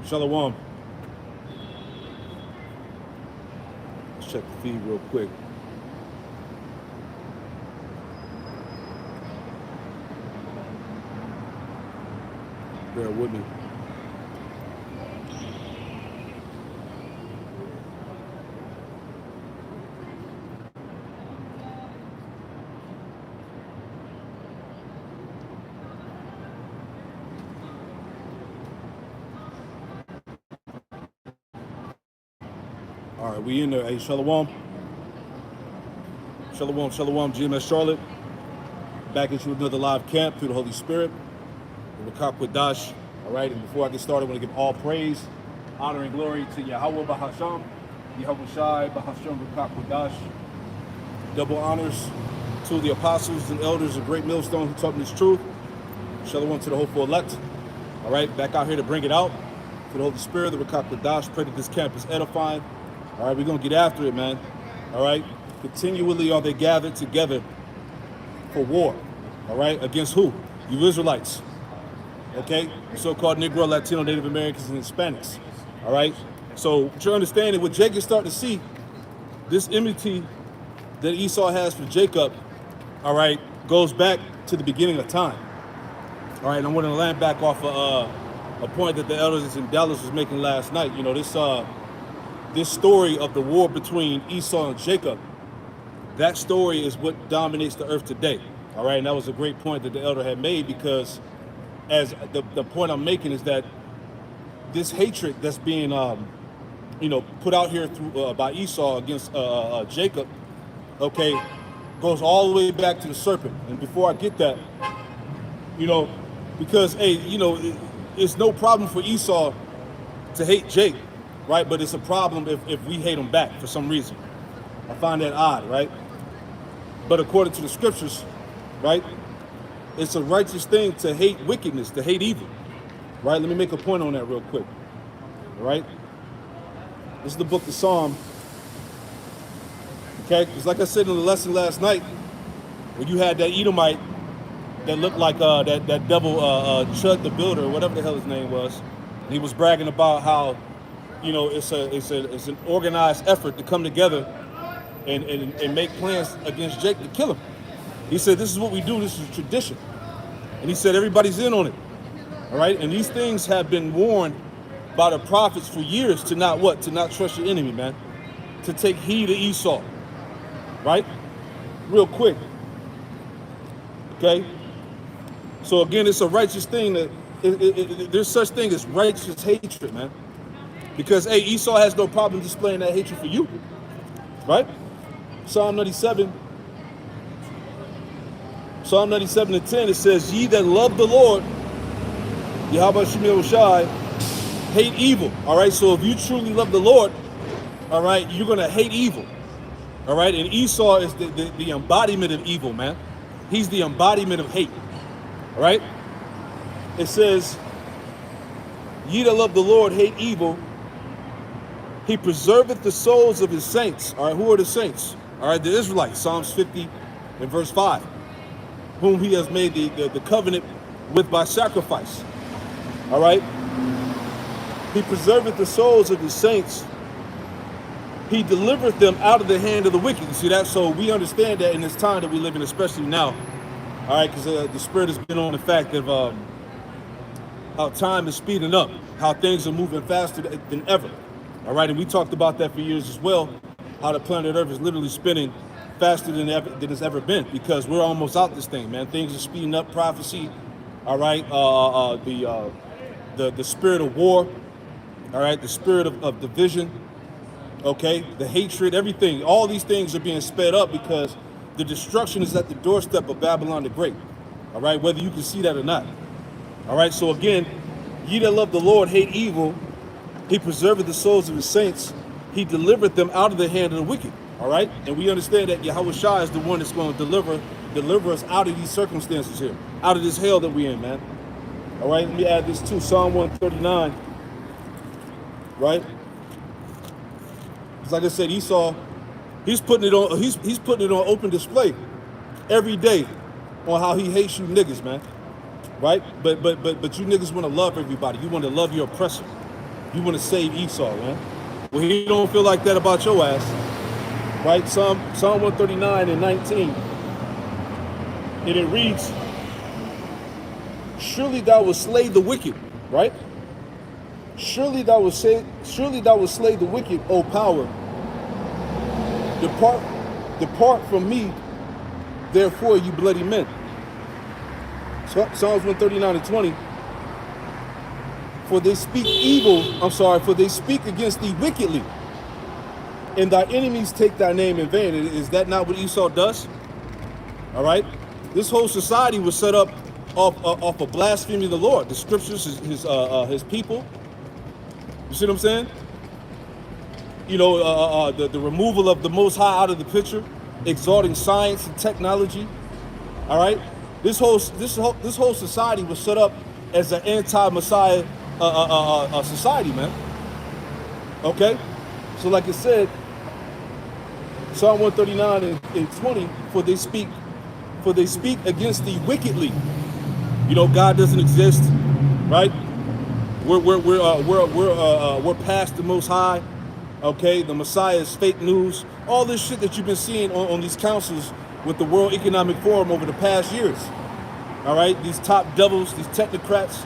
Shalom. Let's check the feed real quick. Bear with me. All right, we in there. Hey, Shalom. Shalom, Shalom, GMS Charlotte. Back into another live camp through the Holy Spirit. The Rakak Quadash. All right, and before I get started, I want to give all praise, honor, and glory to Yahweh Bahasham, Yahweh Shai, Bahasham Rakak Quadash. Double honors to the apostles and elders of Great Millstone who taught me this truth. Shalom to the hopeful elect. All right, back out here to bring it out for the Holy Spirit, the Rakak Quadash. Pray that this camp is edifying. All right, we're going to get after it, man. All right, continually are they gathered together for war. All right, against who? You Israelites. Okay, so-called Negro, Latino, Native Americans, and Hispanics. All right, so what you're understanding, what Jacob's starting to see, this enmity that Esau has for Jacob, all right, goes back to the beginning of time. All right, and I'm going to land back off a point that the elders in Dallas was making last night. You know, this story of the war between Esau and Jacob, that story is what dominates the earth today. All right, and that was a great point that the elder had made, because as the point I'm making is that this hatred that's being, put out here through by Esau against Jacob, okay, goes all the way back to the serpent. And before I get that, because, hey, it's no problem for Esau to hate Jacob, right? But it's a problem if we hate him back for some reason. I find that odd, right? But according to the scriptures, right, it's a righteous thing to hate wickedness, to hate evil, right? Let me make a point on that real quick, all right? This is the book of Psalm, okay? Because like I said in the lesson last night, when you had that Edomite that looked like that devil Chud the Builder, or whatever the hell his name was, and he was bragging about how, it's an organized effort to come together and make plans against Jake to kill him. He said, this is what we do, this is a tradition. And he said, everybody's in on it, all right? And these things have been warned by the prophets for years to not what? To not trust your enemy, man. To take heed of Esau, right? Real quick, okay? So again, it's a righteous thing that, there's such thing as righteous hatred, man. Because, hey, Esau has no problem displaying that hatred for you, right? Psalm 97 and 10, it says, ye that love the Lord, Yahweh Shemel Shai, hate evil, all right? So if you truly love the Lord, all right, you're going to hate evil, all right? And Esau is the embodiment of evil, man. He's the embodiment of hate, all right? It says, ye that love the Lord, hate evil. He preserveth the souls of his saints. All right, who are the saints? All right, the Israelites, Psalms 50 and verse 5. Whom he has made the covenant with by sacrifice. All right? He preserveth the souls of his saints. He delivereth them out of the hand of the wicked. You see that? So we understand that in this time that we live in, especially now. All right, because the Spirit has been on the fact of how time is speeding up, how things are moving faster than ever. All right, and we talked about that for years as well, how the planet Earth is literally spinning faster than it's ever been, because we're almost out this thing, man. Things are speeding up, prophecy, all right, the spirit of war, all right, the spirit of division, okay, the hatred, everything, all these things are being sped up because the destruction is at the doorstep of Babylon the Great, all right, whether you can see that or not. All right, so again, ye that love the Lord hate evil. He preserveth the souls of his saints. He delivered them out of the hand of the wicked. All right, and we understand that Yahweh Shai is the one that's going to deliver us out of these circumstances here, out of this hell that we're in, man. All right, let me add this too, Psalm 139. Right, it's like I said, Esau, he's putting it on open display every day on how he hates you niggas, man. Right, but you niggas want to love everybody. You want to love your oppressor. You want to save Esau, man. Well, he don't feel like that about your ass, right? Psalm 139 and 19, and it reads, surely thou wilt slay the wicked, right? Surely thou wilt slay the wicked, O power. Depart from me, therefore, you bloody men. Psalms 139 and 20. For they speak against thee wickedly, and thy enemies take thy name in vain. Is that not what Esau does? All right. This whole society was set up off of blaspheming the Lord, the scriptures, his people. You see what I'm saying? You know, the removal of the Most High out of the picture, exalting science and technology. All right. This whole society was set up as an anti-Messiah society, man. Okay. So, like I said, Psalm 139 and 20, for they speak against thee wickedly. You know, God doesn't exist, right? We're past the Most High. Okay, the Messiah is fake news. All this shit that you've been seeing on these councils with the World Economic Forum over the past years. All right, these top devils, these technocrats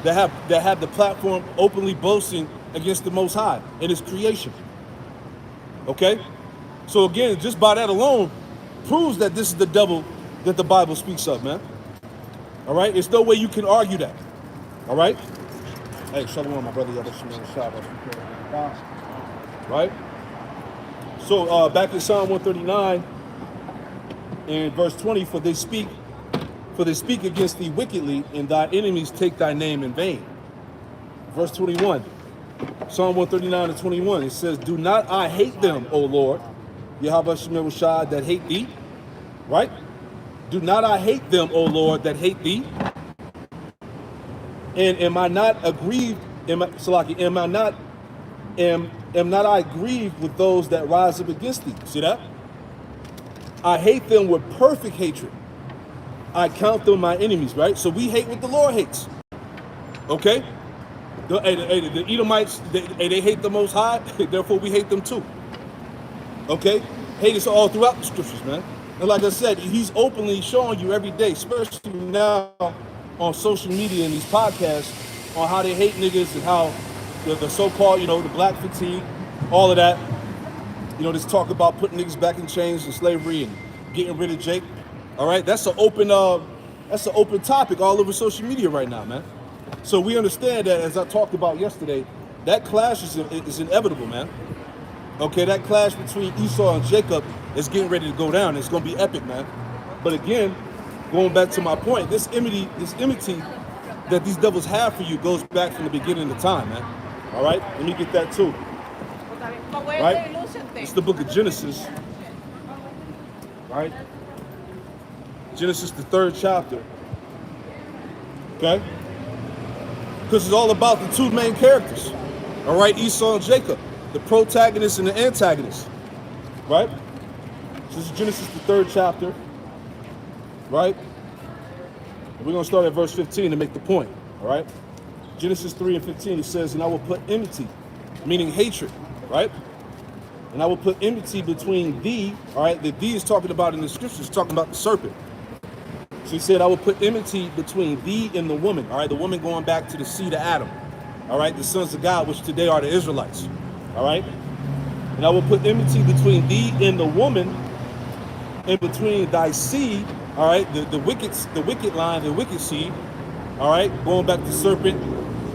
that have the platform openly boasting against the Most High and His creation. Okay, so again, just by that alone, proves that this is the devil that the Bible speaks of, man. All right, there's no way you can argue that. All right. Hey, shalom, my brother. Right. So back in Psalm 139 and verse 20, for they speak against thee wickedly, and thy enemies take thy name in vain. Verse 21, Psalm 139 and 21, it says, do not I hate them, O Lord, Yahweh Shemel Shad, that hate thee, right? Do not I hate them, O Lord, that hate thee? And am I not aggrieved, am not I grieved with those that rise up against thee? See that? I hate them with perfect hatred. I count them my enemies, right? So we hate what the Lord hates. Okay? The Edomites, they hate the Most High, therefore we hate them too. Okay? Hate is all throughout the scriptures, man. And like I said, he's openly showing you every day, especially now on social media and these podcasts, on how they hate niggas and how the so-called, you know, the black fatigue, all of that. You know, this talk about putting niggas back in chains and slavery and getting rid of Jake. All right, that's an open topic all over social media right now, man. So we understand that, as I talked about yesterday, that clash is inevitable, man. Okay, that clash between Esau and Jacob is getting ready to go down. It's going to be epic, man. But again, going back to my point, this enmity that these devils have for you goes back from the beginning of time, man. All right, let me get that too. Right, it's the book of Genesis. Right, Genesis, the 3rd chapter. Okay, because it's all about the two main characters. All right, Esau and Jacob, the protagonist and the antagonist. Right. So this is Genesis, the 3rd chapter. Right. We're going to start at verse 15 to make the point. All right. Genesis 3 and 15, it says, and I will put enmity, meaning hatred, right? And I will put enmity between thee, all right? The thee is talking about in the scriptures, talking about the serpent. So he said, I will put enmity between thee and the woman, all right? The woman going back to the seed of Adam, all right? The sons of God, which today are the Israelites, all right? And I will put enmity between thee and the woman, and between thy seed, all right? The wicked line, the wicked seed, all right? Going back to serpent,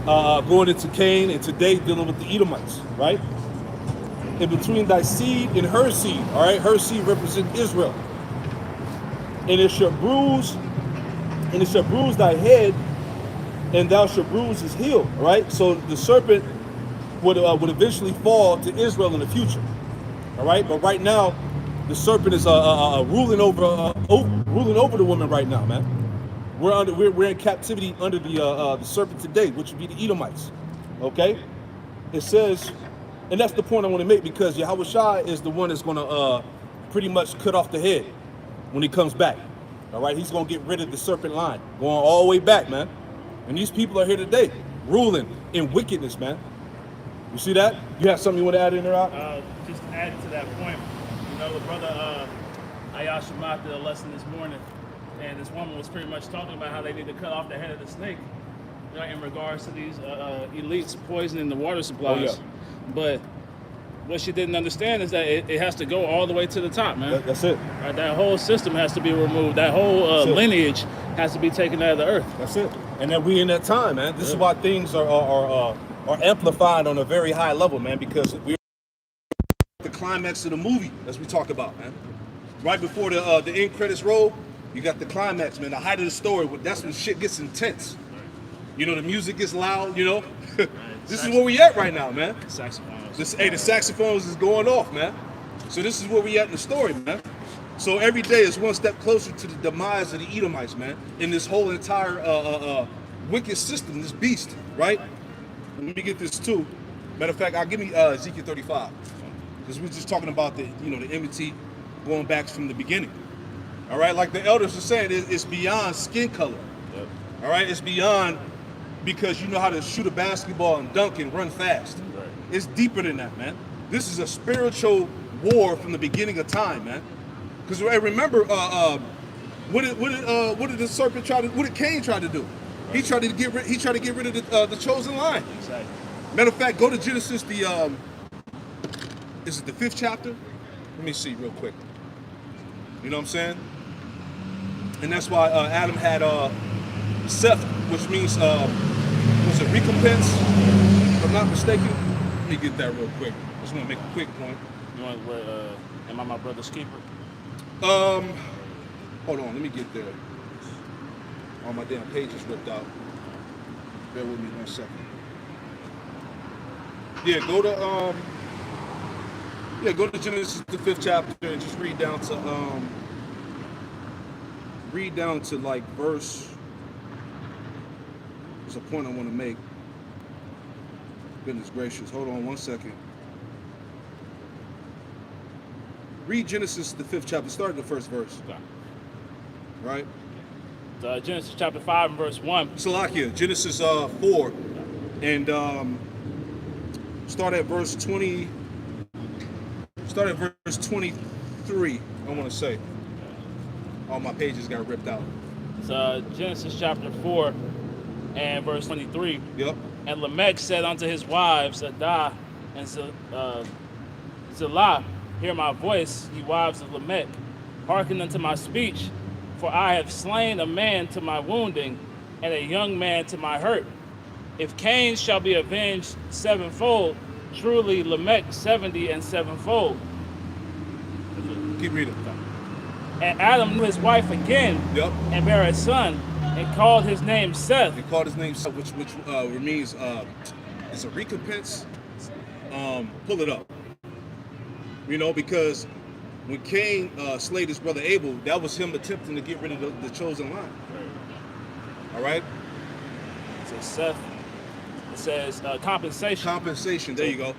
going into Cain, and today dealing with the Edomites, right? And between thy seed and her seed, all right? Her seed represents Israel. And it shall bruise thy head, and thou shalt bruise his heel, all right? So the serpent would eventually fall to Israel in the future, all right? But right now, the serpent is ruling over the woman right now, man. We're in captivity under the serpent today, which would be the Edomites. Okay, it says, and that's the point I want to make, because Yahweh Shai is the one that's going to pretty much cut off the head when he comes back. All right, he's going to get rid of the serpent line, going all the way back, man. And these people are here today, ruling in wickedness, man. You see that? You have something you want to add in there, Rob? Just adding to that point, the brother Ayash Shamat did a lesson this morning, and this woman was pretty much talking about how they need to cut off the head of the snake, in regards to these elites poisoning the water supplies. Oh, yeah. But what she didn't understand is that it has to go all the way to the top, man. That's it. Right, that whole system has to be removed. That whole lineage has to be taken out of the earth. That's it. And then we in that time, man. This is why things are amplified on a very high level, man, because we're the climax of the movie, as we talk about, man. Right before the end credits roll, you got the climax, man. The height of the story. That's when shit gets intense. The music gets loud. This is where we at right now, man. Saxophones. The saxophones is going off, man. So this is where we at in the story, man. So every day is one step closer to the demise of the Edomites, man. In this whole entire wicked system, this beast, right? Let me get this too. Matter of fact, I'll give me Ezekiel 35, because we're just talking about the enmity going back from the beginning. All right, like the elders are saying, it's beyond skin color. Yep. All right, it's beyond because you know how to shoot a basketball and dunk and run fast. Right. It's deeper than that, man. This is a spiritual war from the beginning of time, man. Because remember, what did the serpent try to? What did Cain try to do? Right. He tried to get rid of the chosen line. Exactly. Matter of fact, go to Genesis. Is it the 5th chapter? Let me see real quick. You know what I'm saying? And that's why Adam had Seth, which means was it recompense? If I'm not mistaken. Let me get that real quick. I just want to make a quick point. You want to am I my brother's keeper? Hold on, let me get there. All my damn pages ripped out. Bear with me 1 second. Yeah, go to Genesis the 5th chapter and just read down to like verse. There's a point I want to make. Goodness gracious, hold on 1 second. Read Genesis the 5th chapter, start at the first verse. Okay. Right? Genesis chapter 5 and verse 1. Salakia, Genesis 4, and start at verse 20. Start at verse 23. I want to say. All my pages got ripped out. It's Genesis chapter 4 and verse 23. Yep. And Lamech said unto his wives, Adah and Zillah, hear my voice, ye wives of Lamech. Hearken unto my speech, for I have slain a man to my wounding, and a young man to my hurt. If Cain shall be avenged sevenfold, truly Lamech 70 and sevenfold. Keep reading. And Adam knew his wife again, Yep. and bare a son, and called his name Seth. They called his name Seth, which means it's a recompense. Pull it up. Because when Cain slayed his brother Abel, that was him attempting to get rid of the chosen line. All right. So Seth. It says compensation. Compensation. There you go.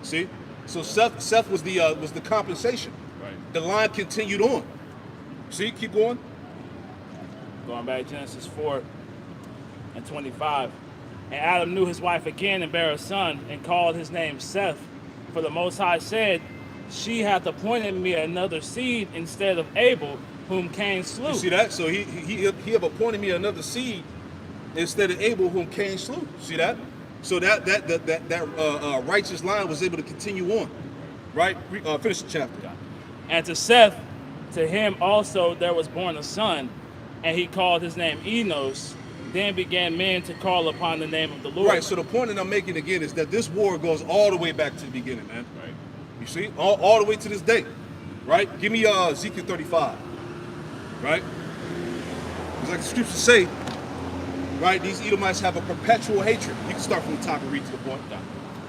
See. So Seth was the compensation. Right. The line continued on. See. Keep going. Going back Genesis 4 and 25. And Adam knew his wife again and bare a son, and called his name Seth. For the Most High said, she hath appointed me another seed instead of Abel, whom Cain slew. You see that? So he have appointed me another seed instead of Abel, whom Cain slew. See that? So that righteous line was able to continue on. Right? Finish the chapter. And to Seth, to him also there was born a son, and he called his name Enos. Then began men to call upon the name of the Lord. Right. So the point that I'm making again is that this war goes all the way back to the beginning, man. Right. You see, all the way to this day. Right. Give me Ezekiel 35. Right. Because like the scriptures say, right, these Edomites have a perpetual hatred. You can start from the top and read to the point.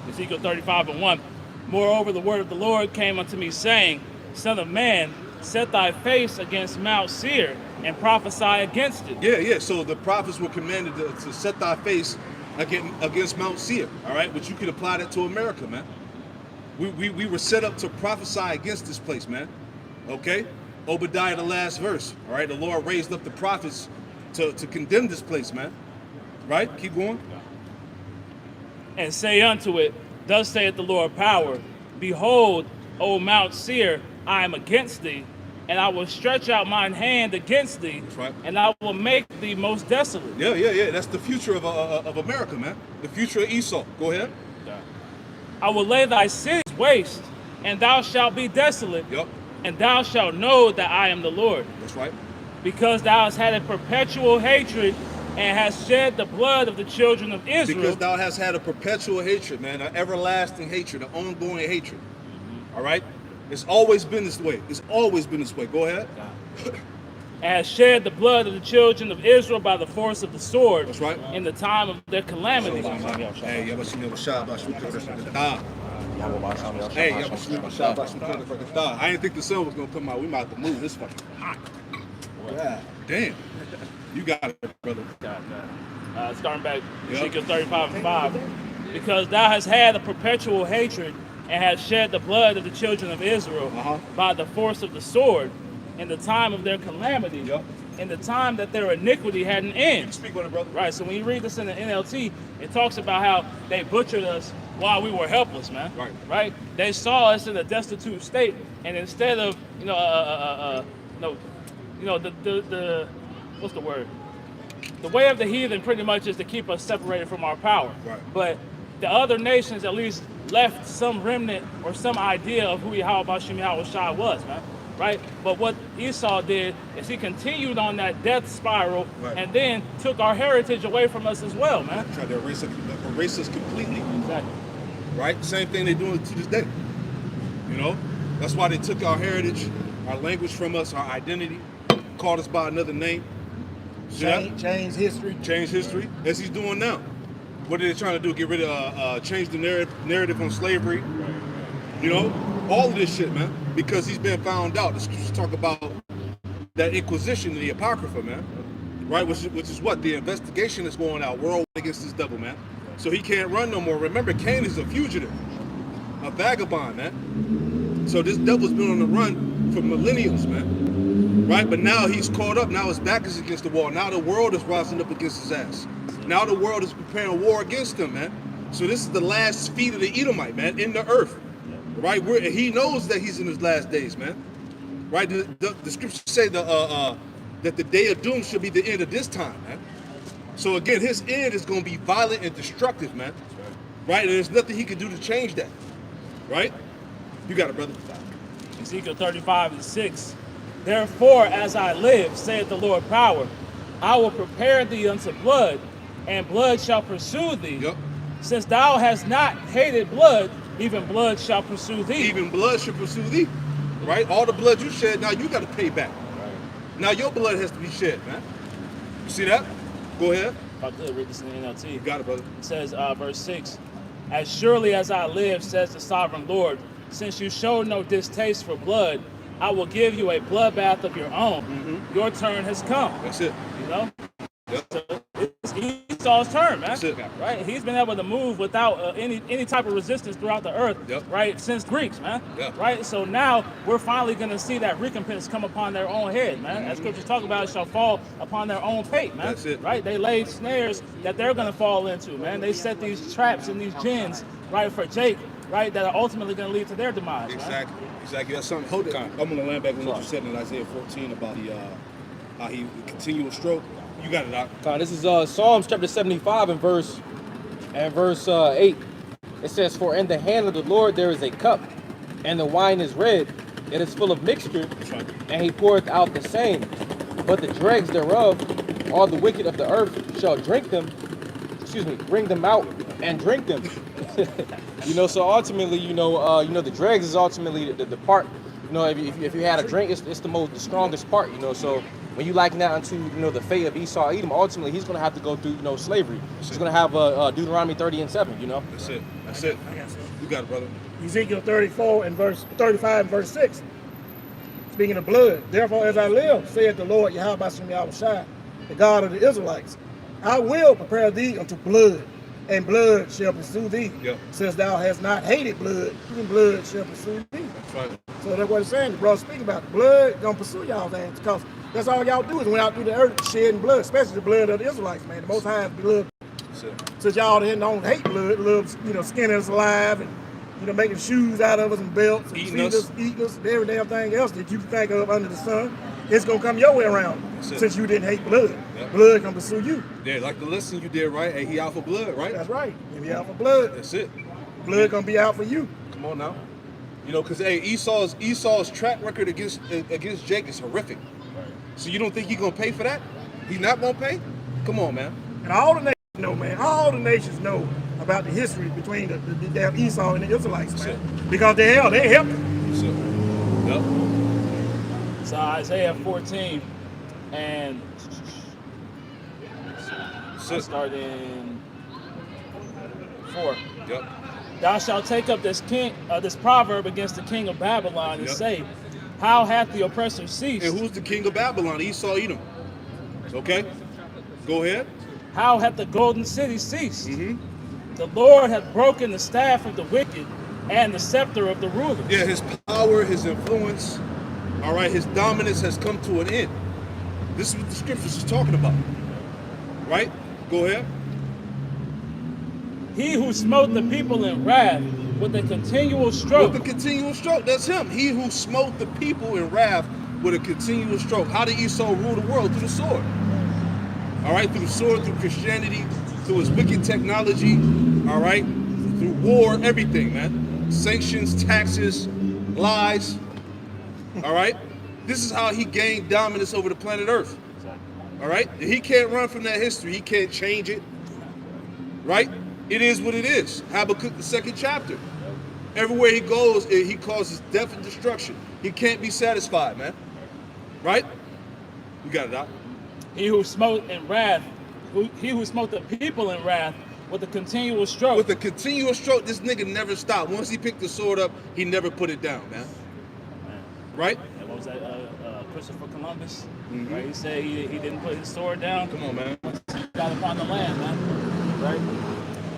Ezekiel 35 and 1. Moreover, the word of the Lord came unto me, saying, Son of man, set thy face against Mount Seir, and prophesy against it. Yeah. So the prophets were commanded to set thy face against Mount Seir. All right, but you can apply that to America, man. We were set up to prophesy against this place, man. Okay? Obadiah, the last verse. All right, the Lord raised up the prophets to condemn this place, man. Right? Keep going. And say unto it, Thus saith the Lord power, behold, O Mount Seir, I am against thee, and I will stretch out mine hand against thee, That's right. and I will make thee most desolate. Yeah. That's the future of America, man. The future of Esau. Go ahead. I will lay thy cities waste, and thou shalt be desolate, Yep. and thou shalt know that I am the Lord. That's right. Because thou hast had a perpetual hatred, and hast shed the blood of the children of Israel. Because thou hast had a perpetual hatred, man, an everlasting hatred, an ongoing hatred. All right? It's always been this way. It's always been this way. Go ahead. And has shed the blood of the children of Israel by the force of the sword. That's right. In the time of their calamity. Hey, I didn't think the sun was gonna come out. We might have to move. This fucking hot. Yeah. Damn. You got it, brother. Starting back, Ezekiel 35:5. Because thou hast had a perpetual hatred, and hast shed the blood of the children of Israel by the force of the sword, in the time of their calamity, in the time that their iniquity had an end. Speak on it, brother. Right, so when you read this in the NLT, it talks about how they butchered us while we were helpless, man. Right? They saw us in a destitute state, and instead of, the what's the word? The way of the heathen pretty much is to keep us separated from our power. Right. But the other nations at least left some remnant or some idea of who Yahweh Bashim Yahweh Shai was, man. Right? But what Esau did is he continued on that death spiral and then took our heritage away from us as well, man. Tried to erase us completely. Exactly. Right? Same thing they're doing to this day. You know? That's why they took our heritage, our language from us, our identity, called us by another name. Change history. Change history, as he's doing now. What are they trying to do? Get rid of, change the narrative on slavery. You know? All of this shit, man. Because he's been found out. The scriptures talk about that Inquisition and the Apocrypha, man. Right? Which is what? The investigation is going out. We're all against this devil, man. So he can't run no more. Remember, Cain is a fugitive. A vagabond, man. So this devil's been on the run for millenniums, man. Right? But now he's caught up. Now his back is against the wall. Now the world is rising up against his ass. Now the world is preparing war against him, man. So this is the last feat of the Edomite, man, in the earth. Right? He knows that he's in his last days, man. Right? The scriptures say that the day of doom should be the end of this time, man. So again, his end is going to be violent and destructive, man. Right? And there's nothing he can do to change that. Right? You got it, brother. Ezekiel 35:6. Therefore, as I live, saith the Lord power, I will prepare thee unto blood, and blood shall pursue thee. Yep. Since thou hast not hated blood, even blood shall pursue thee. Even blood shall pursue thee. Right? All the blood you shed, now you got to pay back. Right. Now your blood has to be shed, man. You see that? Go ahead. I could read this in the NLT. You got it, brother. It says, verse 6, as surely as I live, says the sovereign Lord, since you showed no distaste for blood, I will give you a bloodbath of your own. Mm-hmm. Your turn has come. That's it. You know? Yep. So it's Esau's turn, man. That's it. Right? He's been able to move without any type of resistance throughout the earth, right? Since Greeks, man. Yep. Right? So now we're finally going to see that recompense come upon their own head, man. As scriptures talk about, it shall fall upon their own fate, man. That's it. Right? They laid snares that they're going to fall into, man. They set these traps and these gins, right, for Jake, right, that are ultimately going to lead to their demise. Exactly. Right? Exactly. That's something. Hold it. I'm going to land back on what you said in Isaiah 14 about how he continual stroke. You got it, Doc. This is Psalms chapter 75 and verse 8. It says, for in the hand of the Lord there is a cup, and the wine is red, it is full of mixture, and he poureth out the same. But the dregs thereof, all the wicked of the earth shall drink them, bring them out and drink them. So ultimately, the dregs is ultimately the part, if you had a drink, it's the strongest part, so when you liken that unto, the fate of Esau Edom, ultimately he's going to have to go through, slavery. He's going to have Deuteronomy 30:7, That's it. That's it. You got it, brother. Ezekiel 35 and verse 6. Speaking of blood, therefore as I live, saith the Lord Yahweh Bashim Yahweh Shai, the God of the Israelites, I will prepare thee unto blood, and blood shall pursue thee. Yep. Since thou hast not hated blood, even blood shall pursue thee. That's right. So that's what it's saying. The brother speaking about blood gonna pursue y'all, man, because that's all y'all do is went out through the earth shedding blood, especially the blood of the Israelites, man. The Most High's blood Since y'all don't hate blood, love, skinning us alive and, making shoes out of us and belts and Eating us. eating us, and every damn thing else that you think of under the sun, it's going to come your way around since you didn't hate blood. Yep. Blood can pursue you. Yeah, like the lesson you did, right? Hey, he out for blood, right? That's right. If you out for blood, That's it. blood going to be out for you. Come on now. Because hey, Esau's track record against Jake is horrific. So you don't think he's gonna pay for that? He's not gonna pay? Come on, man. And all the nations know, man. All the nations know about the history between the damn Esau and the Israelites, man. Because they helped him. So, yep. So Isaiah 14 and So, start in 4. yep. Thou shalt take up this proverb against the king of Babylon and Yep. say, how hath the oppressor ceased? And who's the king of Babylon? Esau, Edom. Okay. Go ahead. How hath the golden city ceased? Mm-hmm. The Lord hath broken the staff of the wicked and the scepter of the rulers. Yeah, his power, his influence, all right, his dominance has come to an end. This is what the scriptures is talking about. Right? Go ahead. He who smote the people in wrath with a continual stroke. With a continual stroke. That's him. He who smote the people in wrath with a continual stroke. How did Esau rule the world? Through the sword. All right, through the sword, through Christianity, through his wicked technology, all right, through war, everything, man. Sanctions, taxes, lies, all right? This is how he gained dominance over the planet Earth, all right? He can't run from that history. He can't change it, right? It is what it is. Habakkuk, the 2nd chapter. Everywhere he goes, he causes death and destruction. He can't be satisfied, man, right? You got it, Doc. He who smote in wrath, he who smote the people in wrath with a continual stroke. With a continual stroke, this nigga never stopped. Once he picked the sword up, he never put it down, man. Right? And what was that? Christopher Columbus. Mhm. Right? He said he didn't put his sword down. Come on, man. He got upon the land, man. Right?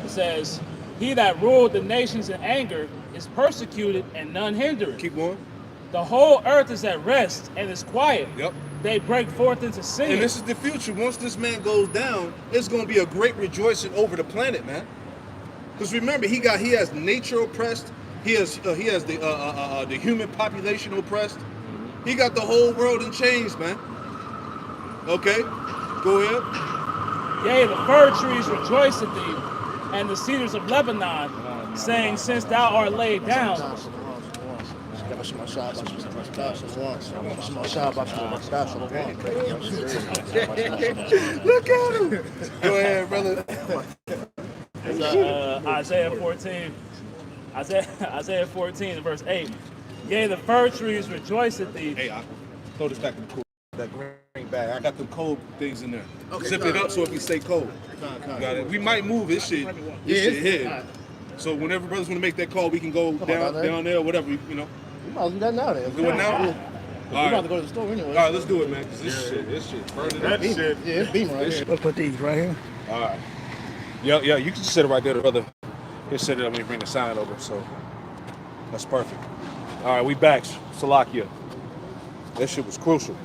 It says, he that ruled the nations in anger is persecuted and none hindered. Keep going. The whole earth is at rest and is quiet. Yep. They break forth into singing. And this is the future. Once this man goes down, it's going to be a great rejoicing over the planet, man. Because remember, he has nature oppressed. He has the human population oppressed. He got the whole world in chains, man. Okay, go ahead. Yea, the fir trees rejoice at thee, and the cedars of Lebanon, saying, since thou art laid down. Look at him. Go ahead, brother. Isaiah 14, verse 8. Yea, the fir trees rejoice at thee. Hey, I throw this back in the cool. That green bag. I got the cold things in there. Okay, zip it up so it can stay cold. Got it. We might move this shit. This shit here. So whenever brothers want to make that call, we can go down there, whatever, you know. We might as well do that now then. Do it now? Yeah. All We're right. about to go to the store anyway. All right, let's do it, man. 'Cause this shit burning up. Yeah, it's beam right here. We'll put these right here. All right. Yeah, you can just sit it right there, brother. He'll set it up when you bring the sign over, so that's perfect. All right, we back. Salakia. That shit was crucial.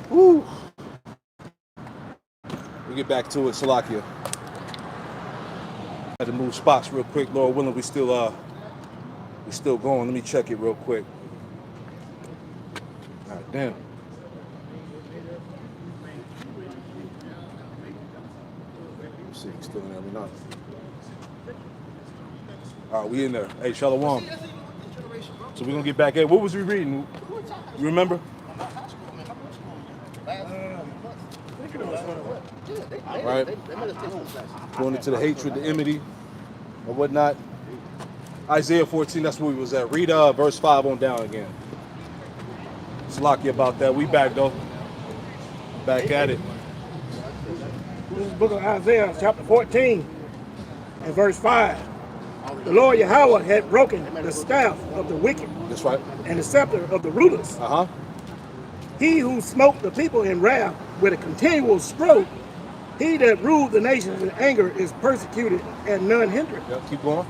Woo. We get back to it, Salakia. Had to move spots real quick. Lord willing, we still going. Let me check it real quick. All right, damn. Let's see, still in there. We not. All right, we in there. Hey, Shalom. So we're gonna get back at what was we reading? You remember? Right. Going into the hatred, the enmity, or whatnot. Isaiah 14, that's where we was at. Read verse 5 on down again. It's lucky about that. We back though. Back at it. This is the book of Isaiah, chapter 14, and verse 5. The Lord Yahweh had broken the staff of the wicked That's right. and the scepter of the rulers. Uh-huh. He who smote the people in wrath with a continual stroke, he that ruled the nations in anger is persecuted and none hindered. Yep, keep going.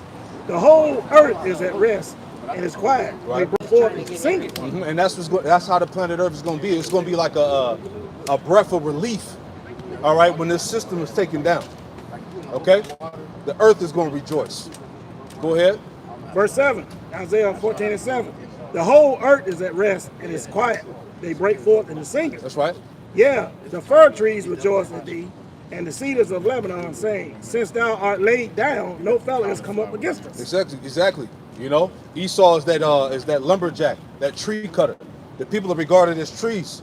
The whole earth is at rest and is quiet. Right. They go forth and sing. Mhm. And that's how the planet Earth is going to be. It's going to be like a breath of relief, all right, when this system is taken down. Okay? The earth is going to rejoice. Go ahead. Verse 7, Isaiah 14 and 7. The whole earth is at rest and is quiet. They break forth in the singing. That's right. Yeah, the fir trees rejoice in thee, and the cedars of Lebanon saying, since thou art laid down, no fellow has come up against us. Exactly. You know, Esau is that lumberjack, that tree cutter. The people are regarded as trees.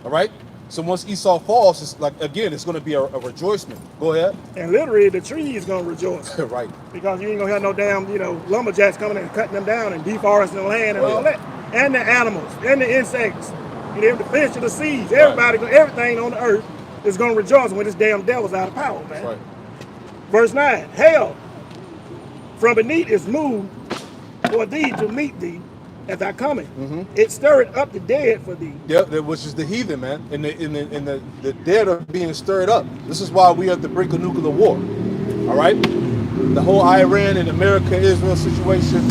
All right. So once Esau falls, it's like again, it's going to be a rejoicing. Go ahead. And literally, the tree is going to rejoice. Right. Because you ain't going to have no damn, lumberjacks coming and cutting them down and deforesting the land and all that. And the animals, and the insects, the fish of the seas. Everybody, everything on the earth is going to rejoice when this damn devil's out of power, man. That's right. Verse 9, hell from beneath is moved for thee to meet thee as I coming. It stirred up the dead for thee. Yep, which is the heathen, man. And the dead are being stirred up. This is why we are at the brink of nuclear war. All right? The whole Iran and America-Israel situation,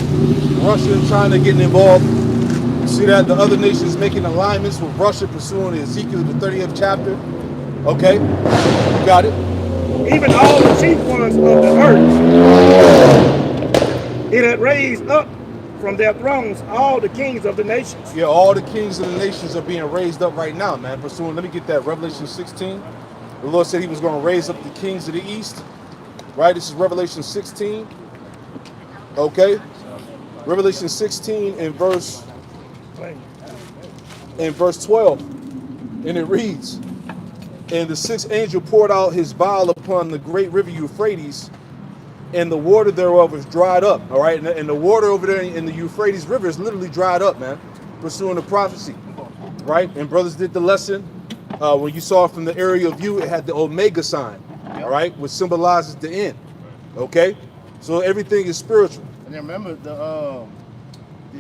Russia and China getting involved. You see that? The other nations making alignments with Russia pursuing Ezekiel, the 30th chapter. Okay? You got it? Even all the chief ones of the earth, it had raised up from their thrones all the kings of the nations. Yeah, all the kings of the nations are being raised up right now, man. Pursuing, let me get that, Revelation 16. The Lord said he was going to raise up the kings of the east. Right? This is Revelation 16. Okay? Revelation 16 in verse 12. And it reads, and the sixth angel poured out his vial upon the great river Euphrates, and the water thereof was dried up. All right, and the water over there in the Euphrates River is literally dried up, man, pursuing the prophecy. Right? And brothers did the lesson. When you saw it from the aerial view, it had the Omega sign, all right, which symbolizes the end. Okay? So everything is spiritual. And then remember the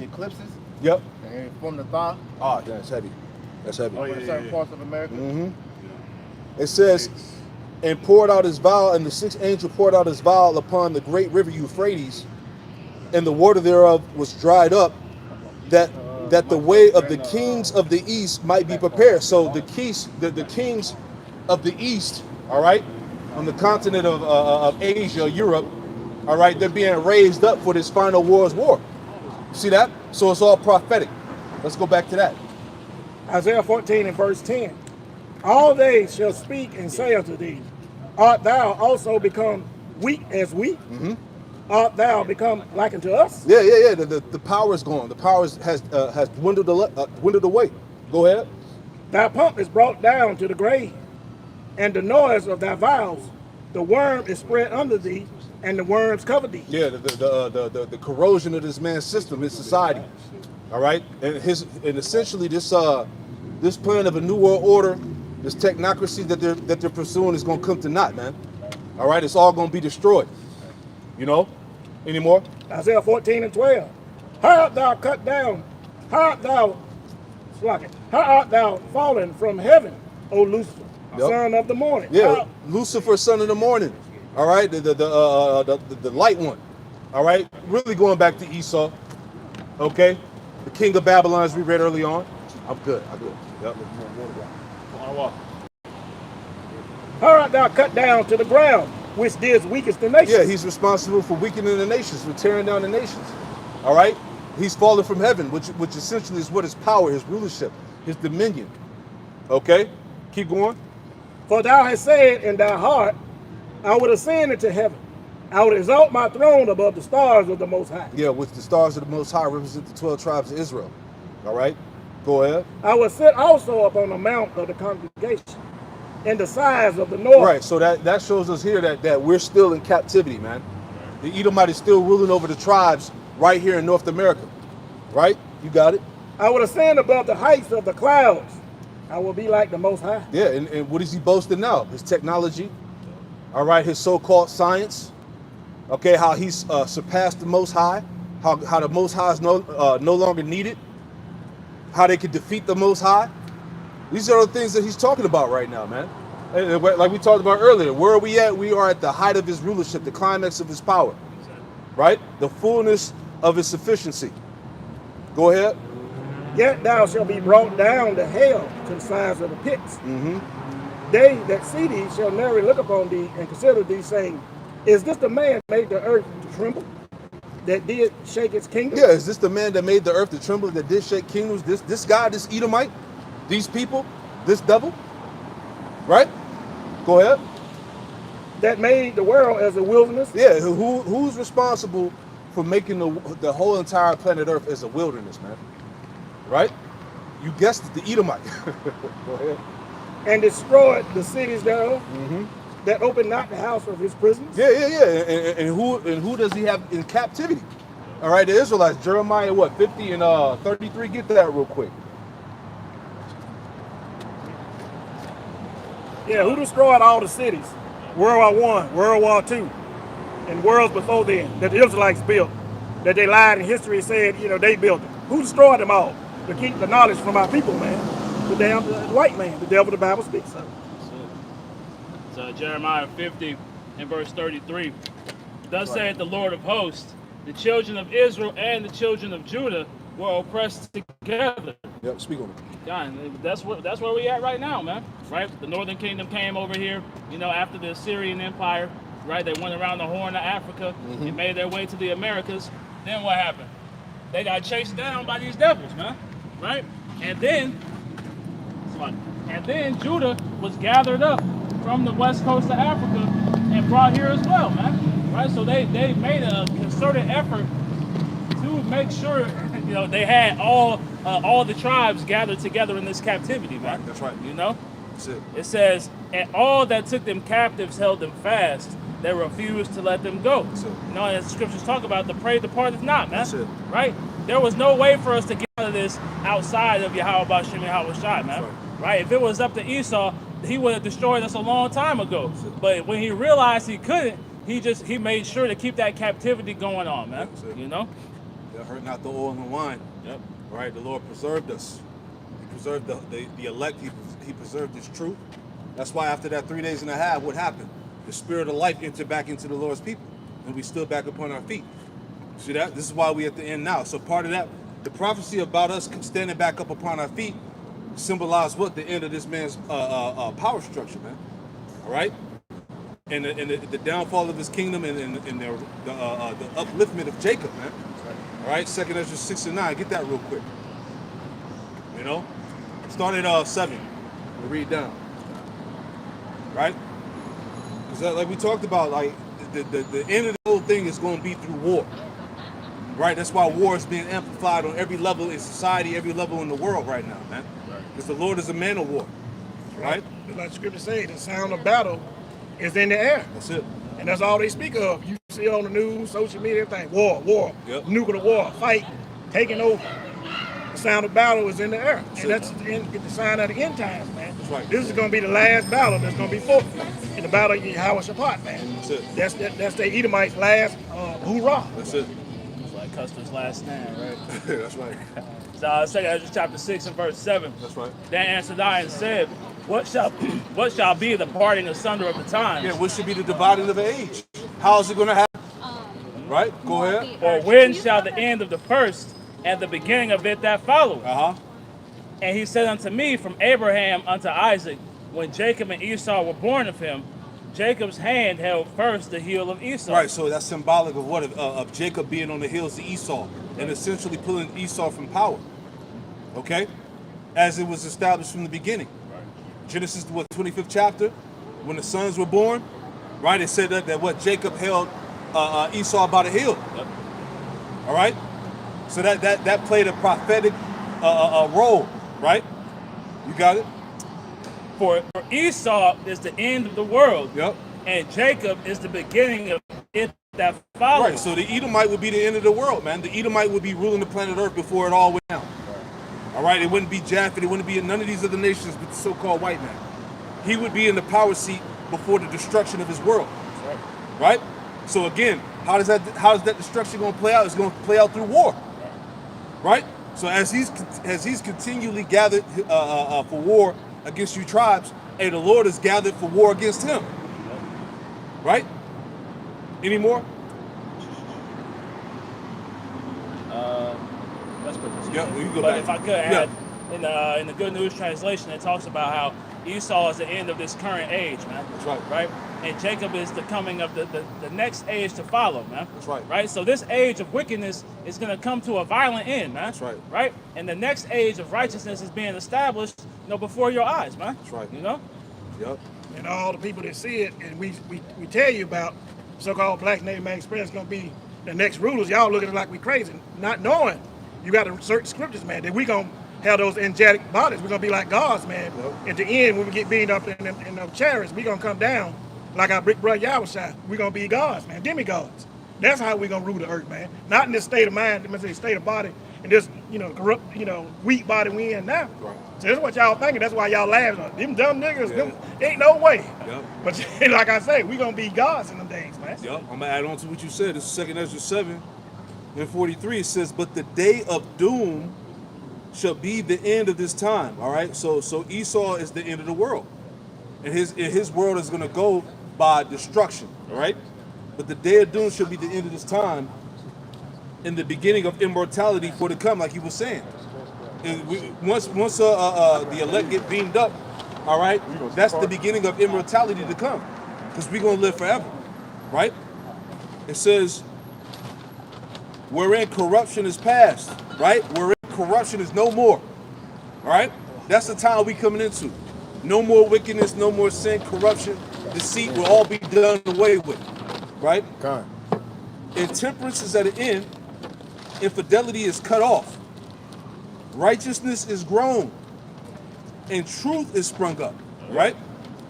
eclipses? Yep. And from the thaw. Oh, that's heavy. That's heavy. In certain parts of America. It says, and poured out his vial, and the sixth angel poured out his vial upon the great river Euphrates, and the water thereof was dried up, that the way of the kings of the east might be prepared. So the kings of the east, all right, on the continent of Asia, Europe, all right, they're being raised up for this final world's war. See that? So it's all prophetic. Let's go back to that. Isaiah 14 and verse 10. All they shall speak and say unto thee, art thou also become weak as we? Art thou become like unto us? Yeah. The power is gone. The power has dwindled away. Go ahead. Thy pomp is brought down to the grave, and the noise of thy vows, the worm is spread under thee, and the worms cover thee. Yeah, the corrosion of this man's system, his society. All right, and essentially this plan of a new world order, this technocracy that they're pursuing is going to come to naught, man. All right, it's all going to be destroyed. You know, any more? Isaiah 14 and 12. How art thou cut down? How art thou fallen from heaven, O Lucifer, son of the morning? Yeah, Lucifer, son of the morning. All right, the light one. All right, really going back to Esau. Okay, the king of Babylon, as we read early on. I'm good. Yep. How art thou cut down to the ground, which didst weakest the nations? Yeah, he's responsible for weakening the nations, for tearing down the nations. All right, he's fallen from heaven, which essentially is what his power, his rulership, his dominion. Okay, keep going. For thou hast said in thy heart, I would ascend into heaven. I would exalt my throne above the stars of the Most High. Yeah, which the stars of the Most High represent the 12 tribes of Israel. All right, go ahead. I will sit also upon the mount of the congregation, in the sides of the north. Right, so that shows us here that we're still in captivity, man. The Edomite is still ruling over the tribes right here in North America. Right? You got it. I will ascend above the heights of the clouds. I will be like the Most High. Yeah, and what is he boasting now? His technology. All right, his so-called science. Okay, how he's surpassed the Most High. How the Most High is no longer needed. How they can defeat the Most High. These are the things that he's talking about right now, man. And like we talked about earlier, where are we at? We are at the height of his rulership, the climax of his power. Right? The fullness of his sufficiency. Go ahead. Yet thou shalt be brought down to hell, to the sides of the pits. they that see thee shall narrowly look upon thee and consider thee, saying, is this the man that made the earth to tremble, that did shake its kingdom? Yeah, is this the man that made the earth to tremble, that did shake kingdoms? This guy, this Edomite, these people, this devil, right? Go ahead. That made the world as a wilderness? Yeah, who's responsible for making the whole entire planet Earth as a wilderness, man? Right? You guessed it, the Edomite. Go ahead. And destroyed the cities thereof, that opened not the house of his prisoners? Yeah. And who does he have in captivity? All right, the Israelites, Jeremiah, what, 50 and 33? Get that real quick. Yeah, who destroyed all the cities? World War I, World War II, and worlds before then that the Israelites built, that they lied in history and said, they built it. Who destroyed them all to keep the knowledge from our people, man? The damn white man, the devil the Bible speaks of. So Jeremiah 50 and verse 33. Thus saith the Lord of hosts, the children of Israel and the children of Judah were oppressed together. Yep, speak on it. Yeah, and that's where we at right now, man. Right? The northern kingdom came over here, after the Assyrian Empire, right? They went around the Horn of Africa and made their way to the Americas. Then what happened? They got chased down by these devils, man. Right? And then Judah was gathered up from the west coast of Africa and brought here as well, man. Right? So they made a concerted effort to make sure they had all the tribes gathered together in this captivity, man. Right, that's right. That's it. It says, and all that took them captives held them fast. They refused to let them go. That's it. As the scriptures talk about, the prey departeth not, man. That's it. Right? There was no way for us to get out of this outside of Yahweh Bashim Yahweh Shai, man. Right? If it was up to Esau, he would have destroyed us a long time ago. But when he realized he couldn't, he made sure to keep that captivity going on, man. That hurt not the oil and the wine. Yep. Right? The Lord preserved us. He preserved the elect. He preserved his truth. That's why after that 3 days and a half, what happened? The spirit of life entered back into the Lord's people, and we stood back upon our feet. See that? This is why we at the end now. So part of that, the prophecy about us standing back up upon our feet, symbolized what? The end of this man's power structure, man. All right? And the downfall of his kingdom and the upliftment of Jacob, man. All right, 2 Ezra 6 and 9. Get that real quick. Start at 7. We'll read down. Right? Because like we talked about, like the end of the whole thing is going to be through war. Right? That's why war is being amplified on every level in society, every level in the world right now, man. Because the Lord is a man of war. Right? Like the scripture says, the sound of battle is in the air. That's it. And that's all they speak of. You see on the news, social media, everything. War, Yep. nuclear war, fight, taking over. The sound of battle is in the air. That's the sign of the end times, man. That's right. This is going to be the last battle that's going to be fought in the battle of Yahweh Shabbat, man. That's it. That's the Edomites' last hoorah. That's it. It's like Custer's last stand, right? That's right. So 2 Ezra chapter 6 and verse 7. That's right. Then answered I and said, What shall be the parting asunder of the times? Yeah, what should be the dividing of the age? How is it going to happen? Right? Go ahead. Or when shall the end of the first and the beginning of it that followeth? And he said unto me, from Abraham unto Isaac, when Jacob and Esau were born of him, Jacob's hand held first the heel of Esau. Right, so that's symbolic of what? Of Jacob being on the heels of Esau and essentially pulling Esau from power. Okay? As it was established from the beginning. Genesis, 25th chapter, when the sons were born, right? It said that what? Jacob held Esau by the heel. Yep. All right? So that played a prophetic role, right? You got it? For Esau is the end of the world, Yep. and Jacob is the beginning of it that follows. Right, so the Edomite would be the end of the world, man. The Edomite would be ruling the planet Earth before it all went down. All right, it wouldn't be Japheth, it wouldn't be none of these other nations but the so-called white man. He would be in the power seat before the destruction of his world. Right? So again, how is that destruction going to play out? It's going to play out through war. Right? So as he's continually gathered for war against you tribes, hey, the Lord is gathered for war against him. Right? Any more? That's pretty much it. Yeah, well, you go But back. if I could add, in the Good News translation, it talks about how Esau is the end of this current age, man. That's right. Right? And Jacob is the coming of the next age to follow, man. That's right. Right? So this age of wickedness is going to come to a violent end, man. That's right. Right? And the next age of righteousness is being established, before your eyes, man. That's right. Yep. And all the people that see it, and we tell you about so-called Black Native American experience going to be the next rulers. Y'all looking at it like we crazy, not knowing you got to search scriptures, man, that we going to have those angelic bodies. We're going to be like gods, man. Yep. At the end, when we get beaten up in the chariots, we going to come down like our big brother Yahushua. We're going to be gods, man, demigods. That's how we're going to rule the earth, man. Not in this state of mind, state of body, and this, corrupt, weak body we in now. Right. So that's what y'all thinking. That's why y'all laughing. Them dumb niggas, Yeah. them, ain't no way. Yep. But like I say, we gonna be gods in them days, man. Yep. I'm gonna add on to what you said. This is 2 Ezra 7 and 43. It says, "But the day of doom shall be the end of this time." All right. So Esau is the end of the world, and his world is gonna go by destruction. All right. But the day of doom shall be the end of this time, and the beginning of immortality for to come, like he was saying. And once the elect get beamed up, all right, that's the beginning of immortality to come, because we're gonna live forever, right? It says, wherein corruption is past, right? Wherein corruption is no more, all right? That's the time we coming into. No more wickedness, no more sin, corruption, deceit will all be done away with, right? God. Intemperance is at an end, infidelity is cut off. Righteousness is grown, and truth is sprung up, right?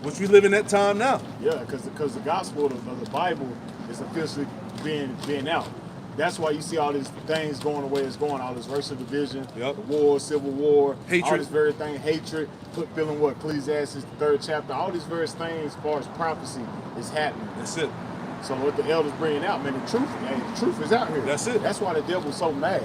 Which we live in that time now. Yeah, because the gospel of the Bible is officially being out. That's why you see all these things going the way it's going, all this racial division, Yep. the war, civil war, Hatred. all this very thing, hatred, feeling what Ecclesiastes, the 3rd chapter, all these various things as far as prophecy is happening. That's it. So what the elders bringing out, man, the truth is out here. That's it. That's why the devil's so mad.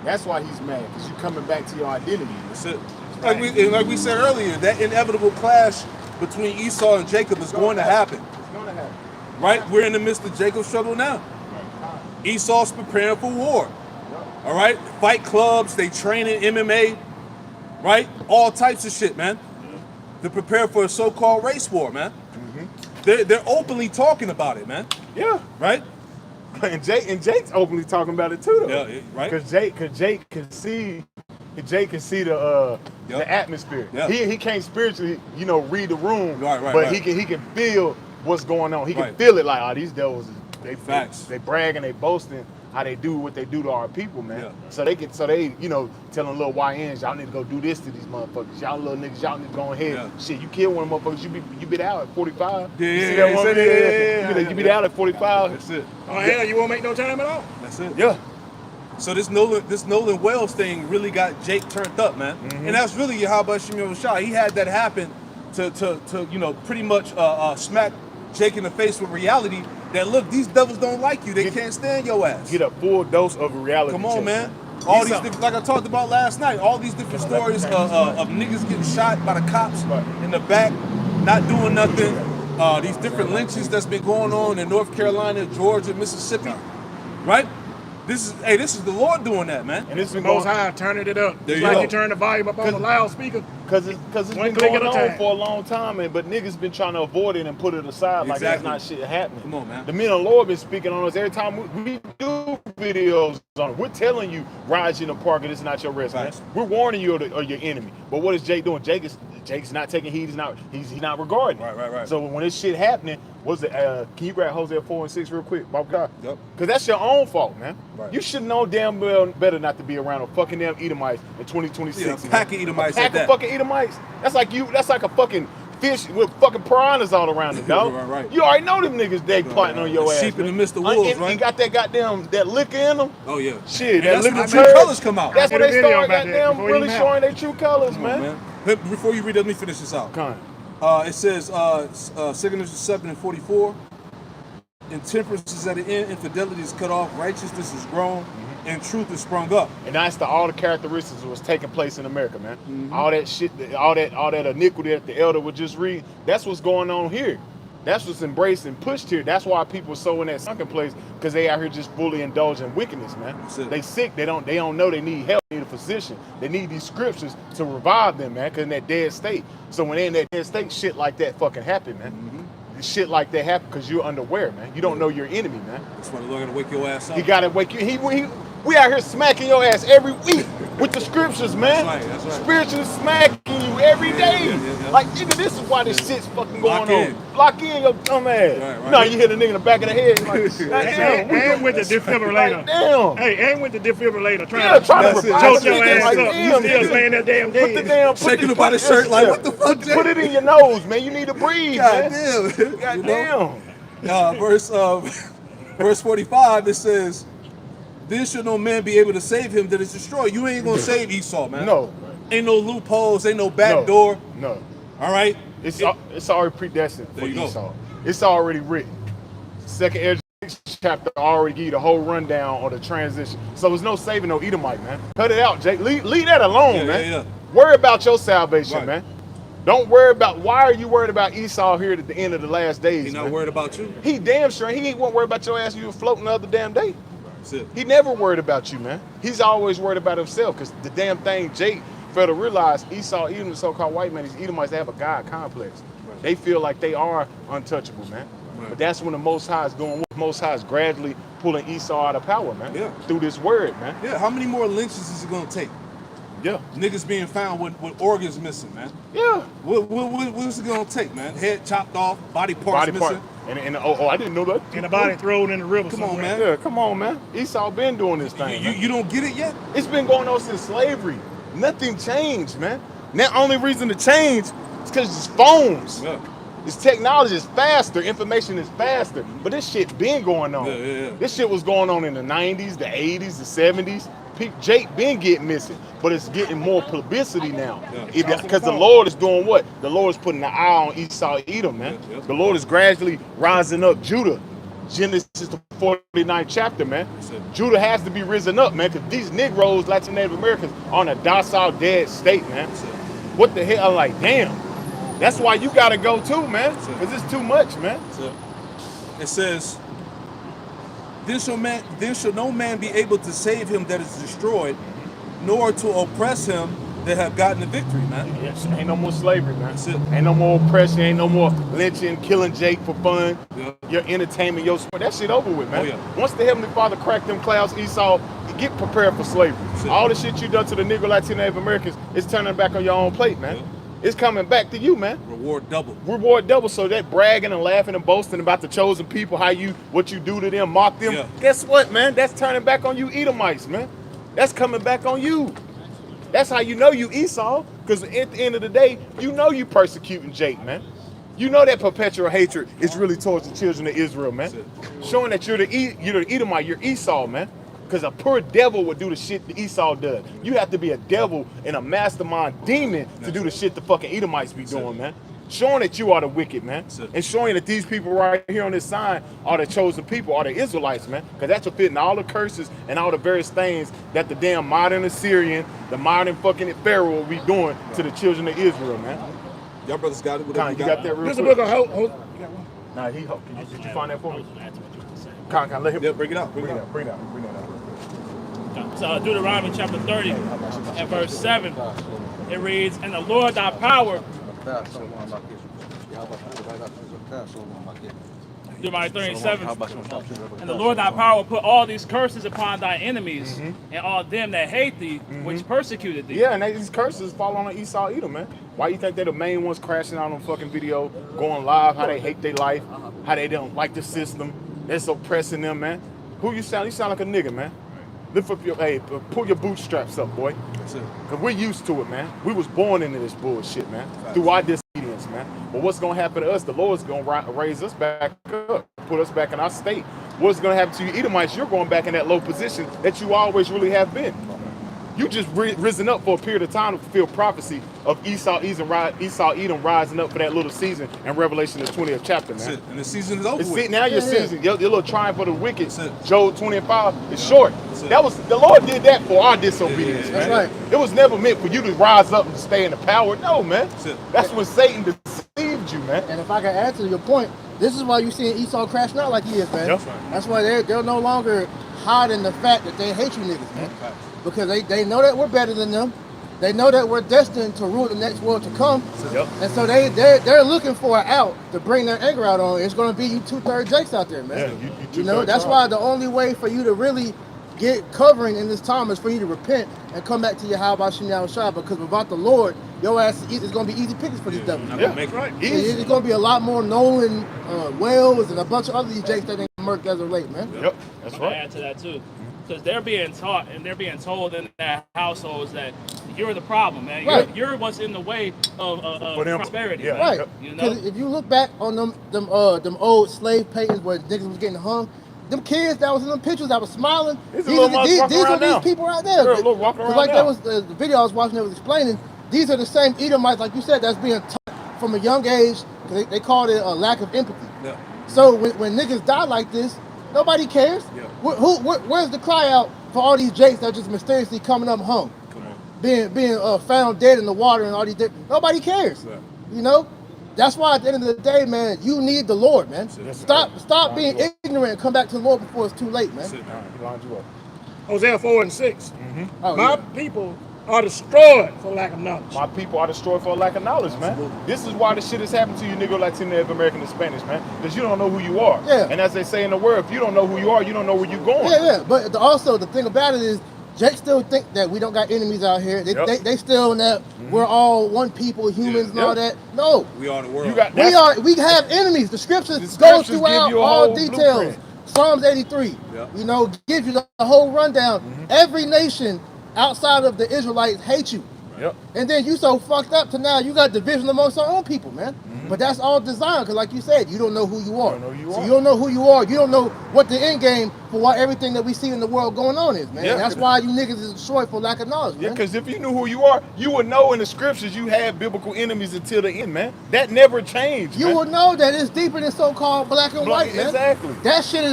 That's why he's mad, because you're coming back to your identity. That's it. Like we said earlier, that inevitable clash between Esau and Jacob is going to happen, It's gonna happen. right? We're in the midst of Jacob's trouble now. Esau's preparing for war, all right? Fight clubs, they train in MMA, right? All types of shit, man. They're preparing for a so-called race war, man. They're openly talking about it, man. Yeah. Right? And Jake's openly talking about it too, though. Yeah, right. Because Jake can see the Yep. atmosphere. Yeah. He can't spiritually, read the room. Right, but right. he can feel what's going on. He can Right. feel it like, these devils, Facts. they bragging, they boasting how they do what they do to our people, man. Yeah. So they telling little YNs, y'all need to go do this to these motherfuckers. Y'all little niggas, y'all need to go ahead. Yeah. Shit, you kill one of them motherfuckers, you be out at 45. Yeah, you see yeah, that one yeah, video? yeah, You be out at 45. That's it. Oh hell, you won't make no time at all. That's it. Yeah. So this Nolan Wells thing really got Jake turned up, man. And that's really Yahweh Shemel Shah. He had that happen to pretty much smack Jake in the face with reality that, look, these devils don't like you. They can't stand your ass. Get a full dose of reality. Come on, check. man. All He's these something. like I talked about last night, all these different stories of niggas getting shot by the cops Right. in the back, not doing nothing. These different lynchings that's been going on in North Carolina, Georgia, Mississippi, right? This is the Lord doing that, man. And it's been Most going High turning it up. There It's you like go. you turn the volume up on the loudspeaker. because it's One been click going at a on time. for a long time, but niggas been trying to avoid it and put it aside like that's Exactly. not shit happening. Come on, man. The men of the Lord been speaking on us every time we do videos on it. We're telling you, rise in the park, and it's not your rest, man. Facts. We're warning you of your enemy. But what is Jake doing? Jake's not taking heed. He's not regarding. Right. So when this shit happening, can you grab Hosea 4:6 real quick, Bob God? Yep. Because that's your own fault, man. Right. You should know damn well better not to be around a fucking damn Edomites in 2026. Yeah, a pack of Edomites A pack at that. of fucking Edomites. That's like a fucking fish with fucking piranhas all around it, dog. Right. You already know them niggas they plotting on your ass. Sheep in the man. midst of wolves, and right? got that liquor in them. Oh yeah. Shit, And that that's when liquor the true turd. colors come out. That's I when did they a video start about that goddamn before you really came showing their true colors, Come on, man. Before you read, let me finish this out. Come on. It says, 2 7 and 44, intemperance is at an end, infidelity is cut off, righteousness is grown, and truth is sprung up. And that's all the characteristics of what's taking place in America, man. All that shit, all that iniquity that the elder would just read, that's what's going on here. That's what's embraced and pushed here. That's why people are so in that sunken place, because they out here just fully indulging wickedness, man. That's it. They sick. They don't know they need help. They need a position. They need these scriptures to revive them, man, because in that dead state. So when they're in that dead state, shit like that fucking happen, man. Shit like that happen because you're unaware, man. You don't know your enemy, man. That's why the Lord gotta wake your ass up. He gotta wake you. We out here smacking your ass every week with the scriptures, man. That's right. Spiritually smacking you every day. Yeah. Like, nigga, this is why this shit's fucking going Lock in. on. Lock in your dumb ass. Right. No, you hit a nigga in the back of the head. Like, goddamn, And with the defibrillator. like, damn. Hey, and with the defibrillator. Yeah, trying to That's it. revive choke the your nigga, ass like, up. damn, You still nigga. laying that damn Put the dead. damn Shaking him by the shirt like, what the fuck, Jay? Put it in your nose, man. You need to breathe, man. Goddamn. Goddamn. Verse 45, it says, then shall no man be able to save him that is destroyed. You ain't gonna save Esau, man. No. Ain't no loopholes, ain't no back No. door. No. All right? It's already predestined for There you go. Esau. It's already written. Second Ezra chapter already give you the whole rundown on the transition. So there's no saving no Edomite, man. Cut it out, Jake. Leave that alone, man. Yeah. Worry about your salvation, Right. man. Don't worry about, why are you worried about Esau here at the end of the last days, He not man? worried about you. He damn sure, he ain't worried about your ass. You were floating the other damn day. That's it. He never worried about you, man. He's always worried about himself, because the damn thing Jake failed to realize, Esau, even the so-called white man, these Edomites, they have a God complex. Right. They feel like they are untouchable, man. Right. But that's when the Most High is doing what? The Most High is gradually pulling Esau out of power, man. Yeah. Through this word, man. Yeah, how many more lynches is it gonna take? Yeah. Niggas being found with organs missing, man. Yeah. What's it gonna take, man? Head chopped off, body parts Body part. missing. And I didn't know that. And the body thrown in the river. Come on, somewhere. man. Yeah, come on, man. Esau been doing this thing. man. You don't get it yet? It's been going on since slavery. Nothing changed, man. Now, only reason to change is because it's phones. Yeah. This technology is faster, information is faster, but this shit been going on. Yeah. This shit was going on in the 90s, the 80s, the 70s. Jake been getting missing, but it's getting more publicity now. Yeah. Because the Lord is doing what? The Lord is putting the eye on Esau, Edom, man. Yeah. The Lord is gradually rising up Judah. Genesis the 49th chapter, man. it. Judah has to be risen up, man, because these Negroes, Latin Native Americans, are in a docile, dead state, man. it. What the hell? I'm like, damn. That's why you gotta go too, man. it. Because it's too much, man. So it says, then shall no man be able to save him that is destroyed, nor to oppress him that have gotten the victory, man. Yes, ain't no more slavery, man. That's it. Ain't no more oppression, ain't no more lynching, killing Jake for fun. Yeah. Your entertainment, your sport, that shit over with, man. Oh, yeah. Once the Heavenly Father cracked them clouds, Esau, get prepared for slavery. it. All the shit you done to the Negro, Latino, Native Americans, it's turning back on your own plate, man. Yeah. It's coming back to you, man. Reward double. Reward double. So that bragging and laughing and boasting about the chosen people, what you do to them, mock them. Yeah. Guess what, man? That's turning back on you Edomites, man. That's coming back on you. That's how you know you Esau, because at the end of the day, you know you persecuting Jake, man. You know that perpetual hatred is really towards the children of Israel, man. Showing that you're the Edomite, you're Esau, man. Because a poor devil would do the shit that Esau does. You have to be a devil and a mastermind demon to do the shit the fucking Edomites be doing, man. Showing that you are the wicked, man. And showing that these people right here on this sign are the chosen people, are the Israelites, man. Because that's fulfilling all the curses and all the various things that the damn modern Assyrian, the modern fucking Pharaoh will be doing to the children of Israel, man. Y'all brothers got it. Con, you got that real This is a quick? book of Nah, did you find that for me? Con, let him Yeah, bring it out. bring it out. Bring it out. So Deuteronomy chapter 30 and verse 7, it reads, and the Lord thy power, Deuteronomy 30 and 7, and the Lord thy power will put all these curses upon thy enemies and all them that hate thee, which persecuted thee. Yeah, and these curses fall on Esau, Edom, man. Why you think they're the main ones crashing out on fucking video, going live, how they hate their life, how they don't like the system, that's oppressing them, man. Who you sound? You sound like a nigga, man. Lift up your, pull your bootstraps up, boy. That's it. Because we're used to it, man. We was born into this bullshit, man. Through our disobedience, man. But what's going to happen to us? The Lord's going to raise us back up, put us back in our state. What's going to happen to you, Edomites? You're going back in that low position that you always really have been. You just risen up for a period of time to fulfill prophecy of Esau, Edom rising up for that little season in Revelation the 20th chapter, That's man. it. And the season is over It's with. it, now your season, your little triumph for the wicked, That's it. Job 25 is short. That's it. That was the Lord did that for our disobedience, Yeah, man. that's right. It was never meant for you to rise up and stay in the power. No, man. That's it. That's when Satan deceived you, man. And if I can add to your point, this is why you're seeing Esau crashing out like he is, man. That's right. That's why they're no longer hiding the fact that they hate you niggas, man. because they know that we're better than them. They know that we're destined to rule the next world to come. Yep. And so they're looking for an out to bring their anger out on. It's going to be you 2/3 Jakes out there, man. Yeah, you know, that's why the only way for you to really get covering in this time is for you to repent and come back to your Yahweh Shem Yahushua, because without the Lord, your ass is going to be easy pickings for these devils. Yeah, Make it right. It's going to be a lot more Nolan, Wells, and a bunch of other these Jakes that ain't murked as of late, man. Yep, that's I'm gonna right. add to that too, because they're being taught and they're being told in their households that you're the problem, man. Right. You're what's in the way of For them, prosperity, yeah. man. Right. Yep. You know, Because if you look back on them old slave paintings where niggas was getting hung, them kids that was in them pictures that was smiling, These are little motherfuckers walking these are around now. these people right there. They're a little walking 'Cause around like now. there was the video I was watching that was explaining, these are the same Edomites, like you said, that's being taught from a young age, because they called it a lack of empathy. Yeah. So when niggas die like this, nobody cares. Yeah. Where's the cry out for all these Jakes that are just mysteriously coming up hung? Come on. being found dead in the water and all these nobody cares. Yeah. You know? That's why at the end of the day, man, you need the Lord, man. Yes, Stop being ignorant and come back to the Lord before it's too late, man. That's it. He lined you up. Hosea 4:6. Oh, My yeah. people are destroyed for lack of knowledge. My people are destroyed for a lack of knowledge, man. This is why this shit is happening to you, Negro, Latino, Native American, and Spanish, man. Because you don't know who you are. Yeah. And as they say in the word, if you don't know who you are, you don't know where you're going. Yeah. But also the thing about it is Jake still think that we don't got enemies out here. They, Yep. they still in that we're all one people, humans and all that. No. We are the world. You got We have enemies. The scriptures, The go scriptures give throughout you a all whole details. blueprint. Psalms 83, Yeah. you know, gives you the whole rundown. Every nation outside of the Israelites hate you. Yep. And then you so fucked up to now you got division amongst our own people, man. But that's all designed, because like you said, you don't know who you are. You don't know who you So are. you don't know who you are. You don't know what the end game for what everything that we see in the world going on is, man. Yeah. That's why you niggas is destroyed for lack of knowledge, Yeah, man. because if you knew who you are, you would know in the scriptures you had biblical enemies until the end, man. That never changed, You man. will know that it's deeper than so-called black and white, man. Exactly. That shit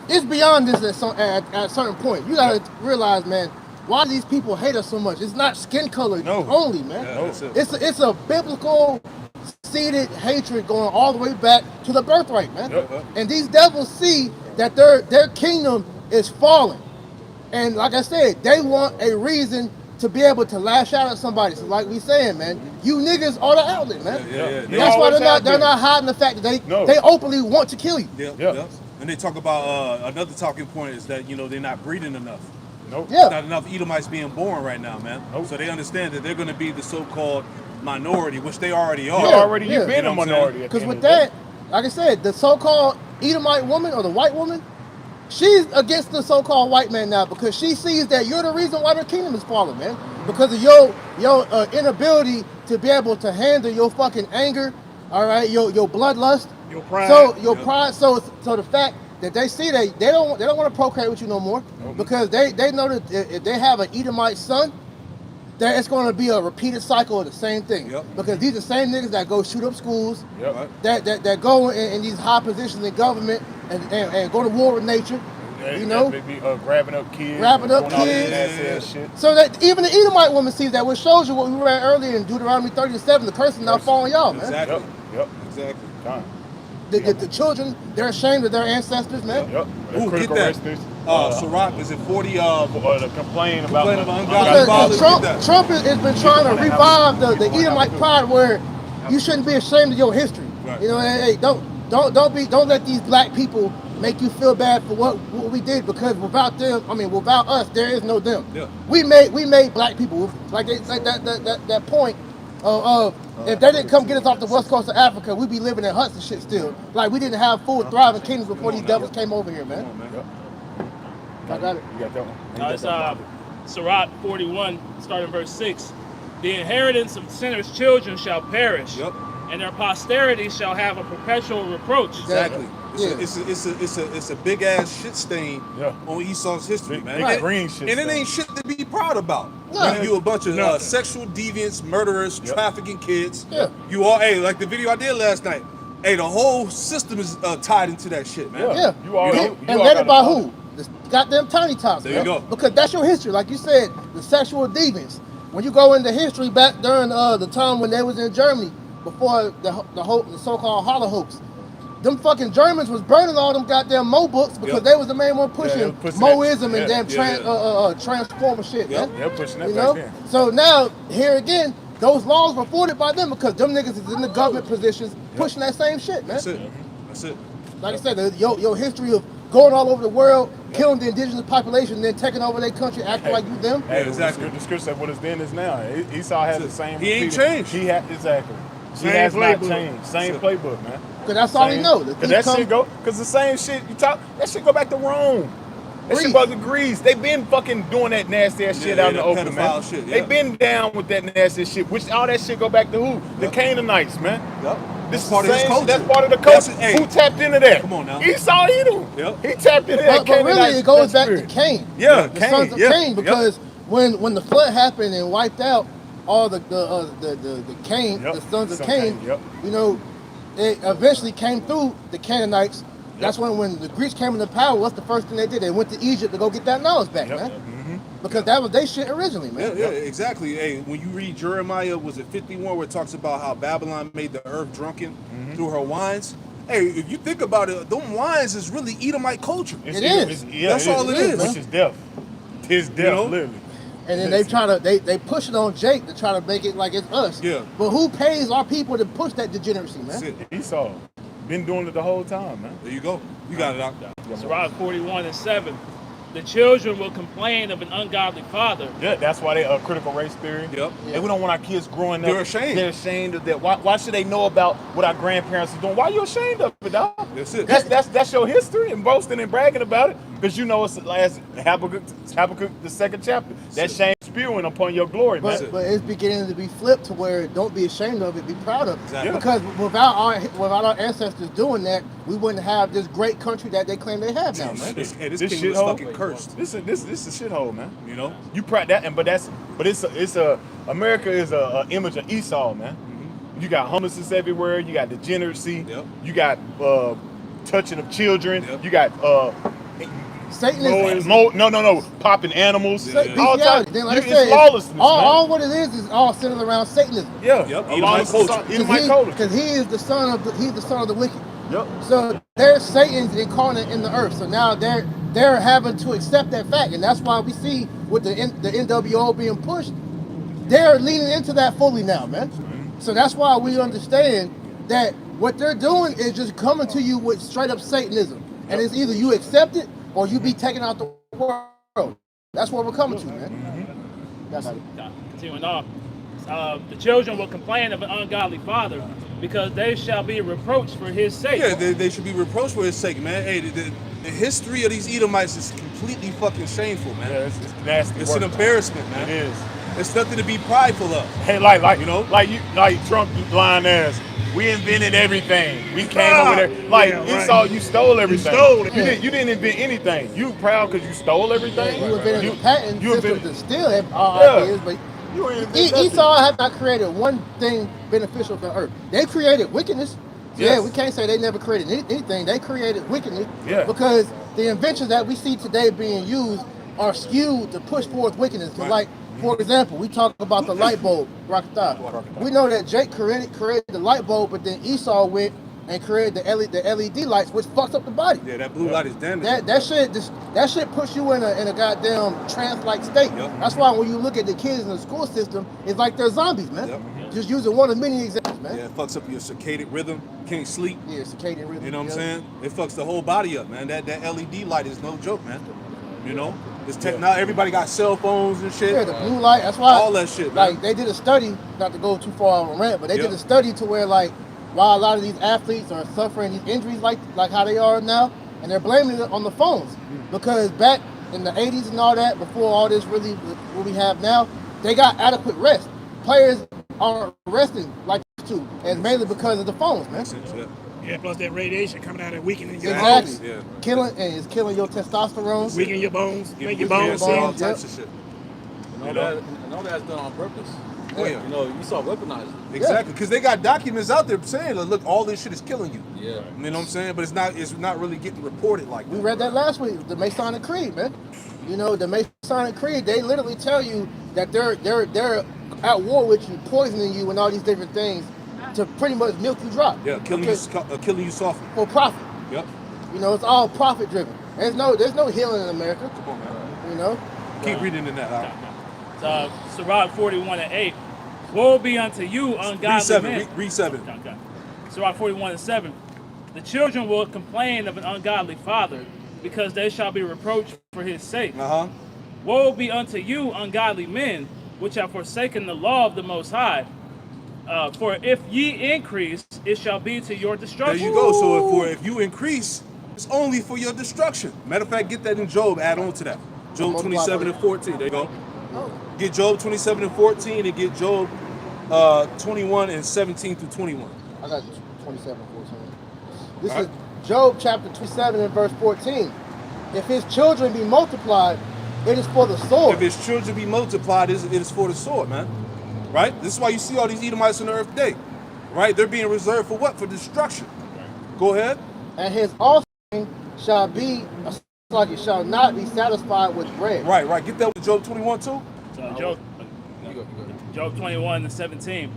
it's beyond this at a certain point. You gotta realize, man, why do these people hate us so much? It's not skin color No. only, man. Yeah, that's it. It's a biblical seated hatred going all the way back to the birthright, man. Yep. And these devils see that their kingdom is falling. And like I said, they want a reason to be able to lash out at somebody. So like we saying, man, you niggas are the outlet, man. Yeah. You That's why always have they're been. not hiding the fact that No. they openly want to kill you. Yeah. Yeah. And they talk about another talking point is that they're not breeding enough. Nope. Yeah. Not enough Edomites being born right now, man. Nope. So they understand that they're going to be the so-called minority, which they already are. You've been You know a what I'm minority. saying? at the Because end with of the day. that, like I said, the so-called Edomite woman or the white woman, she's against the so-called white man now because she sees that you're the reason why their kingdom is falling, man. Because of your inability to be able to handle your fucking anger, all right, your bloodlust, Your pride. So your Yeah. pride. So the fact that they see that they don't want to procreate with you no more because they know that if they have an Edomite son, that it's going to be a repeated cycle of the same thing. Yep. Because these are the same niggas that go shoot up schools, Yep. Right. that go in these high positions in government and go to war with nature, you know. They be grabbing up kids. Grabbing and up doing all this kids. nasty ass shit. So that even the Edomite woman sees that, which shows you what we read earlier in Deuteronomy 30:7, the curse is now falling y'all, man. Exactly. Yep. Exactly. Time. The children, they're ashamed of their ancestors, man. Yep. Ooh, Critical get race that. Sirach, is it 40? to complain about Complain about ungodly Because fathers, Trump, get that. Trump has been trying to revive the Edomite pride, where you shouldn't be ashamed of your history. Right. You know, hey, don't let these black people make you feel bad for what we did, because without us, there is no them. Yeah. We made black people like that point of if they didn't come get us off the west coast of Africa, we'd be living in huts and shit still. Like we didn't have full thriving kingdoms before these devils came over here, man. I got it. You got that one? You got It's that one? Sirach 41, starting verse 6. The inheritance of sinners' children shall perish, Yep. and their posterity shall have a perpetual reproach. Exactly. Yeah. It's a big ass shit stain Yeah. on Esau's history, Big- man. big And- green shit And it stain. ain't shit to be proud about. No. You a bunch of Nothing. sexual deviants, murderers, Yep. trafficking kids. Yeah. You all, hey, like the video I did last night. Hey, the whole system is tied into that shit, man. Yeah. Yeah. You all- and you and all led got it by a- who? The goddamn tiny tots. There you man. go. Because that's your history. Like you said, the sexual deviants. When you go into history back during the time when they was in Germany, before the so-called Holocaust, them fucking Germans was burning all them goddamn Mo books because Yep. they was the main one pushing they was pushing Moism that. and damn Yeah, transformer shit, Yep. man. They're pushing that You back know? then. So now, here again, those laws were forwarded by them because them niggas is in the government positions pushing that same shit, man. That's it. That's it. Like I said, your history of going all over the world, killing the indigenous population, then taking over their country, acting like you them. Hey, exactly. The scripture said what is then is now. Esau has the same. He ain't repeated- changed. He had exactly. He Same has not playbook. changed. Same That's playbook, man. Because that's all he know. The Cause thief that come- shit go. Cause the same shit you talk. That shit go back to Rome. That Greece. shit go to Greece. They been fucking doing that nasty ass shit Yeah, out in the that open, man. pedophile shit, They yeah. been down with that nasty shit. Which all that shit go back to who? The Yep. Canaanites, man. Yep. This That's part of his same- culture. That's part of the That's culture. it. Hey, Who tapped into that? come on now. Esau Edom. Yep. He tapped into that. But really, Canaanite- it goes that back to spirit. Cain. Yeah, the Cain, sons of yeah, Cain, yep. because when the flood happened and wiped out all the Cain, Yep, the sons of son Cain, Cain, yep. you know, it eventually came through the Canaanites. That's when the Greeks came into power. What's the first thing they did? They went to Egypt to go get that knowledge back, Yep. man. Because that was their shit originally, Yeah, man. yeah, exactly. Hey, when you read Jeremiah, was it 51, where it talks about how Babylon made the earth drunken through her wines? Hey, if you think about it, them wines is really Edomite culture. It's It Edom. is. That's all it is, Which man. is death. His death, know? literally. And then they try to they push it on Jake to try to make it like it's us. Yeah. But who pays our people to push that degeneracy, man? That's it. Esau. Been doing it the whole time, man. There you go. You got it out. Sirach 41:7. The children will complain of an ungodly father. Yeah, that's why they critical race theory. Yep. And we don't want our kids growing up. They're ashamed. They're ashamed of that. Why should they know about what our grandparents are doing? Why are you ashamed of it, dog? That's it. That's your history and boasting and bragging about it. Because you know it's as Habakkuk the second chapter. That shame spewing upon your glory, man. But it's beginning to be flipped to where don't be ashamed of it, be proud of it. Exactly. Because without our ancestors doing that, we wouldn't have this great country that they claim they have now, man. This kingdom is shithole- fucking cursed. This is a shithole, man. You know? You proud that, but it's a America is a image of Esau, man. You got homelessness everywhere. You got degeneracy. Yep. You got touching of children. Yep. You got Satanism. popping animals. Yeah. All Bestiality. type. Then, like I It's said, lawlessness, man. all what it is all centered around Satanism. Yeah. Yep. Along Edomite culture. with Edomite culture. Because he is the son of the wicked. Yep. So there's Satan's incarnate in the earth. So now they're having to accept that fact, and that's why we see with the NWO being pushed, they're leaning into that fully now, man. So that's why we understand that what they're doing is just coming to you with straight up Satanism, and it's either you accept it or you be taken out the world. That's what we're coming to, man. That's how. Continuing on. The children will complain of an ungodly father because they shall be reproached for his sake. Yeah, they should be reproached for his sake, man. Hey, the history of these Edomites is completely fucking shameful, man. Yeah, it's nasty. It's work, an embarrassment, man. It is. It's nothing to be prideful of. Hey, like You know? like Trump lying ass. We invented everything. We came over there. Like Yeah, right. Esau, you stole everything. stole it. You didn't invent anything. You proud because you stole everything. You invented a patent you system invented- to steal our Yeah. ideas, but You ain't invent nothing. Esau have not created one thing beneficial for earth. They created wickedness. Yeah, Yes. we can't say they never created anything. They created wickedness Yeah. because the inventions that we see today being used are skewed to push forth wickedness. So Right. like, for example, we talk about the light bulb, Rakatah. We know that Jake created the light bulb, but then Esau went and created the LED lights, which fucks up the body. Yeah, that blue light is damaging. That shit puts you in a goddamn trance-like state. Yep. That's why when you look at the kids in the school system, it's like they're zombies, man. Yep. Just using one of many examples, man. Yeah, it fucks up your circadian rhythm. Can't sleep. Yeah, circadian rhythm. You know what I'm yeah. saying? It fucks the whole body up, man. That LED light is no joke, man. You know? It's now everybody got cell phones and shit. Yeah, the blue light. That's why All that shit, man. Like they did a study, not to go too far on a rant, but they Yep. did a study to where like while a lot of these athletes are suffering these injuries like how they are now, and they're blaming it on the phones because back in the 80s and all that, before all this really what we have now, they got adequate rest. Players aren't resting like they used to, and mainly because of the phones, man. Yeah. Yeah, plus that radiation coming out of weakening your Exactly. bones, Yeah. It's killing your testosterone. weakening your bones, make your Yeah, bones so all soft. types of shit. And all that's done on purpose. Oh, yeah. You know, you saw weaponized. Exactly, because they got documents out there saying, like, look, all this shit is killing you. Yeah. You know what I'm saying? But it's not really getting reported like We that. read that last week, the Masonic Creed, man. You know, the Masonic Creed, they literally tell you that they're at war with you, poisoning you, and all these different things. to pretty much milk you dry. Yeah, killing you softly. For profit. Yep. You know, it's all profit driven. There's no healing in America. Come on, man. You know. Keep reading in that. Sirach 41:8. Woe be unto you, ungodly men. Read 7. Okay. Sirach 41:7. The children will complain of an ungodly father, because they shall be reproached for his sake. Woe be unto you, ungodly men, which have forsaken the law of the Most High. For if ye increase, it shall be to your destruction. There you go. So if you increase, it's only for your destruction. Matter of fact, get that in Job. Add on to that. Job 27:14. There you go. Get Job 27:14 and get Job 21:17 through 21. I got 27:14. This is Job chapter 27 and verse 14. If his children be multiplied, it is for the sword. If his children be multiplied, it is for the sword, man. Right? This is why you see all these Edomites on the earth today. Right? They're being reserved for what? For destruction. Go ahead. And his offspring shall be like it shall not be satisfied with bread. Right. Get that with Job 21 too. So Job 21:17.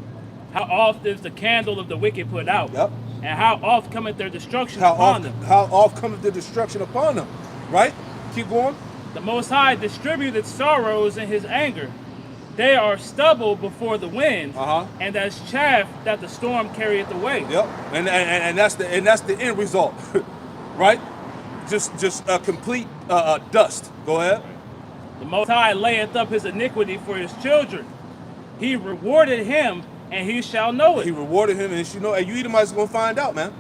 How oft is the candle of the wicked put out? Yep. And how oft cometh their destruction upon them? How oft cometh the destruction upon them? Right? Keep going. The Most High distributed sorrows in his anger. They are stubble before the wind, and as chaff that the storm carrieth away. Yep. And that's the end result. Right? Just a complete dust. Go ahead. The Most High layeth up his iniquity for his children. He rewarded him, and he shall know it. He rewarded him, and and you Edomites gonna find out, man.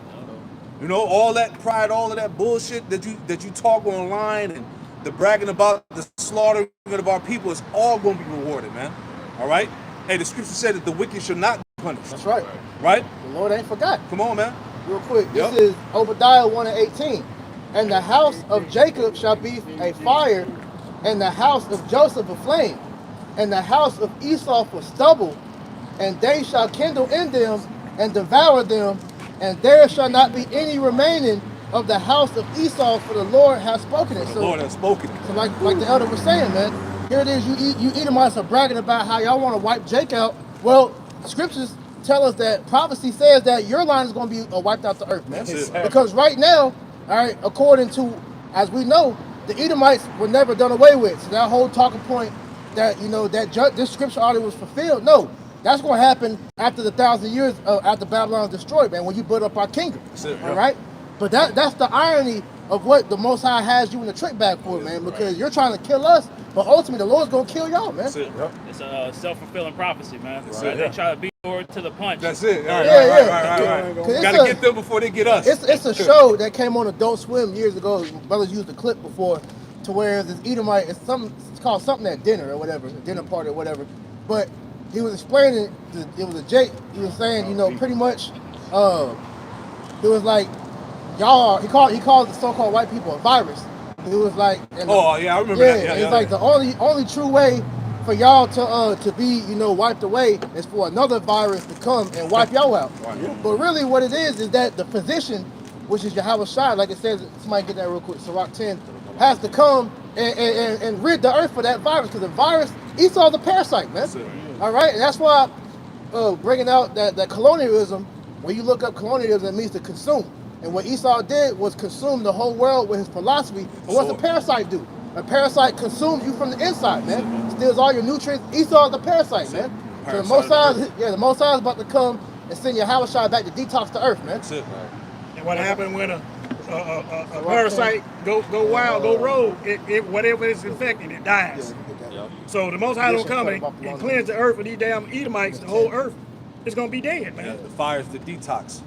You know, all that pride, all of that bullshit that you talk online, and the bragging about the slaughtering of our people is all gonna be rewarded, man. All right. Hey, the scripture said that the wicked shall not be punished. That's right. Right. The Lord ain't forgot. Come on, man. Real quick, this is Obadiah 1:18. And the house of Jacob shall be a fire, and the house of Joseph a flame, and the house of Esau for stubble, and they shall kindle in them and devour them, and there shall not be any remaining of the house of Esau, for the Lord has spoken it. The Lord has spoken it. So like the elder was saying, man, here it is, you Edomites are bragging about how y'all want to wipe Jake out. Well, scriptures tell us that prophecy says that your line is going to be wiped out the earth, man. Because right now, all right, according to, as we know, the Edomites were never done away with. So that whole talking point that, this scripture already was fulfilled, no. That's going to happen after the 1,000 years after Babylon is destroyed, man, when you build up our kingdom. All right? But that's the irony of what the Most High has you in the trick bag for, man, because you're trying to kill us, but ultimately the Lord's going to kill y'all, man. That's it. Yep. It's a self-fulfilling prophecy, man. Right. They try to beat Lord to the punch. That's it. Right. Got to get them before they get us. It's a show that came on Adult Swim years ago. Brothers used the clip before, to where this Edomite, it's called something at dinner or whatever, a dinner party or whatever. But he was explaining, it was a Jake. He was saying, pretty much, it was like, y'all, he called the so-called white people a virus. It was like, I remember that. It's like the only true way for y'all to be, wiped away is for another virus to come and wipe y'all out. Right. But really what it is that the physician, which is Yahweh Shai, like it says, somebody get that real quick, Sirach 10, has to come and rid the earth for that virus, because the virus, Esau's a parasite, man. All right, and that's why bringing out that colonialism, when you look up colonialism, it means to consume. And what Esau did was consume the whole world with his philosophy. And what's a parasite do? A parasite consumes you from the inside, man. Steals all your nutrients. Esau is a parasite, man. So the Most High is about to come and send Yahweh Shai back to detox the earth, man. That's it. And what happened when a parasite go wild, go rogue, it whatever it's infected, it dies. So the Most High don't come and cleanse the earth with these damn Edomites, the whole earth is gonna be dead, man. Yeah, the fire is the detox.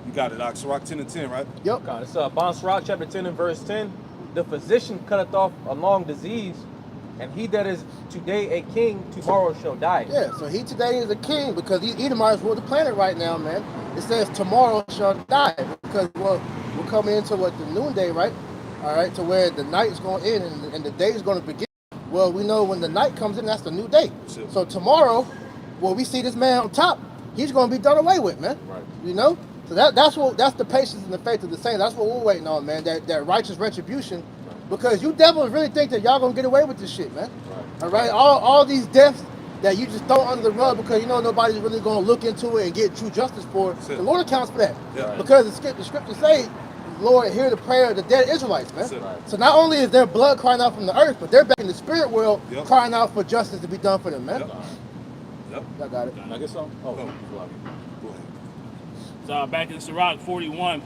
You got it, Sirach 10:10, right? Yep. It's Bond Sirach chapter 10 and verse 10. The physician cutteth off a long disease, and he that is today a king, tomorrow shall die. Yeah, so he today is a king because these Edomites rule the planet right now, man. It says tomorrow shall die because we're coming into the noonday, right? All right, to where the night is going to end and the day is going to begin. Well, we know when the night comes in, that's the new day. Sure. So tomorrow, we see this man on top, he's going to be done away with, man. Right. So that's the patience and the faith of the saints. That's what we're waiting on, man. That righteous retribution, because you devils really think that y'all gonna get away with this shit, man. Right. All right, all these deaths that you just throw under the rug because you know nobody's really going to look into it and get true justice for it. The Lord accounts for that. Yeah. Because the scriptures say, Lord, hear the prayer of the dead Israelites, man. That's it. Right. So not only is their blood crying out from the earth, but they're back in the spirit world Yep. crying out for justice to be done for them, man. Yep. Yep. I got it. Can I get some? Oh, Go. go ahead. So back in Sirach 41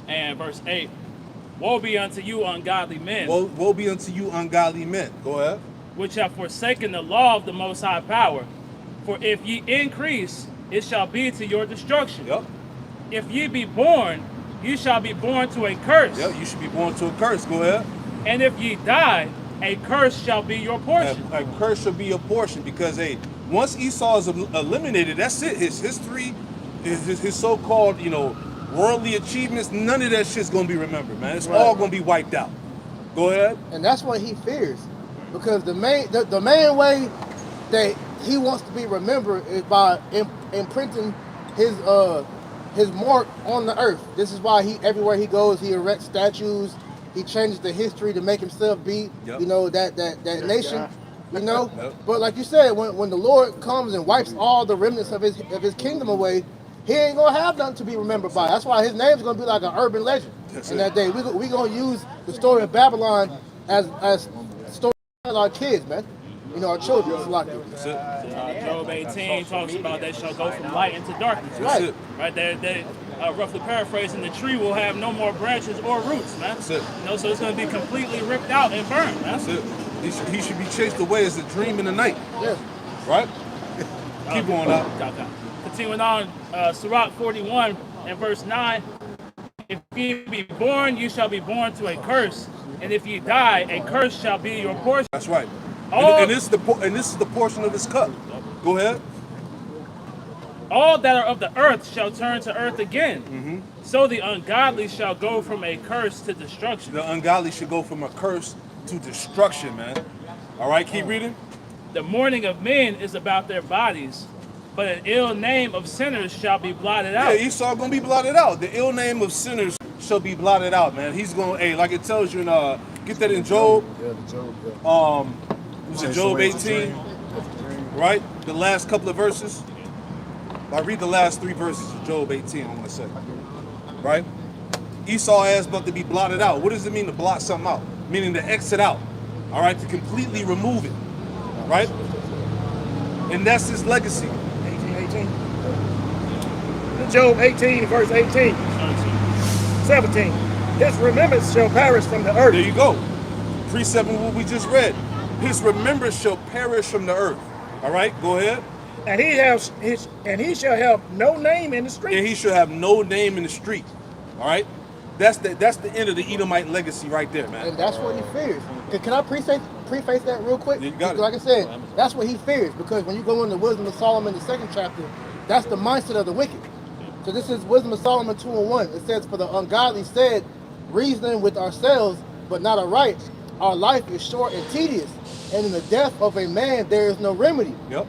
and verse 8. Woe be unto you, ungodly men, Woe be unto you, ungodly men. Go ahead. which have forsaken the law of the Most High Power. For if ye increase, it shall be to your destruction. Yep. If ye be born, ye shall be born to a curse. Yep. You should be born to a curse. Go ahead. And if ye die, a curse shall be your portion. A curse shall be your portion because, hey, once Esau is eliminated, that's it. His history, his so-called, worldly achievements, none of that shit's gonna be remembered, man. It's all gonna be wiped out. Go ahead. And that's what he fears, because the main way that he wants to be remembered is by imprinting his mark on the earth. This is why everywhere he goes, he erects statues. He changes the history to make himself be, Yep. that nation. Yep. But like you said, when the Lord comes and wipes all the remnants of his kingdom away, he ain't gonna have nothing to be remembered by. That's why his name's gonna be like an urban legend. That's in it. that day, we gonna use the story of Babylon as story of our kids, man. Our children. It's like That's it. Job 18 talks about they shall go from light into darkness. That's it. Right? They roughly paraphrasing, the tree will have no more branches or roots, man. That's it. So it's going to be completely ripped out and burned, man. That's it. He should be chased away as a dream in the night. yeah. Right? Keep going up. Okay. Continuing on, Sirach 41 and verse 9. If ye be born, you shall be born to a curse, and if ye die, a curse shall be your portion. That's right. All- And this is the portion of his cup. Go ahead. All that are of the earth shall turn to earth again. So the ungodly shall go from a curse to destruction. The ungodly should go from a curse to destruction, man. All right, keep reading. The mourning of men is about their bodies, but an ill name of sinners shall be blotted Yeah, out. Esau gonna be blotted out. The ill name of sinners shall be blotted out, man. He's gonna, like it tells you in get that in Job. Yeah, the Job. Was it Job 18? Right? The last couple of verses. I read the last 3 verses of Job 18, I'm gonna say. Right? Esau is about to be blotted out. What does it mean to blot something out? Meaning to exit out. All right, to completely remove it. Right? And that's his legacy. 18. Job 18, verse 18, 17. His remembrance shall perish from the earth. There you go. Precept of what we just read. His remembrance shall perish from the earth. All right, go ahead. And he shall have no name in the street. And he shall have no name in the street. All right, that's the end of the Edomite legacy right there, man. And that's what he fears. Can I preface that real quick? You got it. Like I said, that's what he fears, because when you go into Wisdom of Solomon, the 2nd chapter, that's the mindset of the wicked. So this is Wisdom of Solomon 2:1. It says, "For the ungodly said, reasoning with ourselves, but not aright, our life is short and tedious, and in the death of a man there is no remedy. Yep,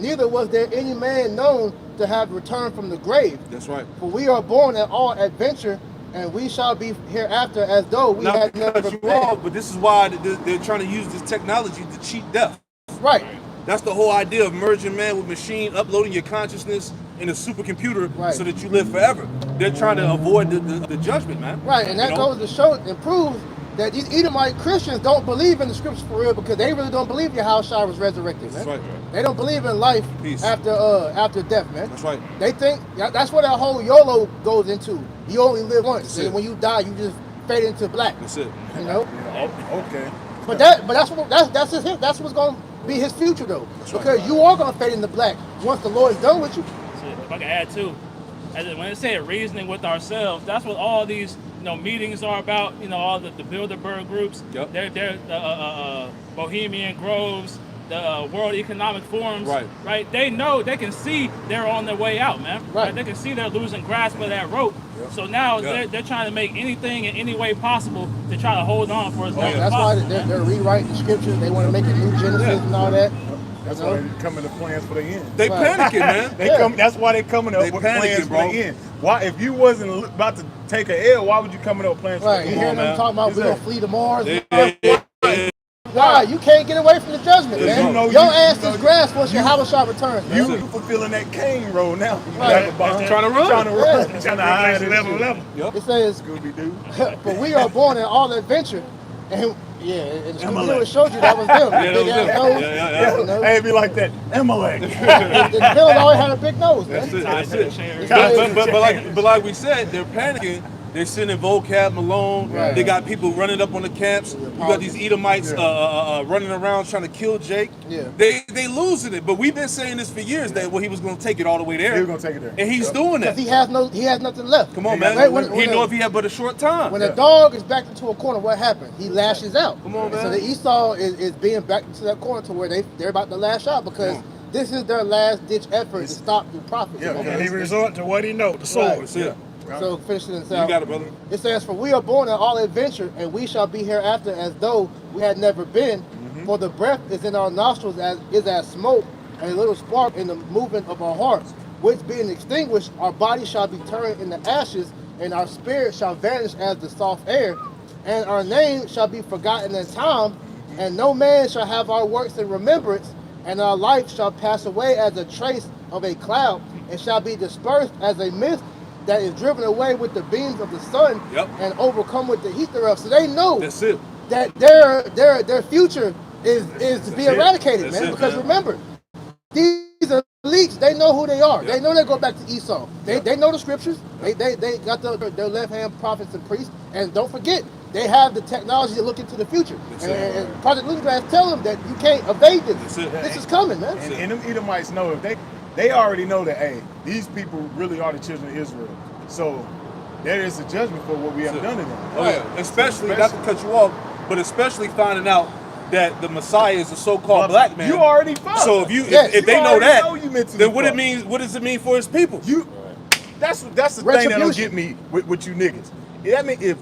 Neither was there any man known to have returned from the grave. that's right. For we are born at all adventure, and we shall be hereafter as though we Not had never because you been." are, but this is why they're trying to use this technology to cheat death. Right. That's the whole idea of merging man with machine, uploading your consciousness in a supercomputer Right. so that you live forever. They're trying to avoid the judgment, man. Right, and that You know? goes to show and prove that these Edomite Christians don't believe in the scriptures for real, because they really don't believe Yahushua was resurrected, man. That's right. They don't believe in life Peace. after death, man. That's right. They think that's what that whole YOLO goes into. You only live once, That's and it. when you die, you just fade into black. That's it. You know. Okay. But that's what's going to be his future though, That's right. because you are going to fade into black once the Lord is done with you. So if I can add too, when it said reasoning with ourselves, that's what all these meetings are about. All the Bilderberg groups. Yep. They're Bohemian Groves, the World Economic Forums. Right. They know, they can see they're on their way out, man. Right. They can see they're losing grasp of that rope. Yep. So now Yep. they're trying to make anything in any way possible to try to hold on for as long as That's why possible. they're rewriting the scriptures. They want to make a new Genesis Yeah. and all that. That's You why know? they coming to plans for the end. They Right. panicking, man. They come. That's why they coming up They with panicking, plans bro. for the end. Why, if you wasn't about to take an L, why would you coming up with plans Right, for you the hear end? them man. talking about we're gonna Exactly. flee to Mars. They Why? You can't get away from the judgment, man. you know Your you- ass you is know grass once your Habashah returns, man. You fulfilling that Cain role now. Right. Trying to run. Trying to run. Yeah. Trying to hide this level shit. level. It says, Scooby-Doo. but we are born in all adventure. And yeah, and Amalek. Scooby-Doo showed you that was them. Yeah, that was Big ass them. nose. Yeah. You know? Hey, it'd be like that. Amalek. The villain always had a big nose, man. That's it. It's But like we said, they're panicking. They're sending vocab Malone. Right. They got people running up on the camps. You got these Edomites running around trying to kill Jake. Yeah. They losing it. But we've been saying this for years that he was going to take it all the way there. He was gonna take it there. And he's doing because that. he has nothing left. Come on, Right, man. when- He know if he had but a short time. When a dog is backed into a corner, what happens? He lashes out. Come on, man. So the Esau is being backed into that corner to where they're about to lash out because this is their last ditch effort to stop the prophets. Yeah, And he resort to what he know, the sword. That's it. So finish it You inside. got it, brother. It says, "For we are born in all adventure, and we shall be hereafter as though we had never been. For the breath is in our nostrils as smoke, and a little spark in the movement of our hearts, which being extinguished, our body shall be turned into ashes, and our spirit shall vanish as the soft air, and our name shall be forgotten in time, and no man shall have our works in remembrance, and our life shall pass away as a trace of a cloud, and shall be dispersed as a mist that is driven away with the beams of the sun Yep. and overcome with the heat thereof." So they know That's it. that their future is to be eradicated, That's man. it, Because man. remember, these elites, they know who they are. They know they go back to Esau. They know the scriptures. They got their left hand prophets and priests. And don't forget, they have the technology to look into the future. And Project Lungrass tell them that you can't evade this. That's it. This is coming, man. And them Edomites know if they already know that, hey, these people really are the children of Israel. So there is a judgment for what we have done to them. Oh yeah, especially not to cut you off, but especially finding out that the Messiah is a so-called black man. You already fucked. So if Yes, if they you know already that, know you mentally then what it fucked. means? What does it mean for his people? That's the thing that don't Retribution. get me with you niggas. I mean, if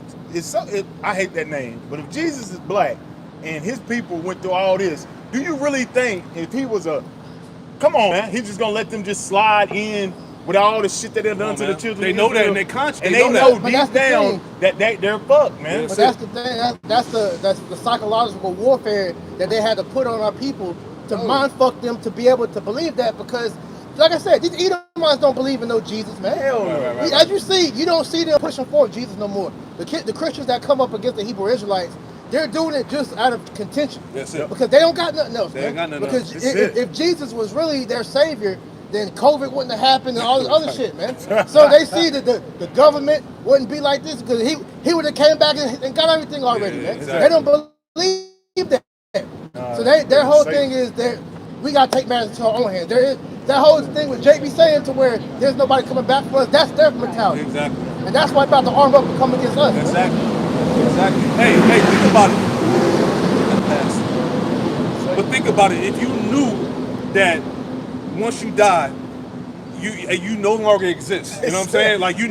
I hate that name, but if Jesus is black and his people went through all this, do you really think if he was come on, man, he's just gonna let them just slide in with all the shit that they've done on, to man. the children? They of know that Israel? in their conscience. and They they know know that. But that's deep the down thing. that they're fucked, man. Yes. But that's the thing. That's the psychological warfare that they had to put on our people to mind fuck them to be able to believe that because, like I said, these Edomites don't believe in no Jesus, man. Hell no. As you see, you don't see them pushing forward Jesus no more. The Christians that come up against the Hebrew Israelites, they're doing it just out of contention. That's it. Because they don't got nothing else, They man. ain't got nothing because else. if Jesus was really their savior, then COVID wouldn't have happened and all this other shit, man. So they see that the government wouldn't be like this because he would have came back and got everything already, Yeah, man. exactly. They don't believe that. So their whole thing is that we gotta take matters into our own hands. There is that whole thing with JB saying to where there's nobody coming back for us. That's their mentality, Exactly. and that's why they're about to arm up and come against us. man. Exactly. Hey, think about it. But think about it. If you knew that once you die, you no longer exist. You know what I'm saying? Like you're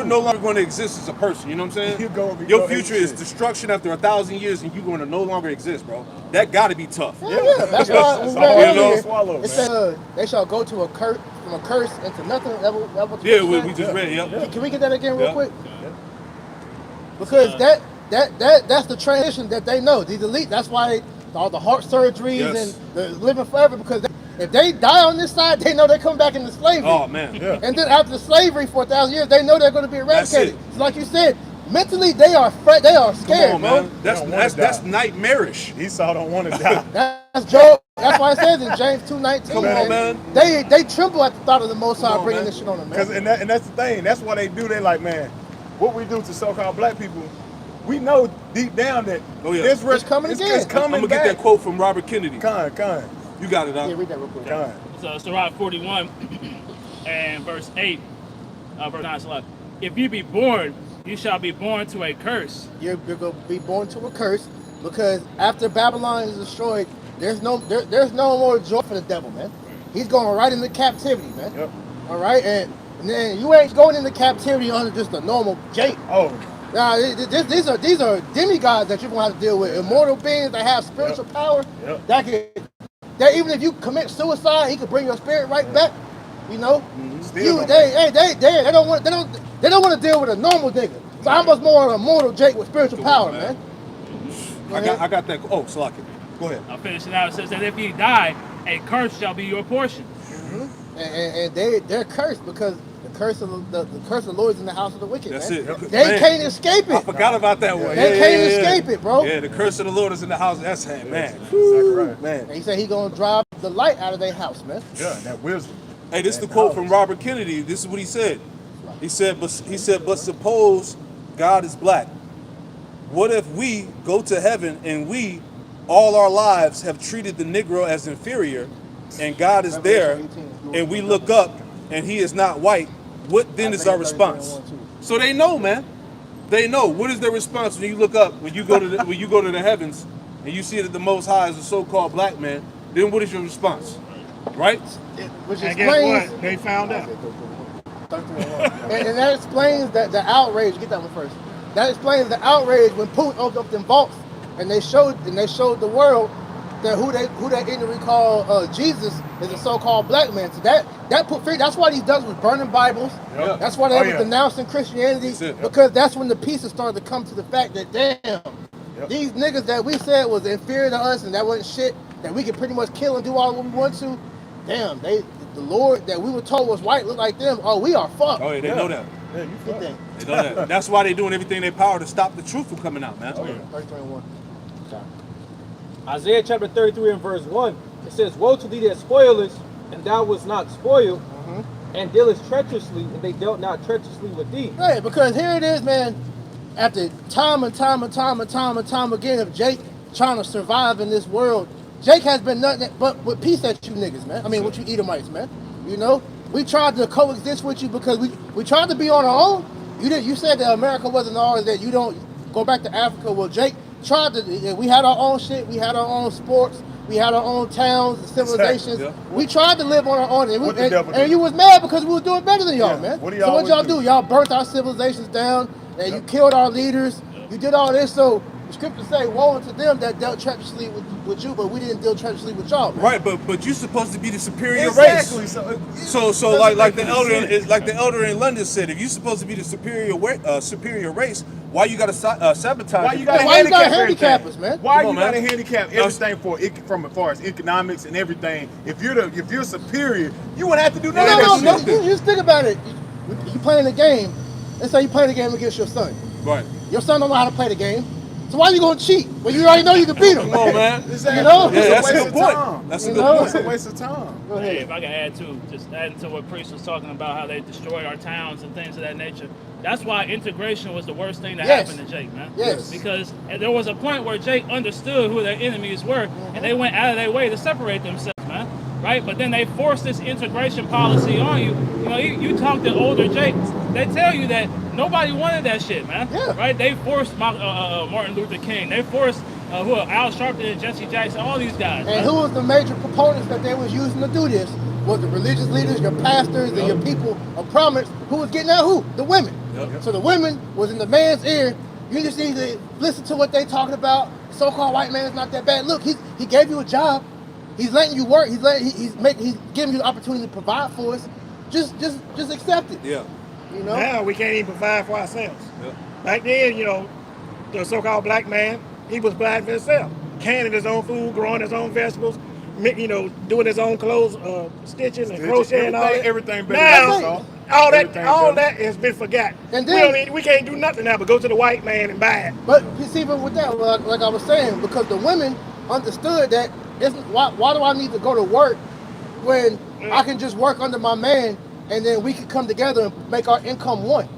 no longer going to exist as a person. You know what I'm saying? Your future is destruction after 1,000 years, and you're going to no longer exist, bro. That got to be tough. Yeah. That's why when we all read you earlier, know, swallow, it man. said they shall go to a curse from a curse into nothing. That what the Yeah, verse we said? just read. Yep. Can we get that again real Yeah. quick? Because that's the transition that they know. These elite, that's why all the heart surgeries Yes. and the living forever. Because if they die on this side, they know they come back into slavery. Oh man. Yeah. And then after slavery for 1,000 years, they know they're going to be eradicated. That's it. So like you said, mentally they are afraid. They are scared, Come on, bro. man. That's They don't wanna that's die. nightmarish. Esau don't want to die. That's Job. That's why it says in James 2:19. Come on, man. They tremble at the thought of the Most High Come on, bringing man. this shit on them, Cause man. and that's the thing. That's why they do. They like, man, what we do to so-called black people, we know deep down that Oh, yeah. this risk It's coming again. It's coming I'm gonna get back. that quote from Robert Kennedy. Con. You got it, Yeah, Doc. read that real quick. Con. So Sirach 41 and verse 8, verse 9 to 11. If you be born, you shall be born to a curse. You're going to be born to a curse because after Babylon is destroyed, there's no more joy for the devil, man. He's going right into captivity, man. Yep. All right, and then you ain't going into captivity under just a normal Jake. Oh, Nah, these are demigods that you're gonna have to deal with. Immortal beings that have spiritual power. Yep. That even if you commit suicide, he could bring your spirit right back. You know, Still they don't want to deal with a normal nigga. So how much more of a mortal Jake with spiritual power, on, man? I got that. Oh, Salaki. Go ahead. I'll finish it out. It says that if ye die, a curse shall be your portion. And they're cursed because the curse of the curse of the Lord is in the house of the wicked. That's man. it. They Man, can't escape I it. forgot about that one. They can't escape it, bro. Yeah, the curse of the Lord is in the house. That's man. Exactly right. Man. And he said he gonna drive the light out of their house, man. Yeah, and that wisdom. Hey, this is the quote from Robert Kennedy. This is what he said. He said, but suppose God is black. What if we go to heaven and we, all our lives, have treated the Negro as inferior, and God is there, and we look up and he is not white? What then is our response? So they know, man. They know. What is their response when you look up, when you go to the heavens, and you see that the Most High is a so-called black man? Then what is your response? Right? Which And explains, guess what? They found out. and that explains that the outrage. Get that one first. That explains the outrage when Putin opened up them vaults and they showed the world that who they ignorantly call Jesus is a so-called black man. So that put fear. That's why these ducks was burning Bibles. Yep. That's why they Oh, was yeah. denouncing Christianity, That's it. because that's when the pieces started to come to the fact that damn, these niggas that we said was inferior to us and that wasn't shit, that we could pretty much kill and do all what we want to. Damn, the Lord that we were told was white look like them. Oh, we are fucked. Oh yeah, they know that. Yeah, you Get fuck. that. They know that. That's why they're doing everything in their power to stop the truth from coming out, man. Oh, yeah. Verse 21. Isaiah chapter 33 and verse 1, it says, woe to thee that spoilest, and thou wast not spoiled, and dealest treacherously, and they dealt not treacherously with thee. Right, because here it is, man. After time and time again of Jake trying to survive in this world, Jake has been nothing but with peace at you niggas, man. I mean, with you Edomites, man. You know, we tried to coexist with you because we tried to be on our own. You said that America wasn't ours, that you don't go back to Africa. Well, Jake tried to. We had our own shit. We had our own sports. We had our own towns and civilizations. Yeah. We tried to live on our own, and, What the devil do? and you was mad because we was doing better than y'all, Yeah. man. What do So y'all what y'all always do? do? Y'all burnt our civilizations down, and you killed our leaders. You did all this, so the scriptures say, woe unto them that dealt treacherously with you, but we didn't deal treacherously with y'all, man. Right, but you're supposed to be the superior Exactly. race. So Like the elder in London said, if you're supposed to be the superior race, why you gotta sabotage? Why you it? gotta Why you gotta handicap handicap us, everything? man? Why Come on, you gotta man. handicap everything from as far as economics and everything? If you're superior, you wouldn't have to do none of that No, shit. you just think about it. You playing the game. Let's say you playing the game against your son. Right. Your son don't know how to play the game. So why you gonna cheat when you already know you can beat him? Come on, man. Exactly. You know? Yeah, It's that's a waste good of point. time. That's a You good know? point. It's a waste of time. Hey, if I can add to, just adding to what Priest was talking about, how they destroyed our towns and things of that nature. That's why integration was the worst thing that Yes. happened to Jake, man. Yes. Because there was a point where Jake understood who their enemies were, and they went out of their way to separate themselves, man. Right? But then they forced this integration policy on you. You know, you talk to older Jakes, they tell you that nobody wanted that shit, man. Yeah. Right? They forced Martin Luther King. They forced Al Sharpton and Jesse Jackson, all these guys. And man. who was the major proponents that they was using to do this? Was the religious leaders, your pastors, and your people of prominence. Who was getting out? Who? The women. Yep. So the women was in the man's ear. You just need to listen to what they talking about. So-called white man is not that bad. Look, he gave you a job. He's letting you work. He's giving you the opportunity to provide for us. Just accept it. Yeah. You know. Now we can't even provide for ourselves. Yeah. Back then, you know, the so-called black man, he was blind for himself, canning his own food, growing his own vegetables, you know, doing his own clothes, stitching and crocheting and all that. Everything better Now, than Esau. all Everything better. that has been forgotten. And we, then- we can't do nothing now but go to the white man and buy it. But you see, but with that, like I was saying, because the women understood that why do I need to go to work when I can just work under my man and then we can come together and make our income one.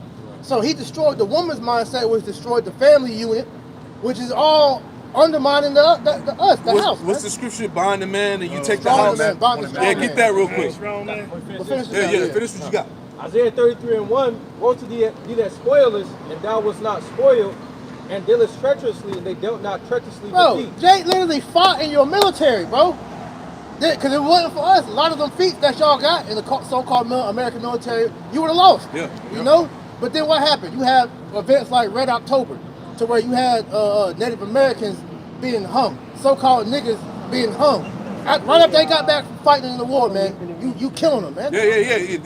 So he destroyed the woman's mindset, which destroyed the family unit, which is all undermining the house. What's the scripture? Bind the man and you take the Strong house. man, bind the strong Yeah, man. get that real Hey, quick. strong man. Well, finish it Yeah, out, yeah. Finish what you got. Isaiah 33 and 1, woe to thee that spoilest, and thou wast not spoiled, and dealest treacherously, and they dealt not treacherously Bro, with thee. Jake literally fought in your military, bro. Because it wasn't for us. A lot of them feats that y'all got in the so-called American military, you would have lost. Yeah. You know? But then what happened? You have events like Red October, to where you had Native Americans being hung, so-called niggas being hung. Right after they got back from fighting in the war, man, you killing them, man. Yeah.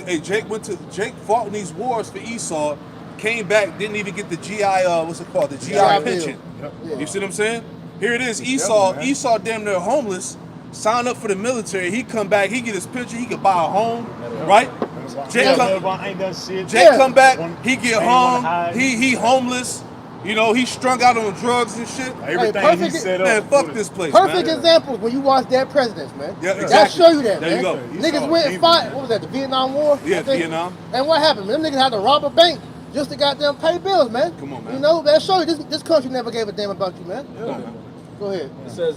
Hey, Jake fought in these wars for Esau, came back, didn't even get the GI, what's it called? The GI GI Bill. pension. Yeah. You see what I'm saying? Here it is. The Esau, devil, man. Esau damn near homeless. Sign up for the military. He come back. He get his picture. He could buy a home, right? Jake ain't done shit. Jake Yeah. come back. One- He get ain't hung. wanna hide. He homeless. You know, he strung out on drugs and shit. Everything perfect- he set up. Man, fuck for this place, Perfect man. example when you watch Dead Presidents, man. Yeah, That exactly. show you that, There man. you go. Niggas went and fought. What was that? The Vietnam War. Yeah, I think. Vietnam. And what happened? Them niggas had to rob a bank just to goddamn pay bills, man. Come on, man. You know that show you this country never gave a damn about you, man. Come on, man. Go ahead. It says,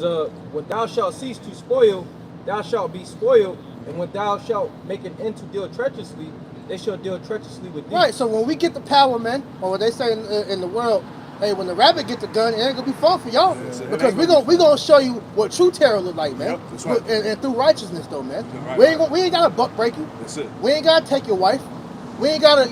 when thou shalt cease to spoil, thou shalt be spoiled, and when thou shalt make an end to deal treacherously, they shall deal treacherously with thee. Right. So when we get the power, man, or what they say in the world, hey, when the rabbit get the gun, it ain't gonna be fun for y'all because we gonna show you what true terror look like, man. Yep, that's right. And through righteousness, though, man. Right, We ain't gotta buck break you. That's it. We ain't gotta take your wife. We ain't gotta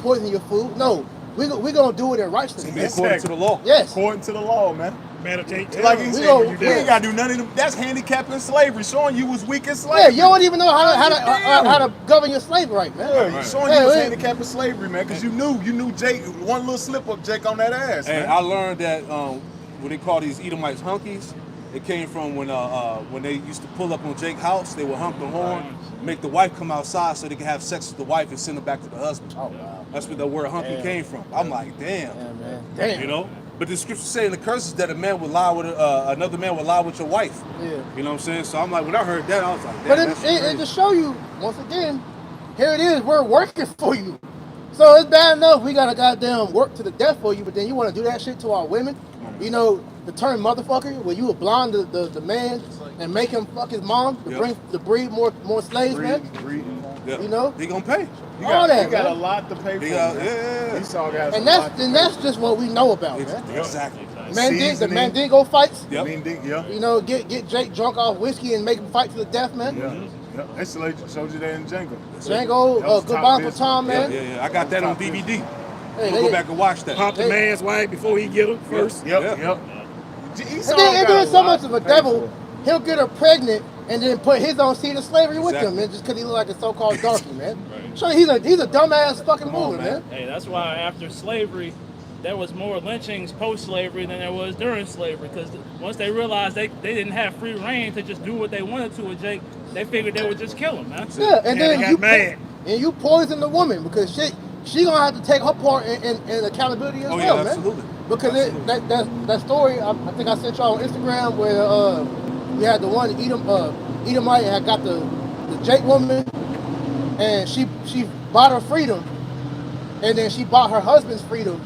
poison your food. No, we gonna do it in righteousness, Be man. according to the law. Yes. According to the law, man. Meditate. Like he We said, gonna- we ain't gotta do none of them. That's handicapping slavery, showing you was weak in Yeah, slavery. you don't even know how Damn. to govern your slave right, man. Yeah, you showing Yeah, you was yeah. handicapping slavery, man, because you knew Jake, one little slip up, Jake on that ass, And man. I learned that what they call these Edomites hunkies, it came from when they used to pull up on Jake's house, they would honk the horn, make the wife come outside so they could have sex with the wife and send her back to the husband. Oh wow. That's where the word hunky came from. I'm like, damn. Yeah, man. Damn. You know? But the scripture saying the curse is that a man would lie with another man would lie with your wife. Yeah. You know what I'm saying? So I'm like, when I heard that, I was like, damn, But that's it crazy. just show you once again. Here it is. We're working for you. So it's bad enough we gotta goddamn work to the death for you, but then you want to do that shit to our women. You know, the term motherfucker, where you would blind the man and make him fuck his mom to breed more slaves, man. Yeah. You know? He gonna pay. You all got, that, you got a man. lot to pay for. He got, man. yeah. Esau got And a lot to that's just what we know about, man. Exactly. The Seasoning. Mandingo fights. Yep. Yeah. You know, get Jake drunk off whiskey and make him fight to the death, man. Yeah. They showed you that in Django. Django, That was Goodbye top for Tom, Yeah, man. yeah. I got that on DVD. Hey, We'll they- go back and watch that. Pop the man's wife before he get her first. Yep. And then so much of a devil, he'll get her pregnant and then put his own seed of slavery with Exactly. him, man, just because he look like a so-called darky, man. So he's a dumbass fucking ruler, man. Hey, that's why after slavery, there was more lynchings post-slavery than there was during slavery. Because once they realized they didn't have free reign to just do what they wanted to with Jake, they figured they would just kill him, man. Yeah, and Yeah, then they got you mad. and you poison the woman because she gonna have to take her part in accountability as Oh, well, yeah, man. absolutely. Because that story I think I sent y'all on Instagram where we had the one Edomite had got the Jake woman and she bought her freedom and then she bought her husband's freedom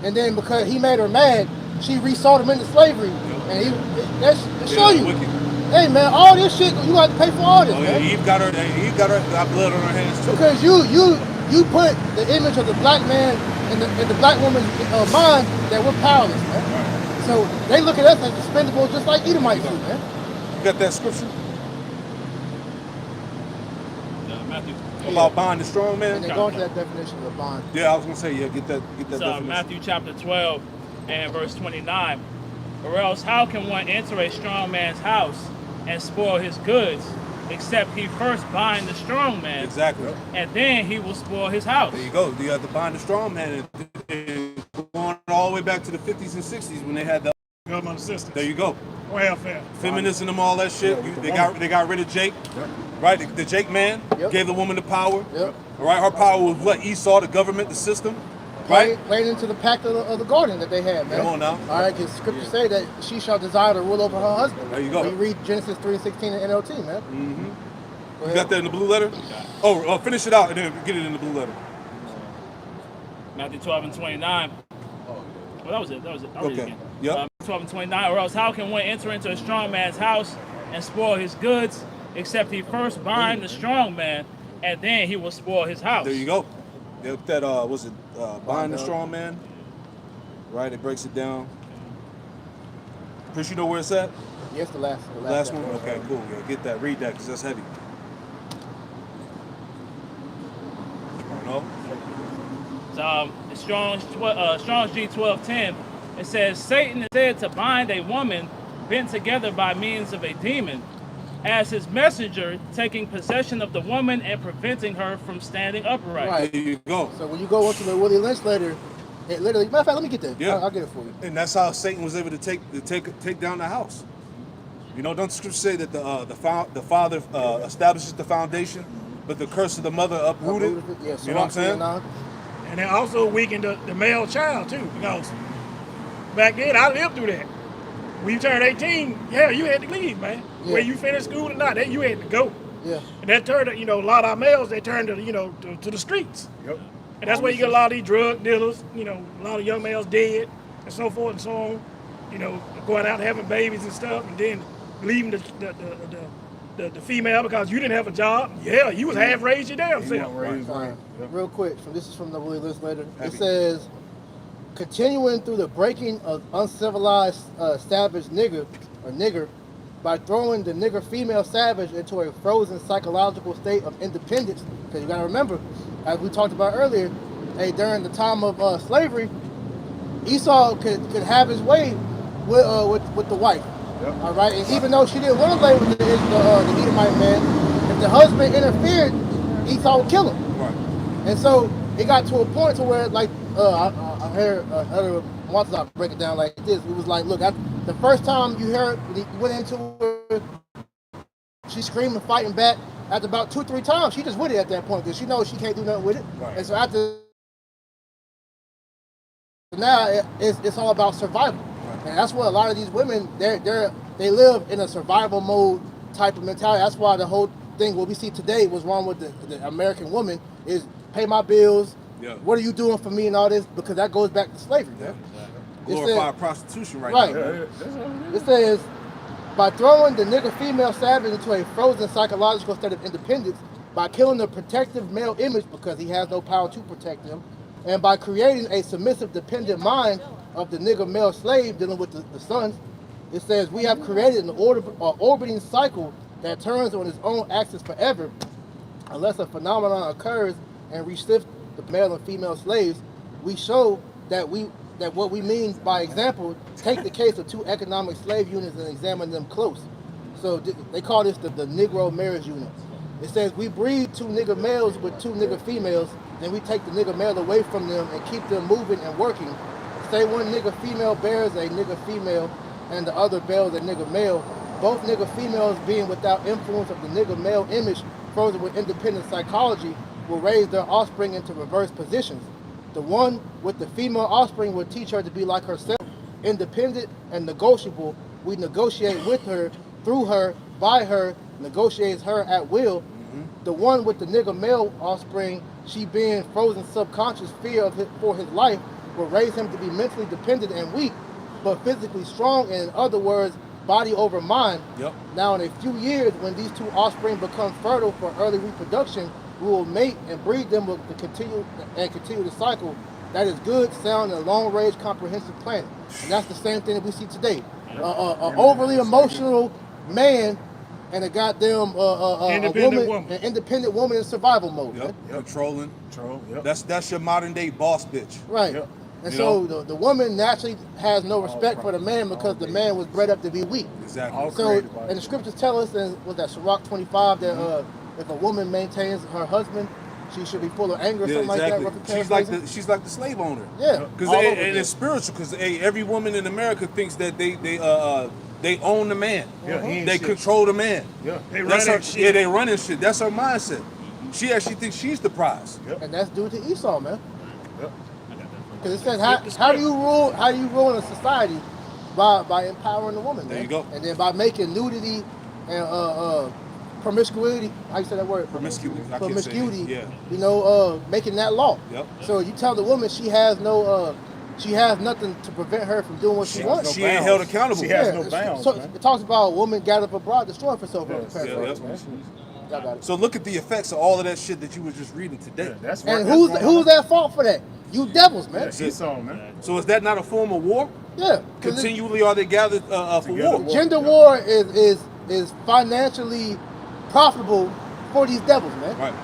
and then because he made her mad she resold him into slavery and that show you. Wicked. Hey man, all this shit you have to pay for all this, Oh, yeah, man. Eve got blood on her hands too. Because you put the image of the black man in the black woman's mind that we're powerless, man. So they look at us as expendable just like Edomites do, man. You got that scripture Matthew. about bond the strong man? And they go into that definition of bond. Yeah, I was gonna say, yeah, get that It's, definition. Matthew chapter 12 and verse 29. Or else how can one enter a strong man's house and spoil his goods, except he first bind the strong man, Exactly. and then he will spoil his house. There you go. You have to bind the strong man and going all the way back to the 50s and 60s when they had the. Government assistance. There you go. Welfare. Feminism and all that shit. They got rid of Jake, right? The Jake man Yep. gave the woman the power. Yep. All right, her power was what? Esau, the government, the system, right? Played into the pact of the garden that they had, man. Come on now. All right, because scriptures say that she shall desire to rule over her husband. There you go. When you read Genesis 3:16 in NLT, man. Go You ahead. got that in the blue letter? Oh, finish it out and then get it in the blue letter. Matthew 12 and 29. Well, that was it. I'll read it Okay. again. Yep. 12 and 29. Or else how can one enter into a strong man's house and spoil his goods, except he first bind the strong man, and then he will spoil his house. There you go. That was it bind the strong man? Right, it breaks it down. Chris, you know where it's at? Yes, the last One? chapter. Okay, cool. Yeah, get that. Read that because that's heavy. You know? It's Strong's G 12:10. It says Satan is said to bind a woman bent together by means of a demon, as his messenger, taking possession of the woman and preventing her from standing upright. Right. There you go. So when you go into the Willie Lynch letter, It literally, matter of fact, let me get that. Yeah. I'll get it for you. And that's how Satan was able to take down the house. You know, don't the scripture say that the father establishes the foundation, but the curse of the mother uprooted? Yeah, You know what I'm saying? And it also weakened the male child too, because back then I lived through that. When you turned 18, yeah, you had to leave, man. Yeah. Whether you finished school or not, you had to go. Yeah. And that turned, a lot of our males, they turned to the streets. Yep. And that's where you get a lot of these drug dealers, a lot of young males dead and so forth and so on, going out and having babies and stuff, and then leaving the female because you didn't have a job. Yeah, you was half raised your damn self. Real quick, this is from the Willie List later. It says, continuing through the breaking of uncivilized savage nigger by throwing the nigger female savage into a frozen psychological state of independence. Because you got to remember, as we talked about earlier, during the time of slavery, Esau could have his way with the wife. Yep. All right, and even though she didn't want to lay with the Edomite man, if the husband interfered, Esau would kill him. Right. And so it got to a point to where, like, I heard Montezot break it down like this. It was like, look, the first time you heard when he went into her, she screaming, fighting back. After about 2-3 times, she just with it at that point because she knows she can't do nothing with it. Right. And so after now, it's all about survival. Right. And that's what a lot of these women, they live in a survival mode type of mentality. That's why the whole thing, what we see today, what's wrong with the American woman is pay my bills. Yeah. What are you doing for me and all this? Because that goes back to slavery. Yeah. Glorified prostitution right now. Right. It says, by throwing the nigger female savage into a frozen psychological state of independence, by killing the protective male image because he has no power to protect him, and by creating a submissive, dependent mind of the nigger male slave dealing with the sons, it says, we have created an orbiting cycle that turns on its own axis forever, unless a phenomenon occurs and reshifts the male and female slaves. We show that what we mean by example, take the case of 2 economic slave units and examine them close. So they call this the Negro marriage unit. It says we breed 2 nigger males with 2 nigger females, then we take the nigger male away from them and keep them moving and working. Say one nigger female bears a nigger female and the other bears a nigger male, both nigger females being without influence of the nigger male image, frozen with independent psychology, will raise their offspring into reverse positions. The one with the female offspring will teach her to be like herself, independent and negotiable. We negotiate with her, through her, by her, negotiates her at will. The one with the nigger male offspring, she being frozen subconscious fear for his life, will raise him to be mentally dependent and weak, but physically strong, and in other words, body over mind. Yep. Now in a few years, when these 2 offspring become fertile for early reproduction, we will mate and breed them to continue the cycle. That is good, sound, and long-range comprehensive planning. And that's the same thing that we see today. An overly emotional man and a goddamn an independent woman in survival mode. Yep. Controlling. Yep. That's your modern day boss bitch. Right. Yep. And so the woman naturally has no respect for the man because the man was bred up to be weak. Exactly. So, and the scriptures tell us, and was that Sirach 25, that if a woman maintains her husband, she should be full of anger, something exactly. like that. She's like the slave owner. Yeah. Because it's spiritual. Because every woman in America thinks that they own the man. Yeah. They control the man. Yeah. They running shit. That's her mindset. She actually thinks she's the prize. Yep. And that's due to Esau, man. Yep. Because it says how do you rule in a society by empowering the woman? There man? You go. And then by making nudity and promiscuity, how you say that word? Promiscuity. Yeah. Making that law. Yep. So you tell the woman she has nothing to prevent her from doing what she wants. She ain't held accountable. She has no bounds. So it talks about a woman gathered up abroad, destroying herself. So look at the effects of all of that shit that you were just reading today. Yeah, that's right. And who's at fault for that? You devils, man. Esau, man. So is that not a form of war? Yeah. Continually are they gathered for war? Gender war is financially profitable for these devils, man. Right.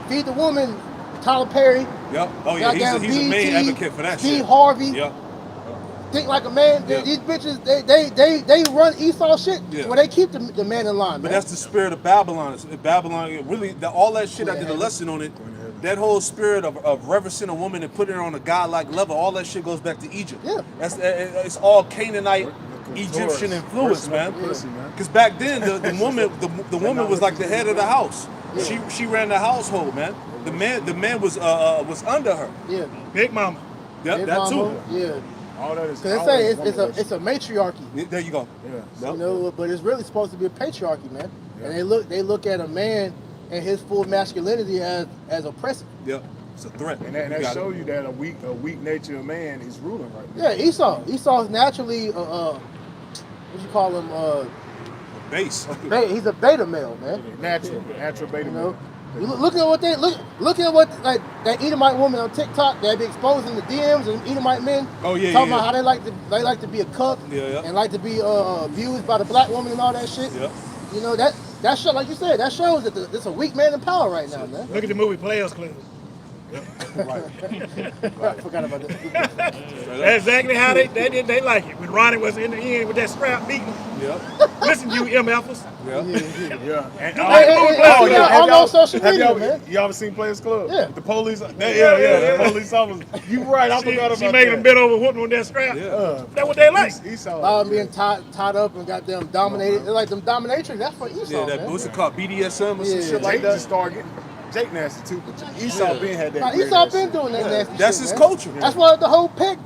Feed the woman, Tyler Perry. Yep. Oh yeah, he's a main advocate for that Steve shit. Harvey. Yep. Think like a man. Yep. These bitches, they run Esau shit where they keep the man in line. But man. that's the spirit of Babylon. Babylon, really, all that shit. I did a lesson on it. that whole spirit of reverencing a woman and putting her on a godlike level, all that shit goes back to Egypt. Yeah. It's all Canaanite, Egyptian influence, man. Because back then, the woman was like the head of the house. She ran the household, man. The man was under her. Yeah. Big mama. Yep, Big that mama, too. Yeah. All that is. Because they say it's a matriarchy. There you go. Yeah. You know, but it's really supposed to be a patriarchy, man. And they look at a man and his full masculinity as oppressive. Yep. It's a threat. And that show you that a weak natured man is ruling right now. Yeah, Esau. Esau's naturally what you call him? Base. He's a beta male, man. Natural beta You know, male. you look at what look at what like that Edomite woman on TikTok that be exposing the DMs and Edomite men. Oh, yeah, talking yeah. about how they like to be a cuck and like to be abused by the black woman and all that shit. Yep. You know that show, like you said, that shows that it's a weak man in power right now, man. Look at the movie Players Club. I forgot about that. That's exactly how they like it. When Ronnie was in the end with that strap beating him. Yep. Listen, you MFers. Yeah. And all on social media, man. You ever seen Players Club? Yeah. The police. The police officers. You right. I forgot about She making them bend over whooping with that strap. Yeah. That's what they like. Esau. Being tied up and got them dominated. They're like them dominatrix. That's for Esau, Yeah, that man. what's it called? BDSM or some shit like Jake that. just started getting Jake nasty too, but Esau been had that. Nah, great Esau ass been shit. doing that nasty That's shit, his man. culture. That's where the whole peg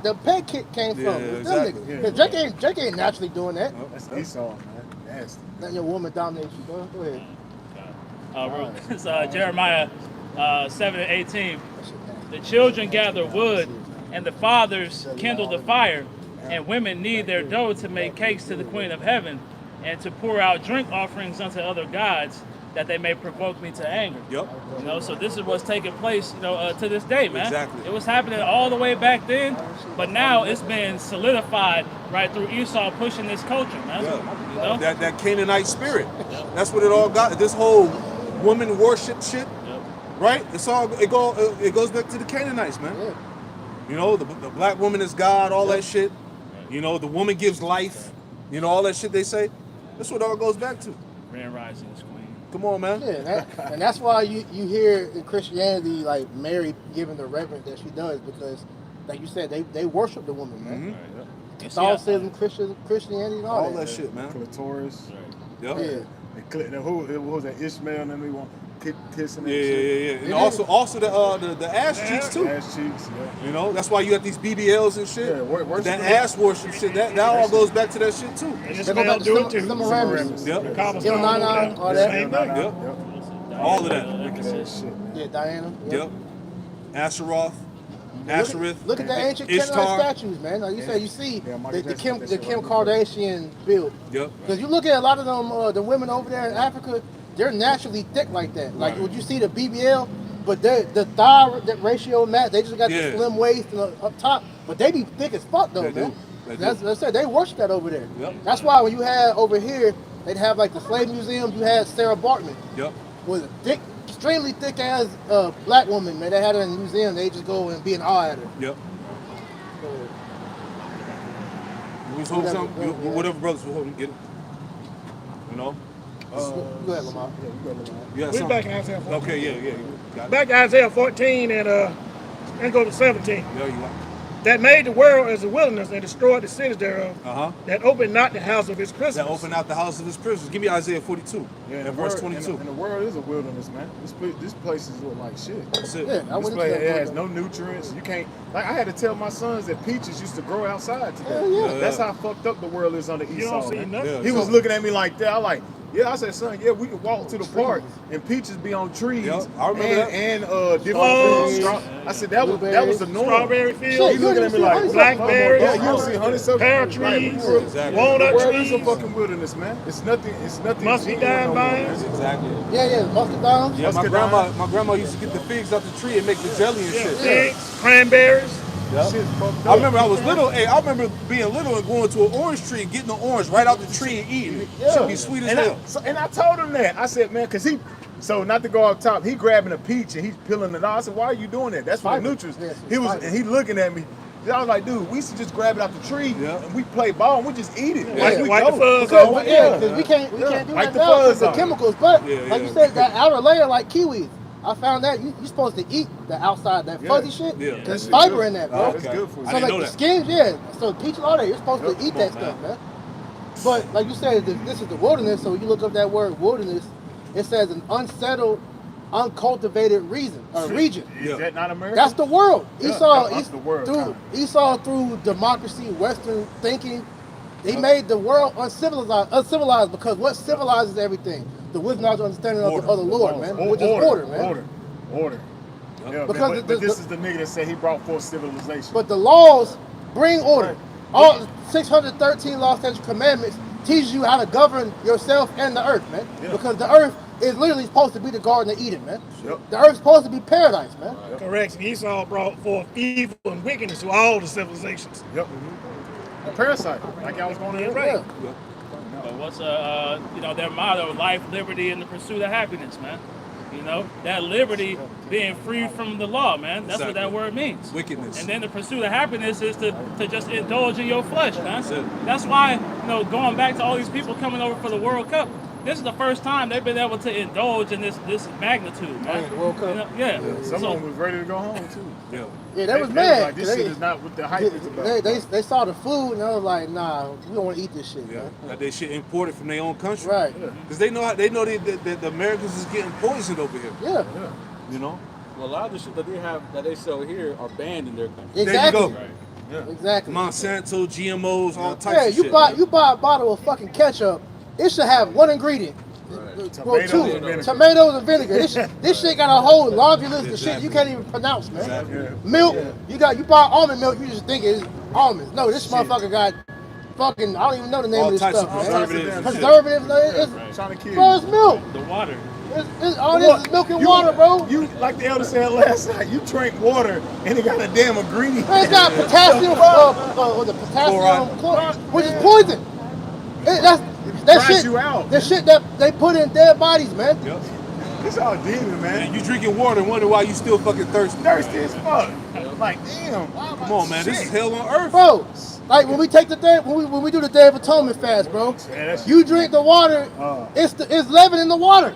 kick came from. Yeah, It's them exactly. niggas. 'Cause Jake ain't naturally doing that. That's Esau, man. Nasty. Let your woman dominate you, bro. Go ahead. It's Jeremiah 7:18. The children gather wood, and the fathers kindle the fire, and women knead their dough to make cakes to the Queen of Heaven, and to pour out drink offerings unto other gods, that they may provoke me to anger. Yep. You know, so this is what's taking place, to this day, man. Exactly. It was happening all the way back then, but now it's been solidified right through Esau pushing this culture, man. Yeah. You know? That Canaanite spirit. That's what it all got. This whole woman worship shit, right? It goes back to the Canaanites, man. Yeah. You know, the black woman is God, all that shit. You know, the woman gives life. You know, all that shit they say. That's what it all goes back to. Grand Rising is queen. Come on, man. Yeah, and that's why you hear in Christianity like Mary giving the reverence that she does, because, like you said, they worship the woman, man. Catholicism, Christianity, and all that shit, man. Clitoris. Yep. Yeah. Who was that? Ishmael and then we want kissing. Yeah. And also the ass cheeks too. Ass cheeks. Yeah. You know, that's why you got these BBLs and shit. Yeah, worship that the- ass worship shit. That all goes back to that shit too. And They go back to do it too. Semiramis. Yep. Cobblestone, Il-Nana, all that. Same thing. Yep. All of that. Wicked ass shit. Yeah, Diana. Yep. Asheroth, Asherith. Look at the ancient Ishtar. Canaanite statues, man. Like you said, you see Michael the Jackson, Kim Kardashian build. Yep. Because you look at a lot of them, the women over there in Africa, they're naturally thick like that. Like would you see the BBL, but the thigh ratio match. They just got Yeah. the slim waist and up top, but they be thick as fuck though, They do. man. They That's do. what I said. They worship that over there. Yep. That's why when you had over here, they'd have like the slave museums. You had Sarah Bartman, Yep. was a thick, extremely thick ass black woman. Man, they had her in the museum. They just go and be in awe at her. Yep. So, You was holding something? Whatever brothers was holding, get it. You know? go ahead, Lamar. You got We're something? back in Isaiah 14. Okay, yeah. You got it. Back to Isaiah 14 and go to 17. Yeah, you got it. That made the world as a wilderness and destroyed the cities thereof. That opened not the house of his prisoners. That opened out the house of his prisoners. Give me Isaiah 42 and verse 22. And the world is a wilderness, man. This places look like shit. That's it. Yeah, I This went place, into that it has building. no nutrients. You can't. Like I had to tell my sons that peaches used to grow outside today. Hell yeah. That's how fucked up the world is on the east You don't side. see man. nothing. Yeah. He was looking at me like that. I like, yeah. I said, son, yeah, we could walk to the park and peaches be on trees. Yep, I remember that. And different Plums. fruits. I said that was the norm. Strawberry Shit, fields, He looking at me like blackberries, yeah, you don't see honeysuckle pear like, trees, Exactly. walnut The world is a trees. fucking wilderness, man. It's nothing. Musky genuine dime no more, vines. man. Exactly. Yeah, muscadines. Yeah, my Muscadine. grandma used to get the figs out the tree and make the jelly and Yeah, shit. figs, cranberries. Yep. Shit's fucked I up. remember I was little. Hey, I remember being little and going to an orange tree and getting an orange right out the tree and eating it. Yeah. Should be sweet as and hell. and I told him that. I said, man, because so not to go off top, he grabbing a peach and he's peeling it off. I said, why are you doing that? That's for the Fiber. nutrients. Yeah, it's He was, fiber. and he looking at me. I was like, dude, we used to just grab it out the tree and we play ball and we just eat it. Wipe we the go. fuzz Because, off. because we can't do Wipe that the now fuzz because the off. chemicals. But Yeah, like yeah. you said, that outer layer, like kiwis, I found that you're supposed to eat the outside, that fuzzy shit. Yeah. There's That shit fiber good. in that, Oh, bro. it's good for you. I So didn't like know the that. skins, yeah. So peach and all that, you're supposed to eat that stuff, man. But like you said, this is the wilderness. So you look up that word wilderness, it says an unsettled, uncultivated region. Is that not America? That's the world. Yeah, Esau, that's the world, through kind Esau through democracy, Western thinking, he made the world uncivilized because what civilizes everything? The wisdom, knowledge, understanding of the Lord, man, which is order, man. Order. Yeah, Because man, but this is the nigga that said he brought forth civilization. But the laws bring order. All 613 laws, statutes, commandments teaches you how to govern yourself and the earth, man. Yeah. Because the earth is literally supposed to be the Garden of Eden, man. Yep. The earth's supposed to be paradise, man. Correction. Esau brought forth evil and wickedness to all the civilizations. Yep. A parasite, like I was going to Right. But what's their motto: life, liberty, and the pursuit of happiness, man. You know, that liberty being free from the law, man. That's what that Exactly. word means. Wickedness. And then the pursuit of happiness is to just indulge in your flesh, man. That's it. That's why, going back to all these people coming over for the World Cup, this is the first time they've been able to indulge in this magnitude, man. the World Cup. You know, yeah. Some So- of them was ready to go home too. Yeah. Yeah, they was They mad. like, this 'cause shit is not what the hype is about. They saw the food and they was like, nah, we don't want to eat this shit, Yeah. man. That they shit imported from their own country. Right. Because they know that the Americans is getting poisoned over here. Yeah. You know. Well, a lot of the shit that they have that they sell here are banned in their country. Exactly. There you go. Exactly. Monsanto, GMOs, all types Yeah, of you shit. buy a bottle of fucking ketchup. It should have one ingredient. Well, Tomatoes two. and vinegar. Tomatoes and vinegar. This shit got a whole laundry list of shit you Exactly. can't even pronounce, man. Exactly. Milk. You buy almond milk. You just think it's almonds. No, this motherfucker got fucking. I don't even know the name All of this types stuff, of man. preservatives and shit. Preservatives. It's, Trying to kill bro, you. it's milk. The water. All this is milk and water, bro. You, like the elder said last night, you drink water and it got a damn ingredient. Man, it's got potassium, the potassium chloride, which is poison. That dries shit. you out. The shit that they put in dead bodies, man. Yep. It's all demon, man. And you drinking water and wonder why you still fucking thirsty. Thirsty as fuck. Like, damn. Come on, man. This is hell on earth. Bro, like when we take the day, when we do the Day of Atonement fast, bro, Yeah, that's- you drink the water, it's leaven in the water.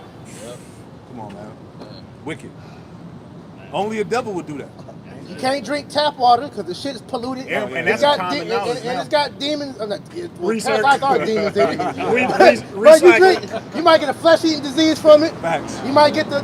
Come on, man. Wicked. Only a devil would do that. You can't drink tap water because the shit is polluted. Yeah, and It that's got common and knowledge now. it's got demons. Research. Parasites are demons in it. Bro, you Recycle. drink, you might get a flesh-eating disease from it. Facts. You might get the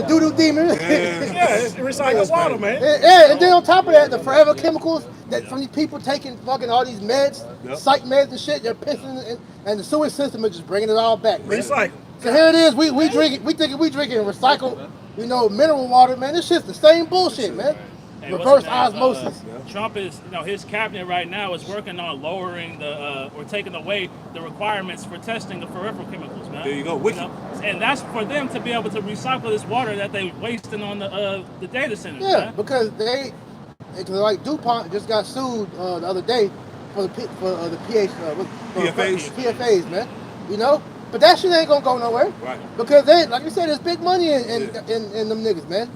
doo-doo demon. Yeah. Yeah, it's recycled water, man. Yeah, and then on top of that, the forever chemicals that from these people taking fucking all these meds, Yep. psych meds and shit, they're pissing, and the sewage system is just bringing it all back. man. Recycle. So here it is, we thinking we drinking recycled, mineral water, man. This shit's the same bullshit, man. Hey, what's Reverse his name? osmosis. Trump is, his cabinet right now is working on lowering or taking away the requirements for testing the peripheral chemicals, man. There you go, wicked. And that's for them to be able to recycle this water that they wasting on the data centers, Yeah, man. because like DuPont just got sued the other day for the PFAs. PFAs, man. But that shit ain't gonna go nowhere. Right. Because like you said, there's big money in them niggas, man.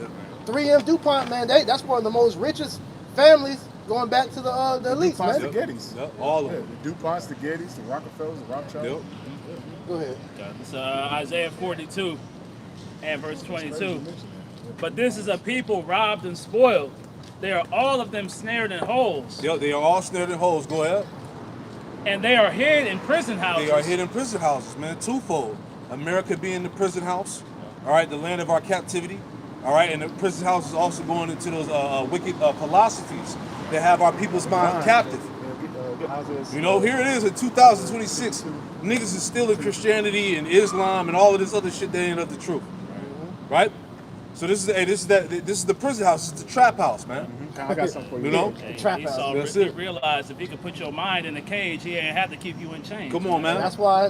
3M DuPont, man, that's one of the most richest families going back to the elites, DuPonts, man. the Gettys. Yep. All of Yeah, them. the DuPonts, the Gettys, the Rockefellers, the Rothschilds. Yep. Go ahead. It's Isaiah 42 and verse 22. But this is a people robbed and spoiled. They are all of them snared in holes, Yep. They are all snared in holes. Go ahead. and they are hid in prison houses. They are hid in prison houses, man. Twofold. America being the prison house, all right, the land of our captivity, all right, and the prison house is also going into those wicked philosophies that have our people's mind captive. Here it is in 2026. Niggas is still in Christianity and Islam and all of this other shit that ain't of the truth, right? So this is the prison house. It's the trap house, man. I got something for you. You know? Hey, Trap Esau house. That's really it. realized if he could put your mind in a cage, he ain't have to keep you in chains. Come on, man. That's why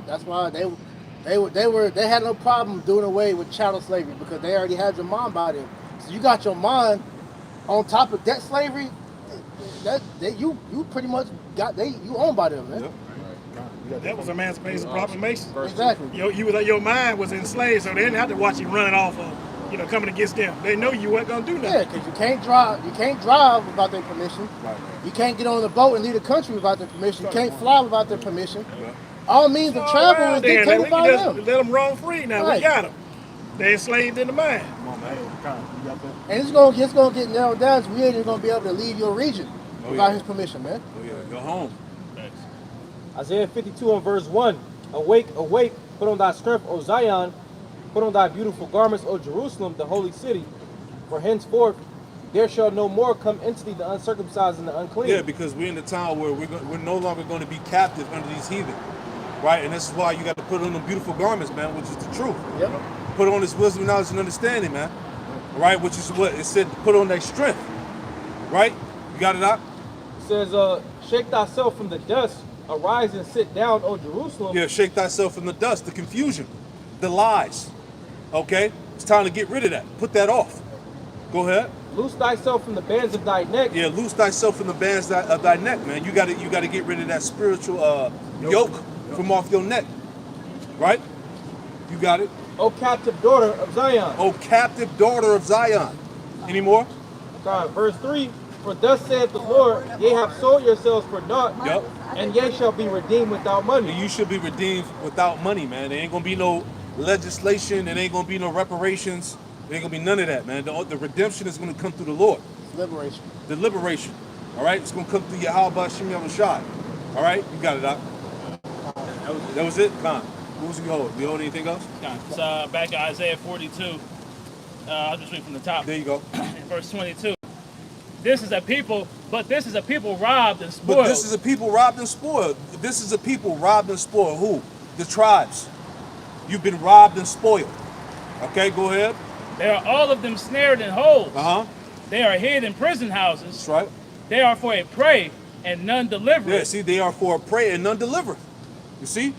they had no problem doing away with chattel slavery because they already had your mind by them. So you got your mind on top of debt slavery. You pretty much you owned by them, man. Yep. That was Emancipation Proclamation. Exactly. Your mind was enslaved, so they didn't have to watch you running off of, coming against them. They know you weren't gonna do Yeah, nothing. because you can't drive without their permission. Right. You can't get on the boat and leave the country without their permission. You can't fly without their permission. All means of travel is Then we dictated can by just them. let them roam free now. Right. We got them. They enslaved in the mind. Come on, man. Con, you got that? And it's gonna get narrowed down. So we ain't even gonna be able to leave your region without his permission, man. Oh yeah, go home. Isaiah 52 and verse 1. Awake, awake, put on thy strength, O Zion, put on thy beautiful garments, O Jerusalem, the holy city. For henceforth there shall no more come into thee the uncircumcised and the unclean. Yeah, because we're in the time where we're no longer going to be captive under these heathen, right? And this is why you got to put on them beautiful garments, man, which is the truth. Yep. Put on this wisdom, knowledge, and understanding, man. All right, which is what it said. Put on that strength, right? You got it out. It says, shake thyself from the dust, arise and sit down, O Jerusalem. Yeah, shake thyself from the dust, the confusion, the lies. Okay, it's time to get rid of that. Put that off. Go ahead. Loose thyself from the bands of thy neck. Yeah, loose thyself from the bands of thy neck, man. You got to get rid of that spiritual yoke from off your neck, right? You got it. O captive daughter of Zion. Oh, captive daughter of Zion. Any more? God, verse 3. For thus saith the Lord, ye have sold yourselves for naught, Yep. and ye shall be redeemed without money. You should be redeemed without money, man. There ain't gonna be no legislation. There ain't gonna be no reparations. There ain't gonna be none of that, man. The redemption is gonna come through the Lord. Liberation. The liberation. All right, it's gonna come through Yahweh Shem Yahushai. All right, you got it out. That was it. Con. What was you hold? Do you hold anything else? It's back at Isaiah 42. I'll just read from the top. There you go. In verse 22. This is a people robbed and spoiled. But this is a people robbed and spoiled. This is a people robbed and spoiled. Who? The tribes. You've been robbed and spoiled. Okay, go ahead. They are all of them snared in holes. Uh-huh. They are hid in prison houses. That's right. They are for a prey and none deliver. Yeah, see, they are for a prey and none deliver. You see?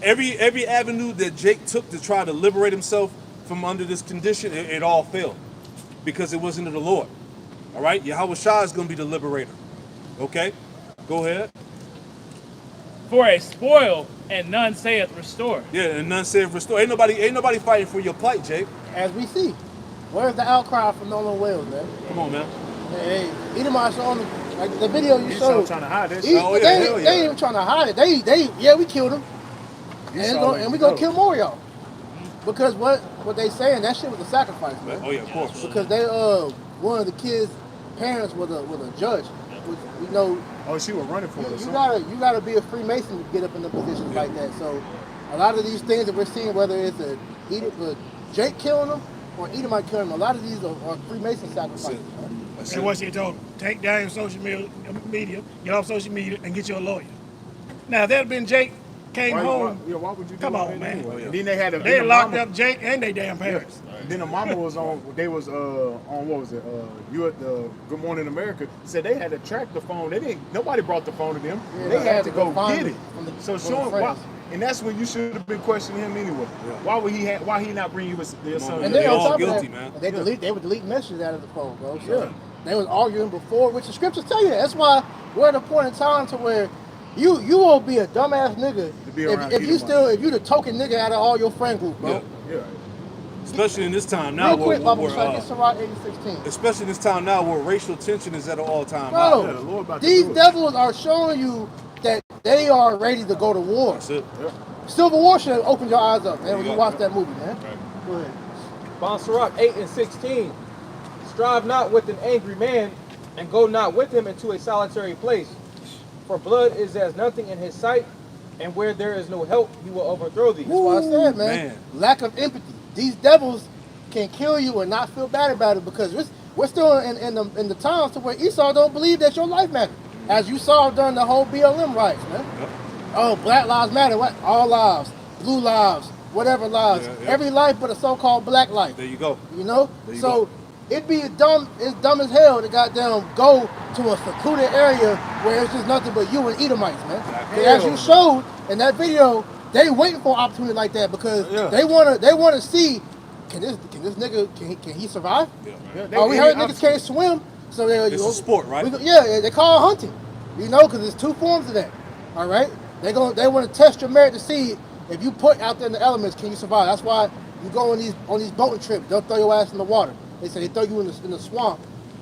Every avenue that Jake took to try to liberate himself from under this condition, it all failed. Because it wasn't of the Lord. All right? Yahweh Shah is going to be the liberator. Okay? Go ahead. For a spoil and none saith restore. Yeah, and none saith restore. Ain't nobody fighting for your plight, Jake. As we see, where's the outcry from Nolan Wells, man? Come on, man. Hey, Edomites on the video you showed. trying to hide this. They Oh, yeah, hell ain't yeah. even trying to hide it. They we killed him. And we gonna kill more of y'all. Because what they saying, that shit was a sacrifice, man. Oh, yeah, of course. Because they one of the kids' parents was a judge. Which we know Oh, she was running for us. you gotta be a Freemason to get up in the positions like that. So a lot of these things that we're seeing, whether it's a Jake killing them or Edomite killing them, a lot of these are Freemason sacrifices. man. And what she told him, take down your social media, get off social media, and get you a lawyer. Now, if that had been Jake, came home, Why would you do come all on, that man. anyway? And then they had They locked up Jake and they damn parents. Then the mama was on. They was on what was it? You at the Good Morning America said they had to track the phone. They didn't. Nobody brought the phone to them. Yeah, they had to go find get it it. from the- So from show the him why. friends. And that's when you should have been questioning him anyway. Why would he? Why he not bring you their son? And They then on all top guilty, of man. that, they would delete messages out of the phone, bro. So Yeah. they was arguing before, which the scriptures tell you. That's why we're at a point in time to where you will be a dumbass nigga To be around if you Edomite. if you the token nigga out of all your friend group, bro. Yeah. Yeah. Especially in this time now Real quick, Bubba, where so I get Sirach 8:16. especially in this time now where racial tension is at an all-time high. Bro, Yeah, the Lord about to these do it. devils are showing you that they are ready to go to war. That's it. Civil War should open your eyes up, man, when you Yeah. watch that movie, man. Go ahead. Sirach 8 and 16. Strive not with an angry man, and go not with him into a solitary place. For blood is as nothing in his sight, and where there is no help, he will overthrow thee. That's what I said, man. man. Lack of empathy. These devils can kill you and not feel bad about it because we're still in the times to where Esau don't believe that your life matters. As you saw during the whole BLM riots, man. Yep. Oh, Black Lives Matter. What? All lives. Blue lives. Whatever lives. Yeah, yeah. Every life but a so-called black life. There you go. You know? There you So go. it'd be dumb as hell to goddamn go to a secluded area where it's just nothing but you and Edomites, man. And as you showed in that video, they waiting for an opportunity like that because Yeah. they wanna see can this nigga can he survive? Yeah. Oh, we heard niggas can't swim, so they It's a sport, right? Yeah, they call it hunting. You know, because there's two forms of that. All right, they want to test your merit to see if you put out there in the elements, can you survive? That's why you go on these boating trips. They'll throw your ass in the water. They say they throw you in the swamp,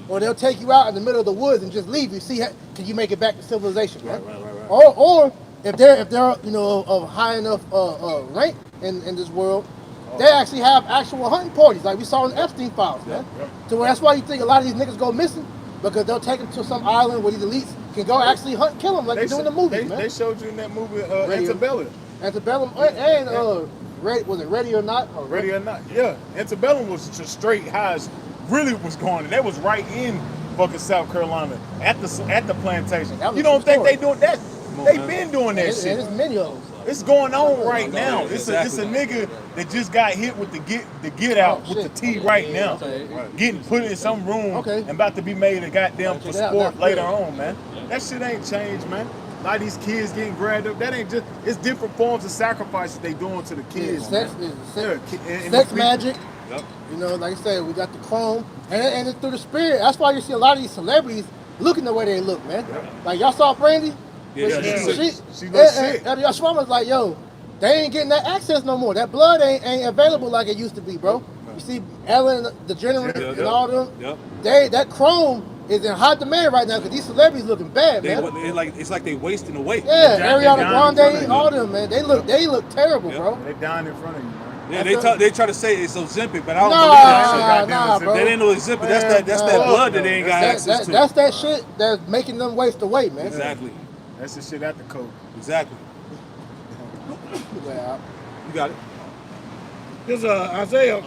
or they'll take you out in the middle of the woods and just leave you. See, can you make it back to civilization? Right. Or if they're of high enough rank in this world, They actually have actual hunting parties, like we saw in the Epstein files, man. So that's why you think a lot of these niggas go missing, because they'll take them to some island where these elites can go actually hunt and kill them like they do in the movies, man. They showed you in that movie Radio. Antebellum. Antebellum and was it Ready or Not? Ready or Not? Yeah, Antebellum was just straight how it really was going, and that was right in fucking South Carolina at the plantation. That was You don't the think story. they doing that? They been doing that And shit. it's many of them. It's going on right now. Exactly. It's a nigga that just got hit with the get out Oh, with the shit. T right now. Getting put in some room Okay. and about to be made a goddamn for Check it out. sport That's later good. on, man. That shit ain't changed, man. A lot of these kids getting grabbed up. That ain't just, it's different forms of sacrifices they doing to the kids. Sex, man. sex the people- magic. Yep. You know, like I said, we got the chrome, and it's through the spirit. That's why you see a lot of these celebrities looking the way they look, man. Like y'all saw Brandy. Yeah, When she looks sick. and Yashua was like, yo, they ain't getting that access no more. That blood ain't available like it used to be, bro. You see Ellen DeGeneres Yep. and all them. Yep. That chrome is in hot demand right now because these celebrities looking bad, man. It's like they wasting away. Yeah, They Ariana down in front of Grande, you. all them, man. They look terrible, Yep. bro. They dying in front of you, man. Yeah, they try to say it's Ozempic, but I don't believe that shit. Nah, bro. That ain't no Ozempic. That's that blood that they ain't got access to. That's that shit that's making them waste away, man. Exactly. That's the shit at the coat. Exactly. Well, You got it. This is Isaiah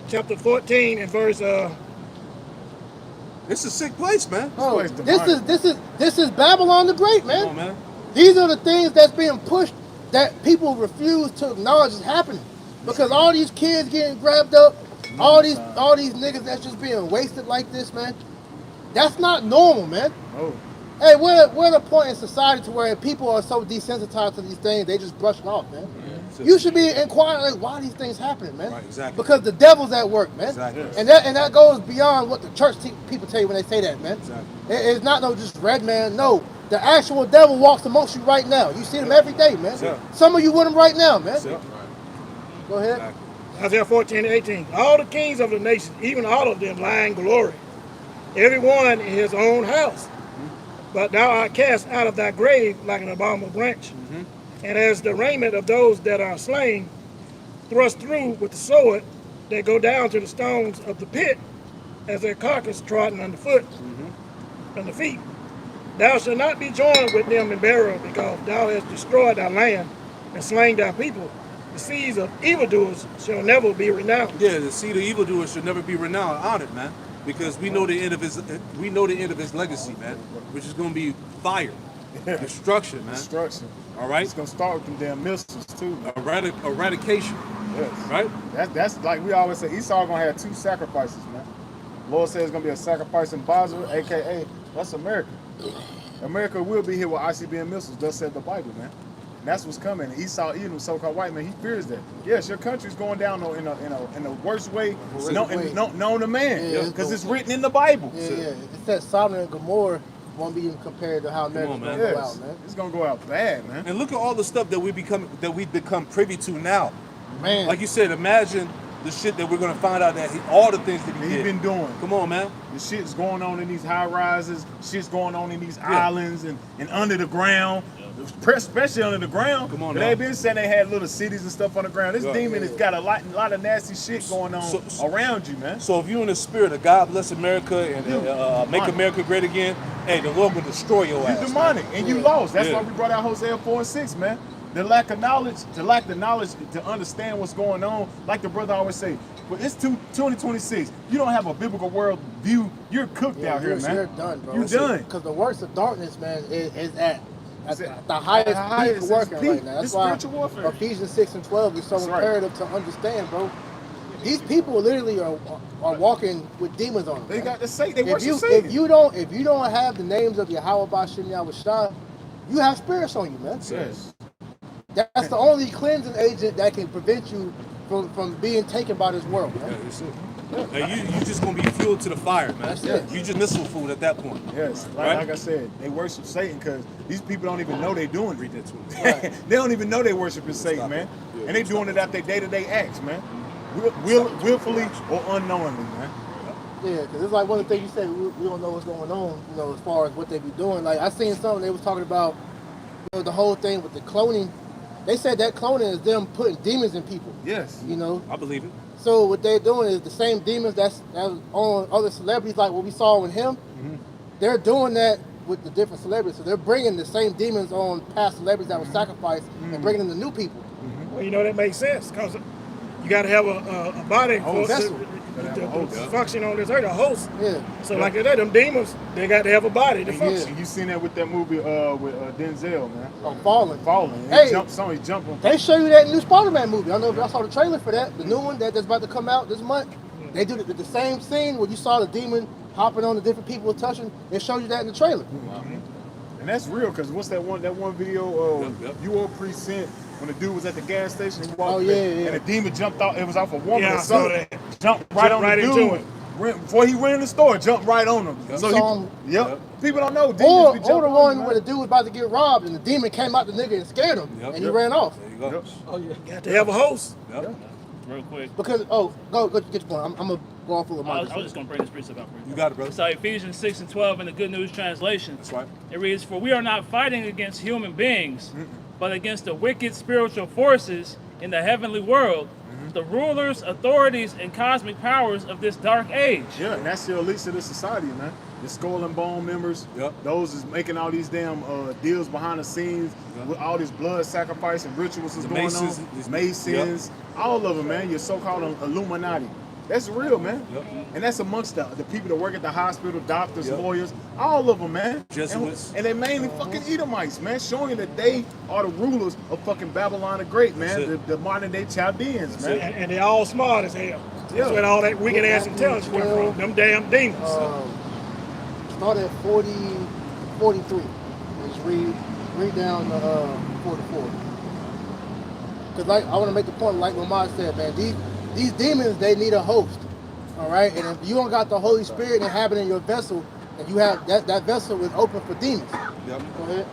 chapter 14 and verse It's a sick place, man. oh, place this is Babylon the Great, man. Come on, man. These are the things that's being pushed that people refuse to acknowledge is happening. Because all these kids getting grabbed up, all these niggas that's just being wasted like this, man. That's not normal, man. Oh. Hey, we're at a point in society to where people are so desensitized to these things, they just brush it off, man. You should be inquiring like why these things happening, man. Right, exactly. Because the devil's at work, man. Exactly. And that goes beyond what the church people tell you when they say that, man. Exactly. It's not no just red man. No, the actual devil walks amongst you right now. You see him every day, man. Yeah. Some of you with him right now, man. Yeah. Go ahead. Exactly. Isaiah 14 and 18. All the kings of the nations, even all of them, lie in glory, every one in his own house. But thou art cast out of thy grave like an abominable branch. And as the raiment of those that are slain, thrust through with the sword, they go down to the stones of the pit, as their carcass trodden underfoot, under feet. Thou shalt not be joined with them in burial, because thou hast destroyed thy land and slain thy people. The seeds of evildoers shall never be renowned. Yeah, the seed of evildoers should never be renowned, honored, man. Because we know the end of his legacy, man, which is gonna be fire, destruction, man. Destruction. All right, It's gonna start with them damn missiles too, man. eradication, Yes. right? That's like we always say, Esau gonna have two sacrifices, man. Lord says it's gonna be a sacrifice in Basra, aka that's America. America will be here with ICBM missiles, thus said the Bible, man. And that's what's coming. Esau, Edom, so-called white man, he fears that. Yes, your country's going down in a worst way known to man, Yeah, because it's written in the Bible. Yeah, yeah. It said Sodom and Gomorrah won't be even compared to how America's man. gonna go Yes, out, man. it's gonna go out bad, man. And look at all the stuff that we've become privy to now. Man, Like you said, imagine the shit that we're gonna find out that all the things that he He's did. been doing. Come on, man. The shit's going on in these high rises, shit's going on in these islands and under the ground, especially under the ground. Come on But now. they've been saying they had little cities and stuff on the ground. This Yeah. demon has got a lot of nasty shit going on So- around you, man. So if you're in the spirit of God bless America and make Demonic. America great again, hey, the Lord will destroy your You ass. demonic and you lost. That's Yeah. why we brought out Hosea 4 and 6, man. The lack of knowledge, to understand what's going on. Like the brother always say, but it's 2026. You don't have a biblical world view. You're cooked out here, man. You're done, bro. You're done. Because the works of darkness, man, is at It's at the highest the highest, peak working it's peak. right now. That's It's why spiritual warfare. Ephesians 6 and 12 is so That's right. imperative to understand, bro. These people literally are walking with demons on them. They man. got to say they if worship you Satan. if you don't have the names of Yahweh Bashem Yahushua, you have spirits on you, man. Yes. That's the only cleansing agent that can prevent you from being taken by this world, Yeah, man. that's it. Hey, you just gonna be fueled to the fire, man. That's it. You just missile food at that point. Yes, Right? like I said, they worship Satan because these people don't even know they doing Read it. that to me. They don't even know they worshiping Satan, Stop man. it. Yeah, And they doing it at their day-to-day acts, man. Willfully or unknowingly, man. Yeah, because it's like one of the things you said, we don't know what's going on, you know, as far as what they be doing. Like, I seen something, they was talking about, you know, the whole thing with the cloning they said that cloning is them putting demons in people. Yes. You know. I believe it. So what they're doing is the same demons that was on other celebrities, like what we saw with him. They're doing that with the different celebrities. So they're bringing the same demons on past celebrities that were sacrificed and bringing them to new people. Well, you know, that makes sense because you got to have a body for vessel. to function on this earth, a host. Yeah. So like that, them demons, they got to have a body to function. And you seen that with that movie with Denzel, man. Oh, Fallen. Fallen. Hey. Somebody jumped on. They show you that new Spider-Man movie. I don't know if y'all saw the trailer for that. The new one that's about to come out this month. They do the same scene where you saw the demon hopping on the different people touching. It showed you that in the trailer. And that's real, because what's that one video, Yep. You All Precinct, when the dude was at the gas station, he walked yeah, in, yeah. and the demon jumped out, it was off a woman Yeah, or I saw something. that. Jumped right on right the into dude. Before he went in the store, jumped right on him. Yep. So Saw him. Yep. People don't know. Or, Demons be or jumping the on one you, where the man. dude was about to get robbed and the demon came out the nigga and scared him Yep. and he ran off. There you go. Yep. Oh yeah. Got to have a host. Yep. Real quick. Because, go get your point. I'm going to go off with I my was just going to bring this precept out for you. You got it, brother. So Ephesians 6 and 12 in the Good News Translation. That's right. It reads, "For we are not fighting against human beings, but against the wicked spiritual forces in the heavenly world, the rulers, authorities, and cosmic powers of this dark age." Yeah, and that's the elites of the society, man. The Skull and Bone members, Yep. those is making all these damn deals behind the scenes with all this blood sacrifice and rituals is The going Masons, on. these- Masons, all of them, man. Your so-called Illuminati. That's real, man. Yep. And that's amongst the people that work at the hospital, doctors, Yep. lawyers, all of them, man. Jesuits. And they mainly fucking Edomites, man, showing that they are the rulers of fucking Babylon the Great, man. That's it. The modern day Chaldeans, man. And they all smart as hell. That's Yeah. where all that wicked ass intelligence went from. Them damn demons. Start at 43. Just read down to 44. Because like I want to make the point, like Lamar said, man, these demons, they need a host. All right? And if you don't got the Holy Spirit inhabiting your vessel, and you have that vessel is open for demons. Yep. Go ahead.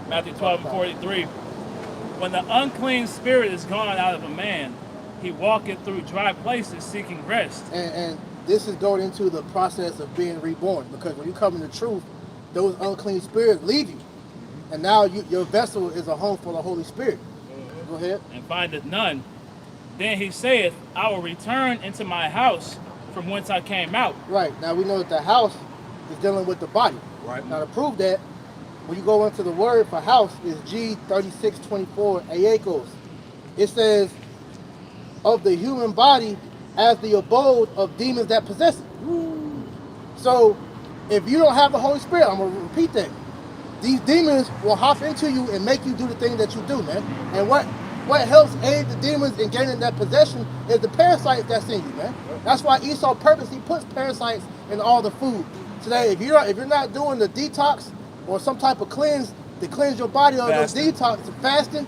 Matthew 12 and 43. "When the unclean spirit is gone out of a man, he walketh through dry places seeking rest." And this is going into the process of being reborn, because when you come into truth, those unclean spirits leave you. And now your vessel is a home for the Holy Spirit. Go ahead. "And findeth none. Then he saith, I will return into my house from whence I came out." Right. Now we know that the house is dealing with the body. Right. Now to prove that, when you go into the word for house is G3624 Aekos. It says, "Of the human body as the abode of demons that possess it." So if you don't have the Holy Spirit, I'm gonna repeat that. These demons will hop into you and make you do the thing that you do, man. And what helps aid the demons in gaining that possession is the parasites that's in you, man. That's why Esau purposely puts parasites in all the food. Today, if you're not doing the detox or some type of cleanse to cleanse your body or those Fasting. detox fasting,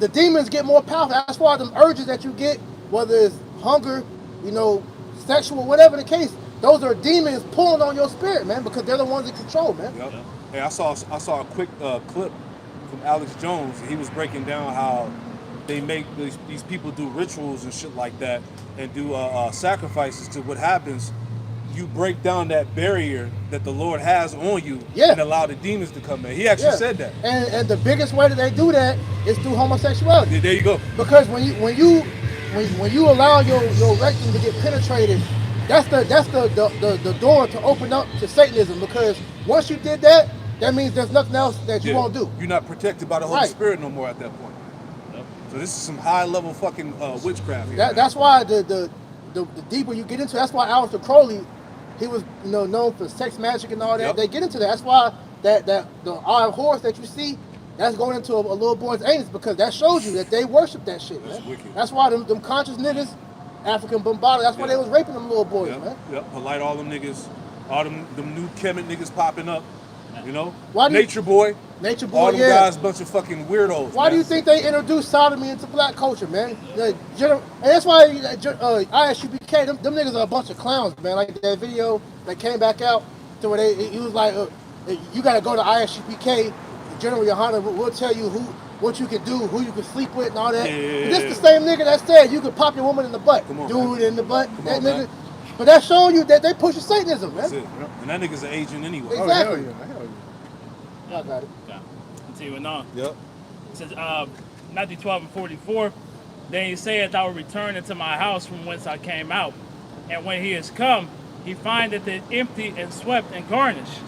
the demons get more powerful. That's why them urges that you get, whether it's hunger, sexual, whatever the case, those are demons pulling on your spirit, man, because they're the ones in control, man. Yep. Hey, I saw a quick clip from Alex Jones. He was breaking down how they make these people do rituals and shit like that and do sacrifices to what happens. You break down that barrier that the Lord has on you and allow the demons to come in. He actually said that. And the biggest way that they do that is through homosexuality. There you go. Because when you allow your rectum to get penetrated, that's the door to open up to Satanism. Because once you did that, that means there's nothing else that you won't do. You're not protected by the Holy Right. Spirit no more at that point. So this is some high level fucking witchcraft here. That's why the deeper you get into, that's why Aleister Crowley, he was known for sex magic and all that. Yep. They get into that. That's why that the eye of horse that you see, that's going into a little boy's anus, because that shows you that they worship that shit, That's man. wicked. That's why them conscious niggas, African Bombada, that's why they was raping them little boys, man. Yep. Polite all them niggas, all them new Kemet niggas popping up. Why do you- Nature Boy. Nature Boy, All them yeah. guys, bunch of fucking weirdos. Why man. do you think they introduced sodomy into black culture, man? And that's why ISUPK, them niggas are a bunch of clowns, man. Like that video that came back out to where he was like, you gotta go to ISUPK, General Yohana will tell you what you can do, who you can sleep with and all that. Yeah. This the same nigga that said you could pop your woman in the butt. Come on, Dude man. in the butt. Come That on, nigga. man. But that's showing you that they pushing Satanism, man. That's it. And that nigga's an agent anyway. Oh, Exactly. hell yeah. I got it. Yeah. Continuing on. Yep. It says, Matthew 12:44. Then he saith, I will return into my house from whence I came out. And when he is come, he findeth it empty and swept and garnished.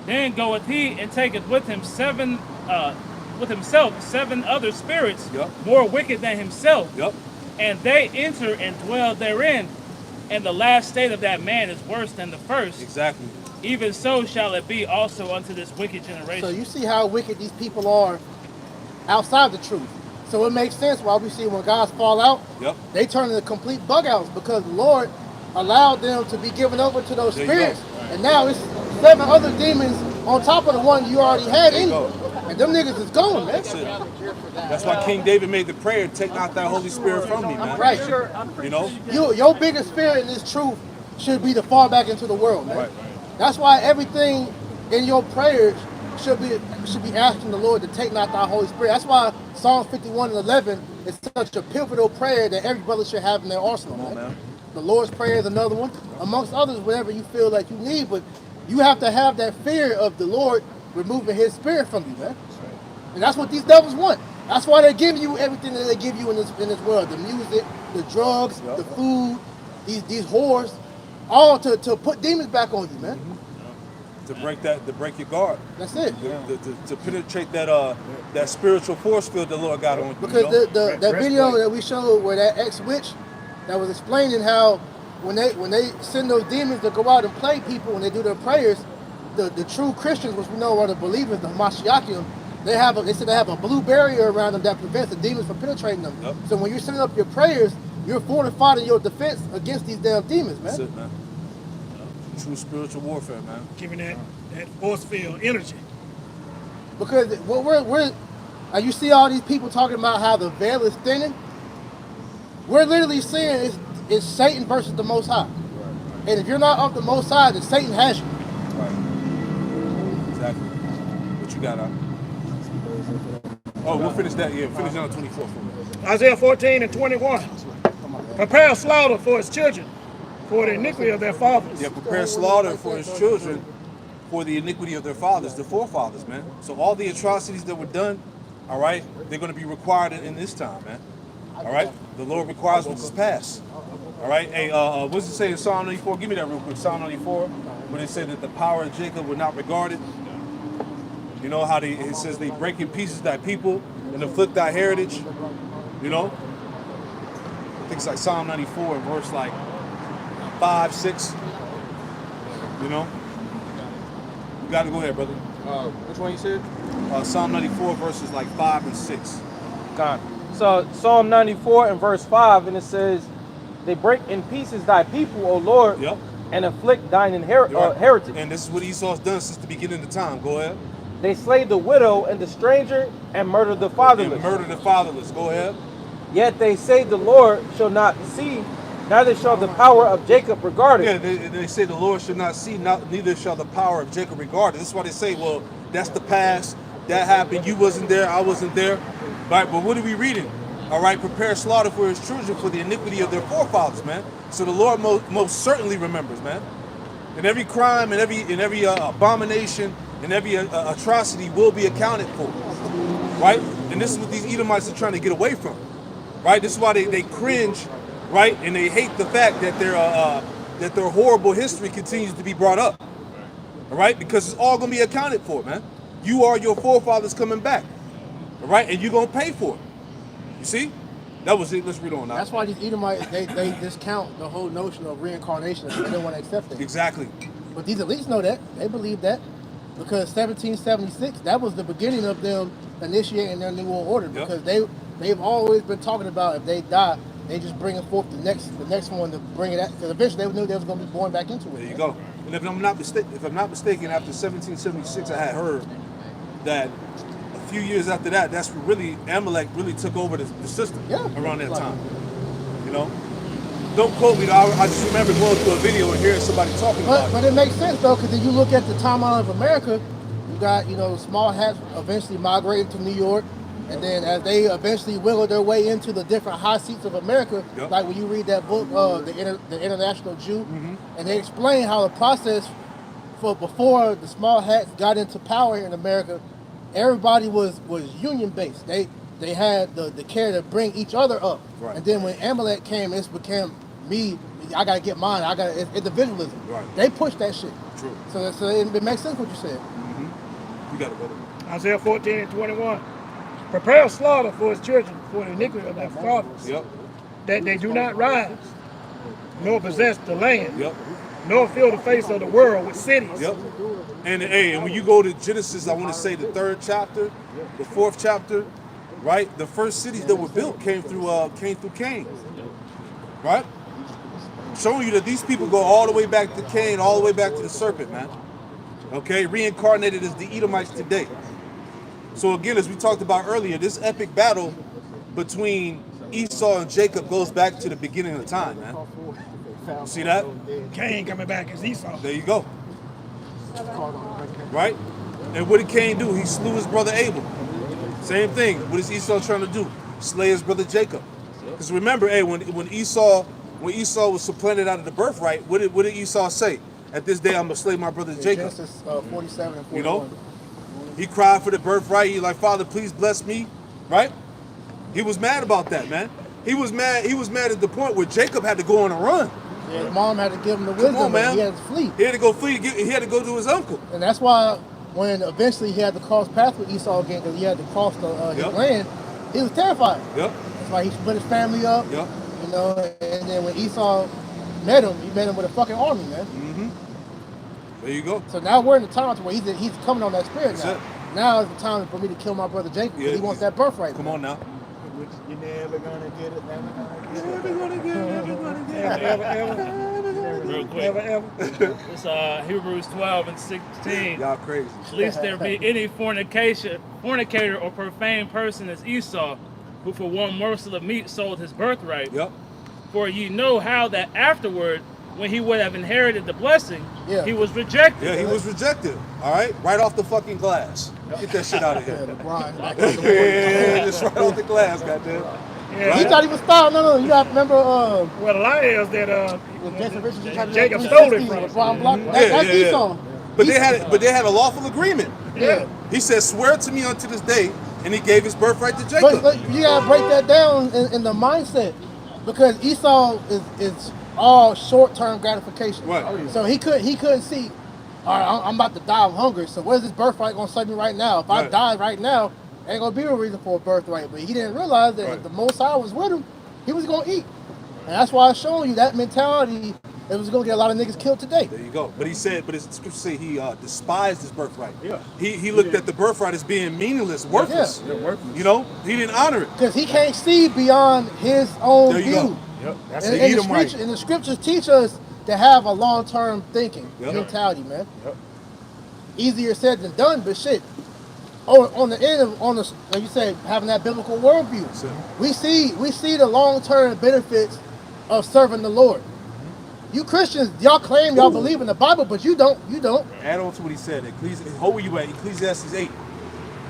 Then goeth he and taketh with him with himself 7 other spirits, Yep. more wicked than himself. Yep. And they enter and dwell therein. And the last state of that man is worse than the first. Exactly. Even so shall it be also unto this wicked generation. So you see how wicked these people are outside the truth. So it makes sense why we see when guys fall out, Yep. they turn into complete bug outs because the Lord allowed them to be given over to those There you spirits. go. And now it's 7 other demons on top of the one you already had There in you you. And them niggas is gone, man. That's it. That's why King David made the prayer, take not that Holy Spirit from me, man. Right. You know? Your biggest fear in this truth should be to fall back into the world, man. Right. That's why everything in your prayers should be asking the Lord to take not thy Holy Spirit. That's why Psalm 51:11 is such a pivotal prayer that every brother should have in their arsenal, man. The Lord's Prayer is another one, amongst others, whatever you feel like you need, but you have to have that fear of the Lord removing his spirit from you, man. And that's what these devils want. That's why they give you everything that they give you in this world. The music, the drugs, the food, these whores, all to put demons back on you, man. To break your guard. That's it. To penetrate that spiritual force field the Lord got on you. Because you know? that video that we showed where that ex-witch that was explaining how when they send those demons to go out and play people when they do their prayers, the true Christians, which we know are the believers, the Mashiachim, they said they have a blue barrier around them that prevents the demons from penetrating them. Yep. So when you're sending up your prayers, you're fortified in your defense against these damn demons, man. That's it, man. True spiritual warfare, man. Giving that force field energy. Because what we're you see all these people talking about how the veil is thinning. We're literally saying it's Satan versus the Most High. And if you're not of the Most High, then Satan has you. Right. Exactly. What you got, Oh, we'll finish that. Yeah, finish on 24 for me. Isaiah 14:21. Prepare slaughter for his children, for the iniquity of their fathers. Yeah, prepare slaughter for his children for the iniquity of their fathers, the forefathers, man. So all the atrocities that were done, all right, they're going to be required in this time, man. All right? The Lord requires what is past. All right? Hey, what does it say in Psalm 94? Give me that real quick. Psalm 94, when it said that the power of Jacob were not regarded. You know how it says they break in pieces thy people and afflict thy heritage. You know? I think it's like Psalm 94, verse like 5, 6. You know? You got to go ahead, brother. Which one you said? Psalm 94, verses like 5 and 6. God. So Psalm 94 and verse 5, and it says, they break in pieces thy people, O Lord, Yep. and afflict thine Right. heritage. And this is what Esau's done since the beginning of time. Go ahead. They slay the widow and the stranger and murder the fatherless. And murder the fatherless. Go ahead. Yet they say the Lord shall not see, neither shall the power of Jacob regard it. Yeah, they say the Lord should not see, neither shall the power of Jacob regard it. This is why they say, well, that's the past. That happened. You wasn't there. I wasn't there. Right? But what are we reading? All right, prepare slaughter for his children for the iniquity of their forefathers, man. So the Lord most certainly remembers, man. And every crime and every abomination and every atrocity will be accounted for, right? And this is what these Edomites are trying to get away from, right? This is why they cringe, right? And they hate the fact that their horrible history continues to be brought up, all right? Because it's all going to be accounted for, man. You are your forefathers coming back, all right? And you're going to pay for it. You see? That was it. Let's read on now. That's why these Edomites, they discount the whole notion of reincarnation. They don't want to accept it. Exactly. But these elites know that. They believe that. Because 1776, that was the beginning of them initiating their New World Order. Yep. Because they've always been talking about if they die, they just bringing forth the next one to bring it out. Because eventually they knew they was going to be born back into it. There you go. And if I'm not mistaken, after 1776, I had heard that a few years after that, that's when really Amalek really took over the system. Yeah. Around that time. You know, don't quote me. Though. I just remember going through a video and hearing somebody talking about But it makes sense though, because if you look at the timeline of America, you got small hats eventually migrating to New York, and then as they eventually wiggle their way into the different high seats of America, Yep. like when you read that book, the International Jew, and they explain how the process before the small hats got into power in America, everybody was union based. They they had the care to bring each other up. Right. And then when Amalek came, it became me. I gotta get mine. It's individualism. Right. They pushed that shit. True. So it makes sense what you said. You got it, brother. Isaiah 14:21. Prepare slaughter for his children, for the iniquity of their fathers, Yep. that they do not rise, nor possess the land, Yep. nor fill the face of the world with cities. Yep. And when you go to Genesis, I want to say the 3rd chapter, the 4th chapter, right? The first cities that were built came through Cain, right? Showing you that these people go all the way back to Cain, all the way back to the serpent, man. Okay, reincarnated as the Edomites today. So again, as we talked about earlier, this epic battle between Esau and Jacob goes back to the beginning of time, man. See that? Cain coming back as Esau. There you go. Right? And what did Cain do? He slew his brother Abel. Same thing. What is Esau trying to do? Slay his brother Jacob. Because remember, hey, when Esau was supplanted out of the birthright, what did Esau say? At this day, I'm gonna slay my brother Jacob. Genesis 47 and 41. You know, he cried for the birthright. He like, Father, please bless me. Right? He was mad about that, man. He was mad at the point where Jacob had to go on a run. Yeah, his mom had to give him the wisdom, on, man. and he had to flee. He had to go flee. He had to go to his uncle. And that's why when eventually he had to cross paths with Esau again, because he had to cross his Yep. land, he was terrified. Yep. That's why he split his family up. Yep. You know, and then when Esau met him, he met him with a fucking army, man. There you go. So now we're in the time to where he's coming on that spirit That's now. it. Now is the time for me to kill my brother Jacob because Yeah, he wants that birthright. Come on now. You're never gonna get it, never gonna get it. Real quick. Ever, ever. It's Hebrews 12 and 16. Y'all crazy. Lest there be any fornicator or profane person as Esau, who for one morsel of meat sold his birthright. Yep. For ye know how that afterward, when he would have inherited the blessing, Yeah. he was rejected. Yeah, he was rejected. All right, right off the fucking glass. Get that shit out of Yeah, here. LeBron. Back in the Yeah, just right off the glass, goddamn. Yeah. He thought he was style. No, you got to remember Well, the lie is that when Jason Richards was trying to Jacob do stole it 360, from him. LeBron blocked. That's Esau. But they had a lawful agreement. Yeah. He said, "Swear to me unto this day," and he gave his birthright to Jacob. But you gotta break that down in the mindset, because Esau is all short-term gratification. Right. Oh, yeah. So he couldn't see. All right, I'm about to die of hunger. So where's this birthright gonna save me right now? If I Right. die right now, ain't gonna be a reason for a birthright. But he didn't realize that Right. if the Most High was with him, he was gonna eat. And that's why I'm showing you that mentality. It was gonna get a lot of niggas killed today. There you go. But he said, but his scripture say he despised his birthright. Yeah. He looked at the birthright as being meaningless, worthless. Yeah, worthless. You know, he didn't honor it. Because he can't see beyond his own There you view. go. Yep. That's And, the and Edomite. the scriptures teach us to have a long-term thinking Yep. mentality, man. Yep. Easier said than done, but shit. On the end of like you said, having that biblical worldview, That's it. we see the long-term benefits of serving the Lord. You Christians, y'all claim y'all believe in the Bible, but you don't. You don't. Add on to what he said. How were you at? Ecclesiastes 8.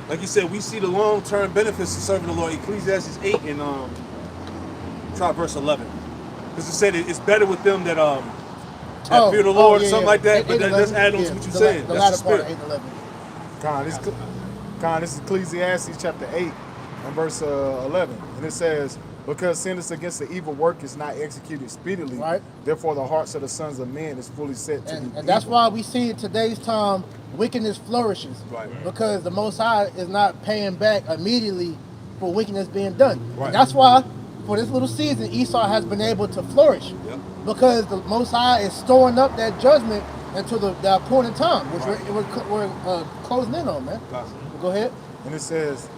Like you said, we see the long-term benefits of serving the Lord. Ecclesiastes 8 and try verse 11. Because it said it's better with them that fear the Lord, yeah, something yeah. like that. 8, But 11, that's add on yeah, to what you're the saying. The That's the latter part spirit. of 8:11. This is Ecclesiastes chapter 8 and verse 11. And it says, because sentence against the evil work is not executed speedily, Right. therefore the hearts of the sons of men is fully set to do And evil. that's why we see in today's time wickedness flourishes. Right. Because the Most High is not paying back immediately for wickedness being done. Right. And that's why for this little season Esau has been able to flourish. Yep. Because the Most High is storing up that judgment until the appointed time, which we're closing in on, man. Gotcha. Go ahead. And it says,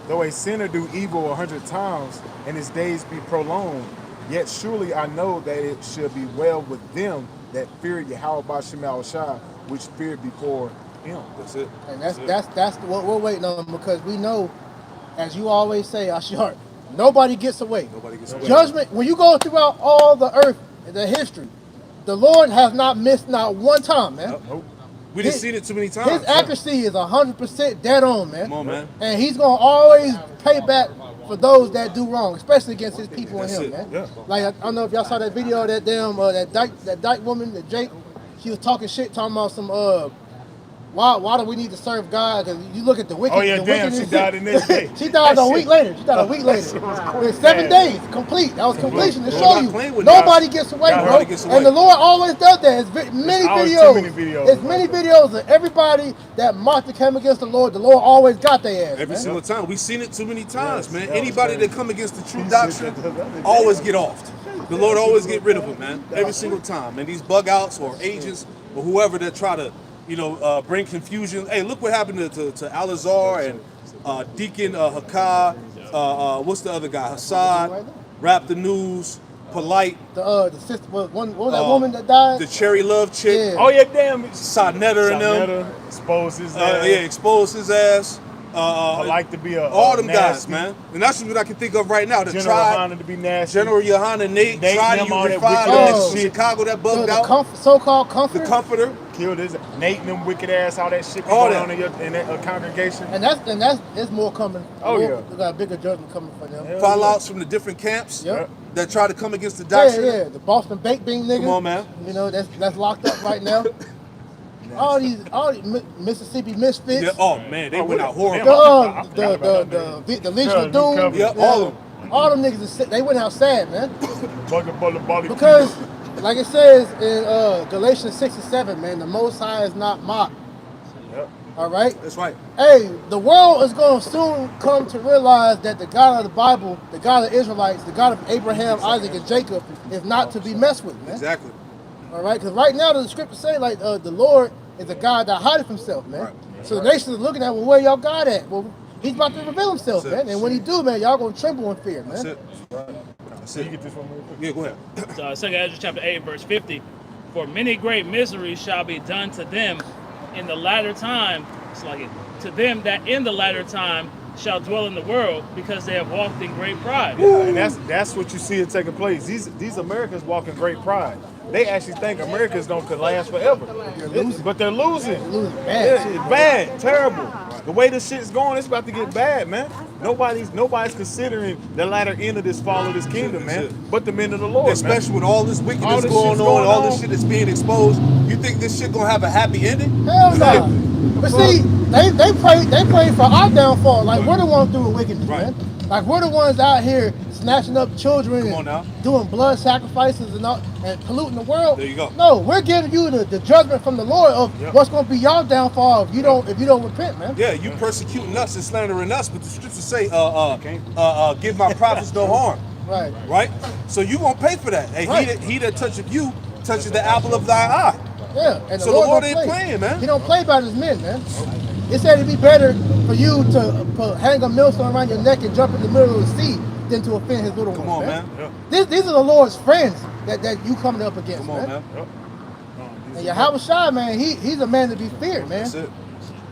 though a sinner do evil 100 times and his days be prolonged, yet surely I know that it shall be well with them that fear Yahweh B'Shem Shai, which fear before him. That's it. And it. that's what we're waiting on, because we know, as you always say, Ashar, nobody gets away. Nobody gets away. Judgment, when you go throughout all the earth, the history, the Lord has not missed not one time, man. Nope. We done seen it too many times. His accuracy is 100% dead on, man. Come on, man. And he's gonna always pay back for those that do wrong, especially against his people and That's him, it. man. Yeah. Like I don't know if y'all saw that video of that damn that dyke woman, that Jake. She was talking shit, talking about some why do we need to serve God? Because you look at the wicked. Oh, yeah, the damn, she wickedness- died the next day. She died That a week shit- later. She died a week later. In 7 days, complete. That was completion to Lord show not you playing with nobody us. gets away, God bro. hardly gets away. And the Lord always does that. It's many always too videos. many videos It's like many that. videos of everybody that mocked and came against the Lord always got their ass. Every man. single time. We've seen it too many times, Yes, man. that was Anybody crazy. that come against the true He doctrine said that the other day. always get offed. The Lord always get rid of them, man. Every single time. And these bug outs or agents or whoever that try to, bring confusion. Hey, look what happened to Alazar and Deacon Hakah. What's the other guy? Hassad. Rap the News. Polite. The sister, what was that woman that died? The Cherry Love chick. Yeah. Oh, yeah, damn. Sonetta and them. Sonetta exposed his Exposed his ass. I like to be all them guys, nasty. man. And that's what I can think of right now. The General tribe, Hunter to be nasty. General Yohana Nate Nate tried them, to all that revive wicked them ass niggas from shit. Chicago that bugged out. So-called The comforter. Comforter. Killed his Nate and them wicked ass, all that shit be All going that. on in that congregation. And there's more coming. Oh, yeah. We got a bigger judgment coming for them. Hell Fallouts from the different camps Yep. that try to come against the Yeah, doctrine. yeah. The Boston Baked Bean nigga. Come on, man. That's locked up right now. all these Mississippi Misfits. Yeah, oh man, they went out horrible. The Legion of Doom. Yeah, all of them. All them niggas, they went out sad, man. Because Because, like it says in Galatians 6 and 7, man, the Most High is not mocked. Yep. All right? That's right. Hey, the world is going to soon come to realize that the God of the Bible, the God of the Israelites, the God of Abraham, Isaac, and Jacob is not to be messed with, man. Exactly. All right? Because right now the scriptures say, like, the Lord is a God that hideth himself, man. Right. So the nations are looking at, well, where y'all God at? Well, he's about to reveal himself, That's it. man. And when he do, man, y'all going to tremble in fear, man. That's it. That's So you it. get this one real quick. Yeah, go ahead. 2 Ezra chapter 8, verse 50. For many great miseries shall be done to them in the latter time. It's like it. To them that in the latter time shall dwell in the world, because they have walked in great pride. Yeah, and that's what you see it taking place. These Americans walk in great pride. They actually think Americans could last forever. But they're losing. Bad. Yeah, it's bad, terrible. The way this shit's going, it's about to get bad, man. Nobody's considering the latter end of this fall of this kingdom, man. But the men of the Lord, Especially with all this wickedness All this going shit's on, going all on. this shit that's being exposed. You think this shit gonna have a happy ending? Hell no. But see, they pray for our downfall. Like, we're the ones doing wickedness, Right. man. Like, we're the ones out here snatching up children Come on and now. doing blood sacrifices and polluting the world. There you go. No, we're giving you the judgment from the Lord of what's going to be y'all downfall if you don't repent, man. Yeah, you persecuting us and slandering us, but the scriptures say, give my prophets no harm. Right. Right? So you gonna pay for that. Hey, Right. he that toucheth you touches the apple of thy eye. Yeah. And So the Lord don't ain't play. playing, man. He don't play about his men, man. It said it'd be better for you to hang a millstone around your neck and jump in the middle of the sea than to offend his little Come ones, on, man. These are the Lord's friends that you coming up against, Come on, man. And Yahweh Shai, man, he's a man to be feared, man. That's it.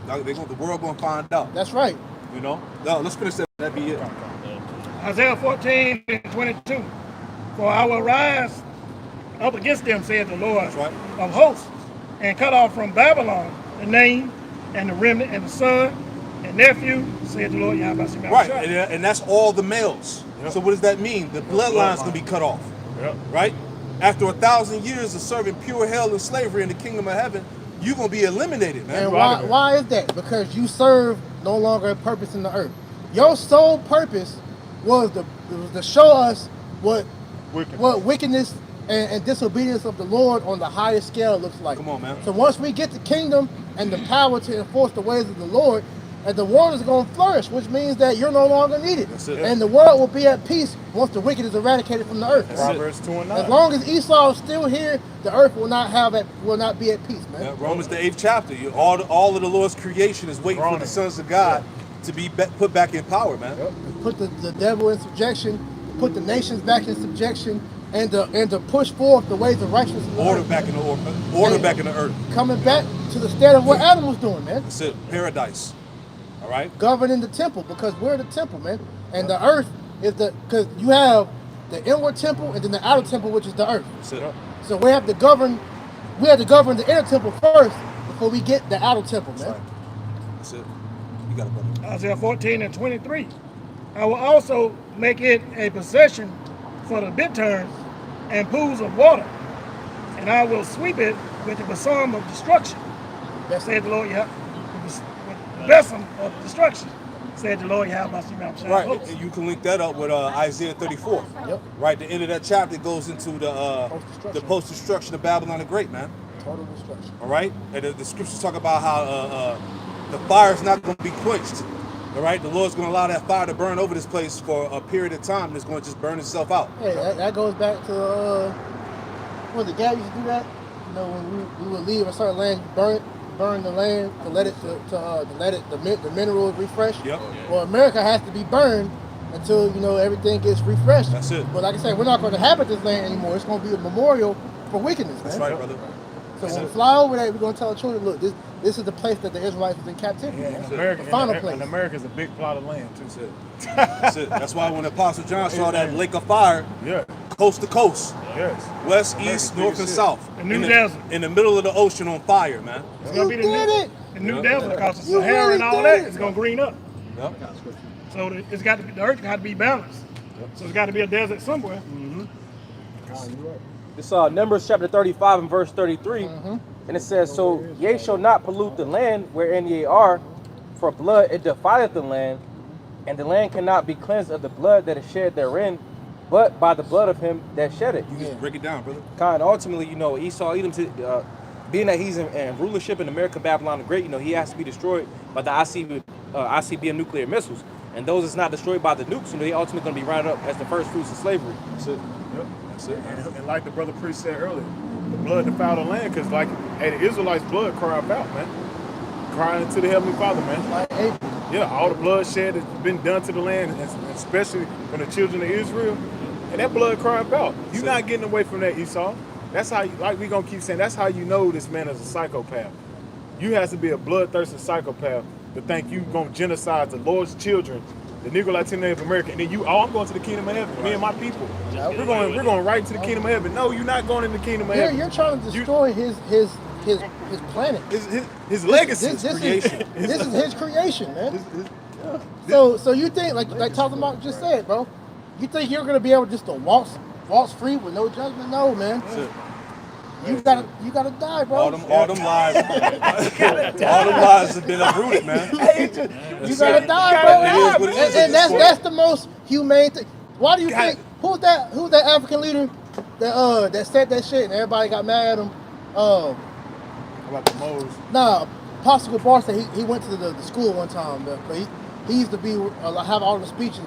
Now, the world gonna find out. That's right. You know? No, let's finish that. That'd be it. Isaiah 14 and 22. For I will rise up against them, saith the Lord That's right. of hosts, and cut off from Babylon the name and the remnant and the son and nephew, saith the Lord Yahweh Shai. Right, and that's all the males. So what does that mean? The bloodline's gonna be cut off. Yep. Right? After 1,000 years of serving pure hell and slavery in the kingdom of heaven, you're gonna be eliminated, man. And why is that? Because you serve no longer a purpose in the earth. Your sole purpose was to show us what wickedness and disobedience of the Lord on the highest scale looks like. Come on, man. So once we get the kingdom and the power to enforce the ways of the Lord, and the world is going to flourish, which means that you're no longer needed. That's it. And the world will be at peace once the wicked is eradicated from the earth. Proverbs 2 and 9. As long as Esau is still here, the earth will not be at peace, man. Yeah, Romans the 8th chapter. All of the Lord's creation is waiting for the sons of God to be put back in power, man. Put the devil in subjection, put the nations back in subjection, and to push forth the ways of righteousness. In the Order earth. back in the order back in the earth. Coming back to the state of what Adam was doing, man. That's it. Paradise. All right. Governing the temple, because we're the temple, man. And the earth is because you have the inward temple and then the outer temple, which is the earth. That's it. So we have to govern the inner temple first before we get the outer temple, man. That's right. That's it. You got it, brother. Isaiah 14 and 23. I will also make it a possession for the bitterns and pools of water, and I will sweep it with the besom of destruction. Said the Lord, yeah. With the blessing of destruction. Said the Lord, yeah, about you. Right, and you can link that up with Isaiah 34. Yep. Right, the end of that chapter goes into the post-destruction of Babylon the Great, man. Total destruction. All right, and the scriptures talk about how the fire is not going to be quenched. All right, the Lord's going to allow that fire to burn over this place for a period of time, and it's going to just burn itself out. Hey, that goes back to when the Gab used to do that. You know, when we would leave a certain land, burn the land to let it the minerals refresh. Yep. Well, America has to be burned until everything gets refreshed. That's it. But like I said, we're not going to inhabit this land anymore. It's going to be a memorial for wickedness, man. That's right, brother. So when we fly over there, we're going to tell the children, look, this is the place that the Israelites was in captivity. Yeah, man. and America, the final place. and America's a big plot of land too. That's it. That's it. That's why when Apostle John saw that lake of fire, Yeah. coast to coast, Yes. west, America's east, big north, as and shit. south, The new desert. in the middle of the ocean on fire, man. It's gonna be You did it. the new desert because the You Sahara really and all did that it. is gonna green up. Yep. So it's got to be, the earth got to be balanced. So it's got to be a desert somewhere. This Numbers chapter 35 and verse 33, and it says, "So ye shall not pollute the land wherein ye are, for blood it defileth the land, and the land cannot be cleansed of the blood that is shed therein, but by the blood of him that shed it." You just break it down, brother. Kind ultimately, Esau, being that he's in rulership in America, Babylon the Great, he has to be destroyed by the ICBM nuclear missiles, and those that's not destroyed by the nukes, they ultimately going to be rounded up as the first fruits of slavery. That's it. Yep. That's it. And like the brother priest said earlier, the blood defiled the land, because the Israelites' blood cried out, man. Crying to the Heavenly Father, man. Like, hey, Yeah, all the bloodshed that's been done to the land, and especially from the children of Israel, and that blood cried out. You're not getting away from that, Esau. That's how, like we gonna keep saying, that's how you know this man is a psychopath. You have to be a bloodthirsty psychopath to think you gonna genocide the Lord's children, the Negro Latino Native American, and then I'm going to the kingdom of heaven, me and my people. We're going right to the kingdom of heaven. No, you're not going in the kingdom of heaven. you're trying to destroy his planet. His legacy. This is creation. this is his creation, man. So you think, like Talking Mark just said, bro, you think you're gonna be able just to waltz free with no judgment? No, man. That's it. You gotta die, bro. All them lies, all them lies have been uprooted, man. You gotta die, bro. It is what it is. And that's the most humane thing. Why do you think who's that African leader that said that shit and everybody got mad at him? About the moles. Nah, Apostle Bar said he went to the school one time, but he used to be have all the speeches.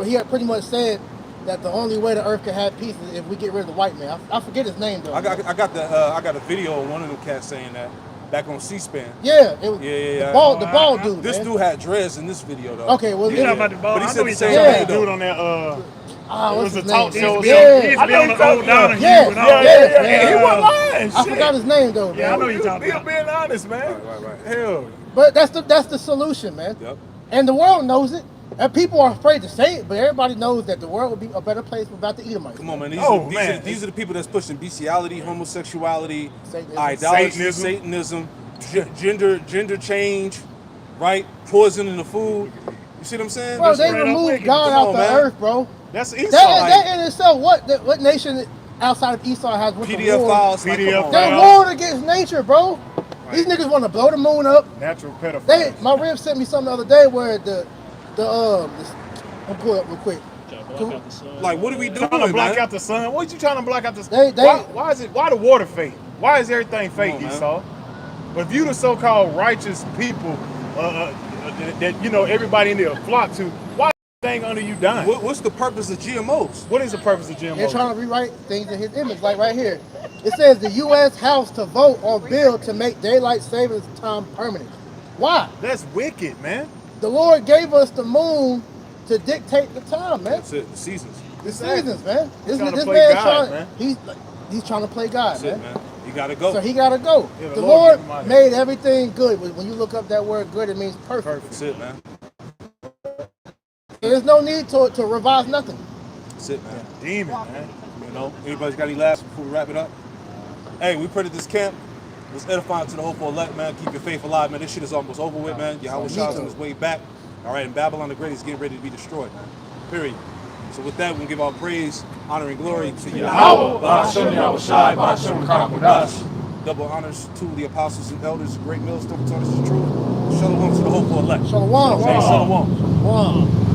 He had pretty much said that the only way the earth can have peace is if we get rid of the white man. I forget his name though. I got a video of one of them cats saying that back on C-SPAN. Yeah, it was Yeah. the bald dude. This man. dude had dreads in this video though. Okay, well, You talking about the ball? But he I said know the you same talking thing about Dude though. on that Ah, it what's was his a talk name? show. Yeah. He's be on the old Donahue Yes, and all yes, that. man. He wasn't lying. I forgot his name though, Yeah, I man. know you talking about. Being honest, man. Right. Hell. But that's the solution, man. Yep. And the world knows it. And people are afraid to say it, but everybody knows that the world would be a better place without the Edomites. Come on, man. man. These are the people that's pushing bestiality, homosexuality, Satanism. idolatry, Satanism, gender change, right? Poison in the food. You see what I'm saying? Bro, they right up removed wicked. God Come out on, the man. earth, bro. That's Esau. That in itself, what nation outside of Esau has with the PDF war? files. Like, PDF come on, They're man. files. warring against nature, bro. These niggas want to blow the moon up. Natural pedophile. My rib sent me something the other day where I'll pull it up real quick. Like, what are we doing, Trying to block man? out the sun. What you trying to block out the sun? They- Why is it? Why the water fake? Why is everything fake, on, man. Esau? But if you the so-called righteous people that everybody in there flock to, why is everything under you dying? What's the purpose of GMOs? What is the purpose of GMO? They're trying to rewrite things in his image, like right here. It says the U.S. House to vote on bill to make daylight savings time permanent. Why? That's wicked, man. The Lord gave us the moon to dictate the time, man. That's it. The seasons. The seasons, man. This trying to this play man God, trying. man. He's trying to play God, That's it, man. man. You gotta go. So he gotta go. Yeah, the the Lord Lord give him out. made everything good. When you look up that word "good," it means perfect. That's it, man. There's no need to revise nothing. That's it, man. Demon, man. You know, anybody's got any laughs before we wrap it up? Hey, we pray that this camp was edifying to the hopeful elect, man. Keep your faith alive, man. This shit is almost over with, man. Yahweh Shah's on his way back. All right, and Babylon the Great is getting ready to be destroyed, man. Period. So with that, we'll give our praise, honor, and glory to Yahweh. Ba'ashem Yahushai, Ba'ashem Kakwadash. double honors to the apostles and elders, great millstone, taught us the truth. Shalom to the hopeful elect. Shalom. Say shalom. Shalom.